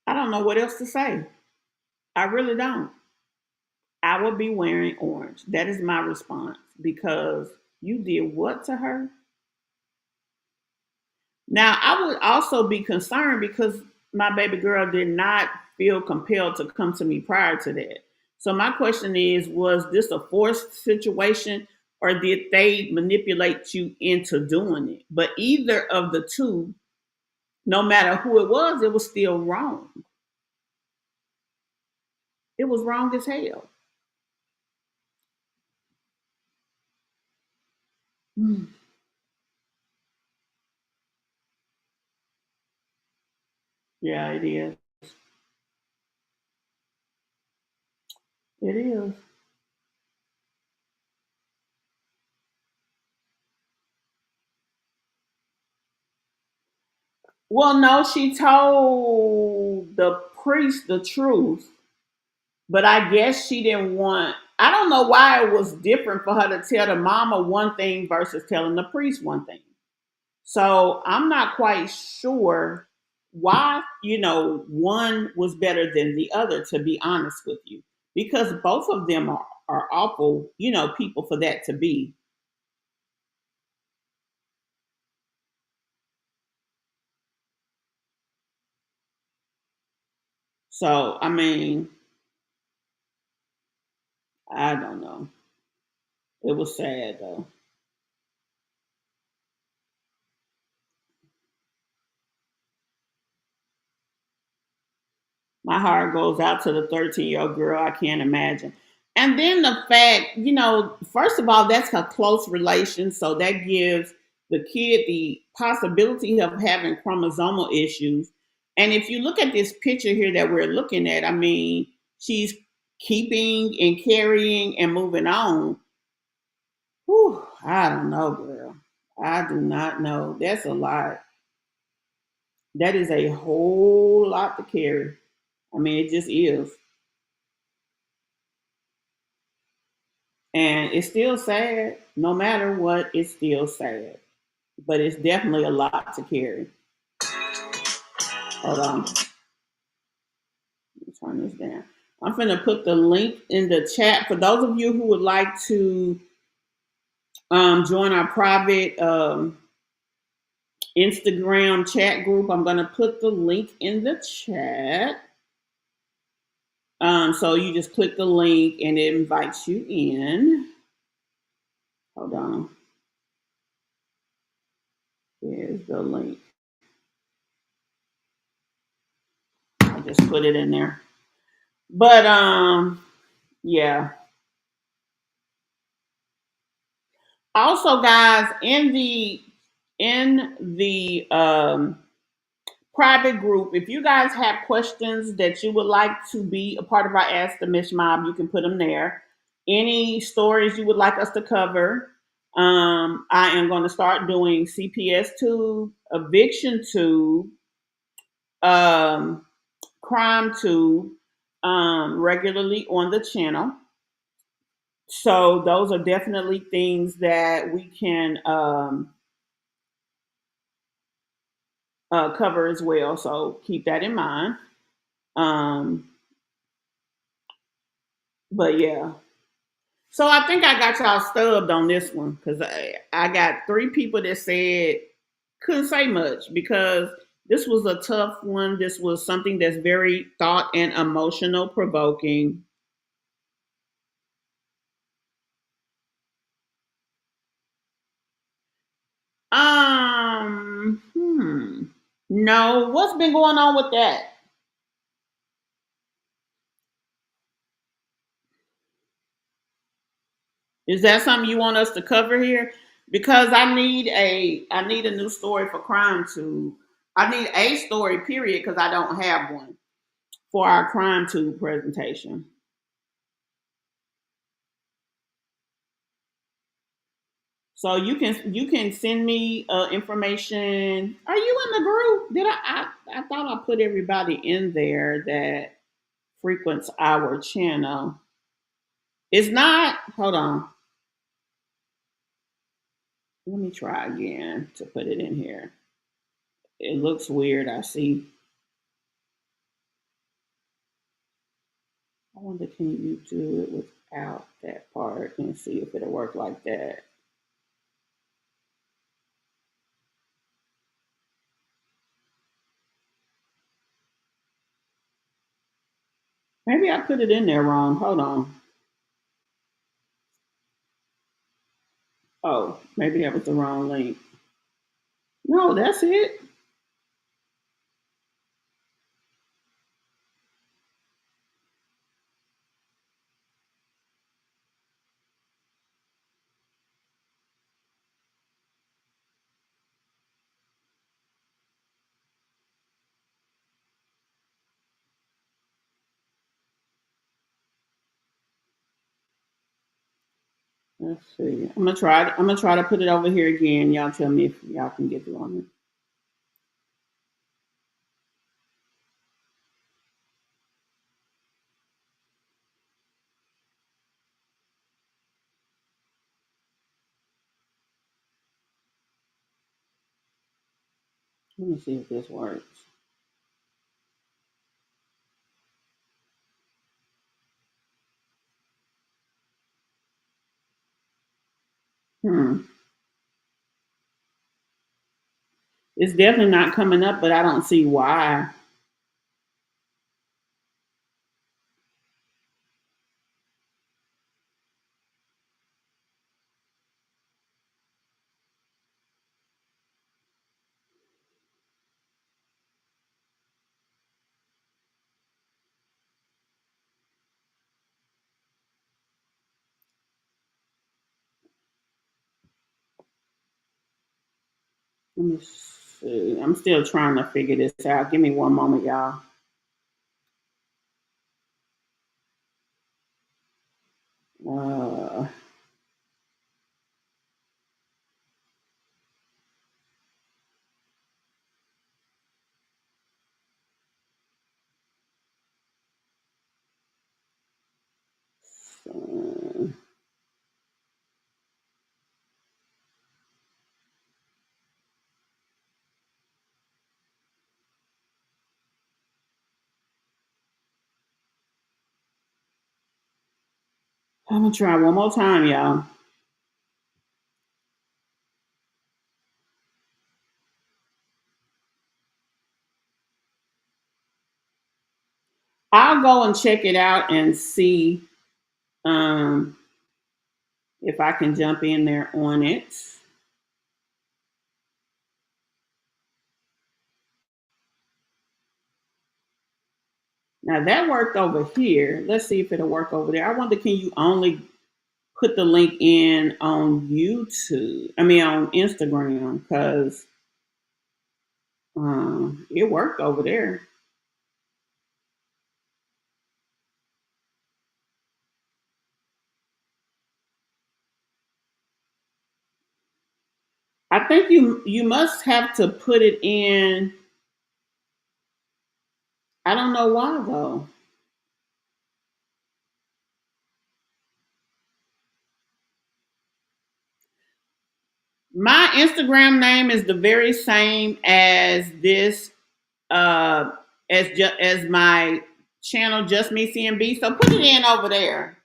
I don't know what else to say. I really don't. I would be wearing orange. That is my response because you did what to her? Now, I would also be concerned because my baby girl did not feel compelled to come to me prior to that. So, my question is, was this a forced situation or did they manipulate you into doing it? But either of the two, no matter who it was still wrong. It was wrong as hell. Mm. Yeah, it is. It is. Well, no, she told the priest the truth, but I guess she didn't want. I don't know why it was different for her to tell the mama one thing versus telling the priest one thing. So I'm not quite sure why, one was better than the other, to be honest with you, because both of them are awful, people for that to be. So, I mean, I don't know. It was sad though. My heart goes out to the 13-year-old girl. I can't imagine. And then the fact, first of all, that's a close relation. So that gives the kid the possibility of having chromosomal issues. And if you look at this picture here that we're looking at, I mean, she's keeping and carrying and moving on. Whew, I don't know, girl. I do not know. That's a lot. That is a whole lot to carry. I mean, it just is. And it's still sad. No matter what, it's still sad. But it's definitely a lot to carry. Hold on. Let me turn this down. I'm going to put the link in the chat for those of you who would like to join our private Instagram chat group. I'm going to put the link in the chat. So you just click the link and it invites you in. Hold on. Here's the link. I just put it in there. But yeah. Also, guys, in the private group, if you guys have questions that you would like to be a part of our Ask the Mish Mob, you can put them there. Any stories you would like us to cover, I am going to start doing CPS tube, eviction tube, crime tube regularly on the channel. So those are definitely things that we can cover as well. So keep that in mind. But yeah. So I think I got y'all stubbed on this one because I got 3 people that said couldn't say much because this was a tough one. This was something that's very thought and emotional provoking. No, what's been going on with that? Is that something you want us to cover here? Because I need a new story for crime tube. I need a story period because I don't have one for our crime tube presentation. So you can send me information. Are you in the group? Did I thought I put everybody in there that frequents our channel. It's not. Hold on. Let me try again to put it in here. It looks weird. I see. I wonder, can you do it without that part and see if it'll work like that? Maybe I put it in there wrong. Hold on. Oh, maybe that was the wrong link. No, that's it. Let's see. I'm gonna try. I'm gonna try to put it over here again. Y'all tell me if y'all can get through on it. Let me see if this works. It's definitely not coming up, but I don't see why. Let me see. I'm still trying to figure this out. Give me one moment, y'all. Uh, so- I'm gonna try one more time, y'all. I'll go and check it out and see um, if I can jump in there on it. Now that worked over here. Let's see if it'll work over there. I wonder, can you only put the link in on YouTube? I mean, on Instagram, because it worked over there. I think you must have to put it in. I don't know why though. My Instagram name is the very same as this, uh, as my channel, Justmecmb. So put it in over there.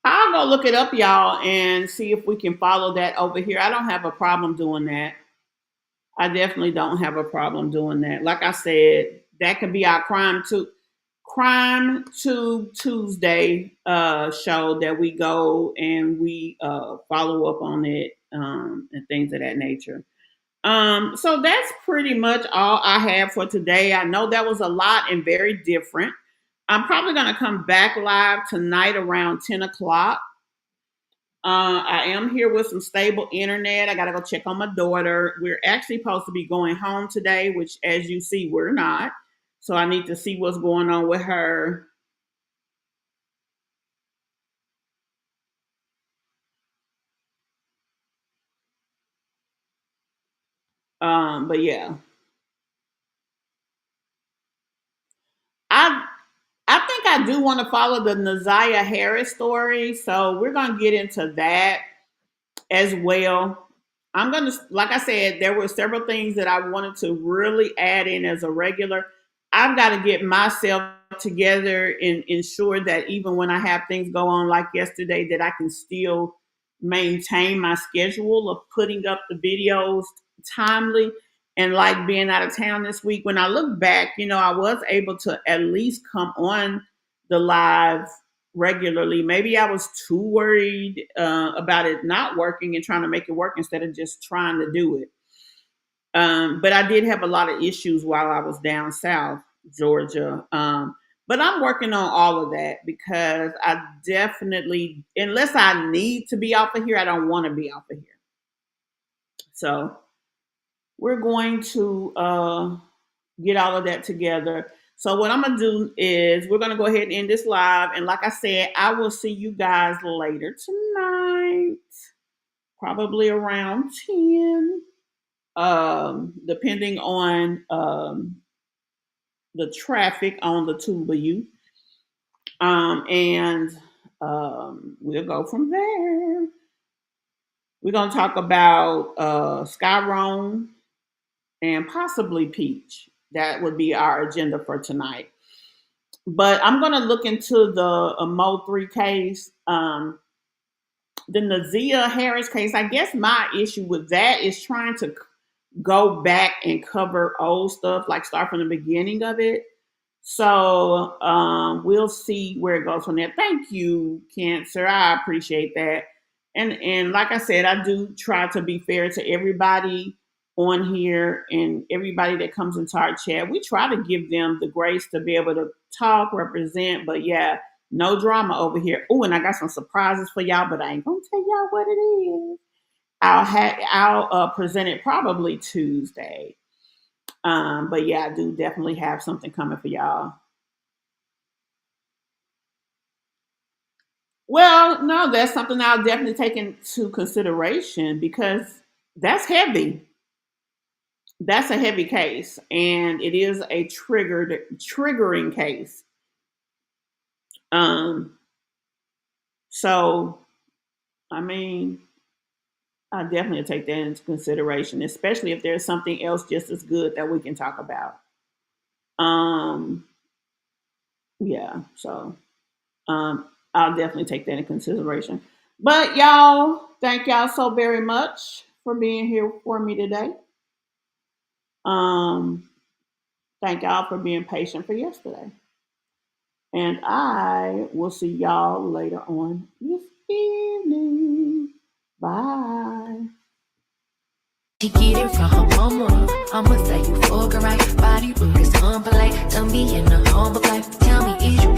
I'll go look it up, y'all, and see if we can follow that over here. I don't have a problem doing that. I definitely don't have a problem doing that. Like I said, that could be our Crime Tube Tuesday show that we go and we follow up on it and things of that nature. So that's pretty much all I have for today. I know that was a lot and very different. I'm probably going to come back live tonight around 10 o'clock. I am here with some stable internet. I got to go check on my daughter. We're actually supposed to be going home today, which, as you see, we're not. So I need to see what's going on with her. But yeah, I I think I do want to follow the Naziah Harris story. So we're gonna get into that as well. I'm gonna, like I said, there were several things that I wanted to really add in as a regular. I've got to get myself together and ensure that even when I have things go on like yesterday, that I can still maintain my schedule of putting up the videos timely. And like being out of town this week, when I look back, I was able to at least come on the live regularly. Maybe I was too worried about it not working and trying to make it work instead of just trying to do it. But I did have a lot of issues while I was down south, Georgia. But I'm working on all of that because I definitely, unless I need to be off of here, I don't want to be off of here. So we're going to get all of that together. So what I'm gonna do is we're gonna go ahead and end this live. And like I said, I will see you guys later tonight, probably around 10, depending on the traffic on the Tuba U. And we'll go from there. We're gonna talk about Skyrone and possibly Peach. That would be our agenda for tonight. But I'm going to look into the Mo 3 case. The Naziah Harris case, I guess my issue with that is trying to go back and cover old stuff, like start from the beginning of it. So we'll see where it goes from there. Thank you, Cancer. I appreciate that. And like I said, I do try to be fair to everybody on here and everybody that comes into our chat, we try to give them the grace to be able to talk, represent, but yeah, no drama over here. Oh, and I got some surprises for y'all, but I ain't gonna tell y'all what it is. I'll present it probably Tuesday. But yeah, I do definitely have something coming for y'all. Well, no, that's something I'll definitely take into consideration because that's heavy. That's a heavy case, and it is a triggering case. So I mean, I definitely take that into consideration, especially if there's something else just as good that we can talk about. Yeah, so I'll definitely take that into consideration. But y'all, thank y'all so very much for being here for me today. Thank y'all for being patient for yesterday. And I will see y'all later on this evening. Bye. She get it from her mama. I'ma say you fuck her right. Body rude is unpolite. Tell me in a humble life. Tell me is you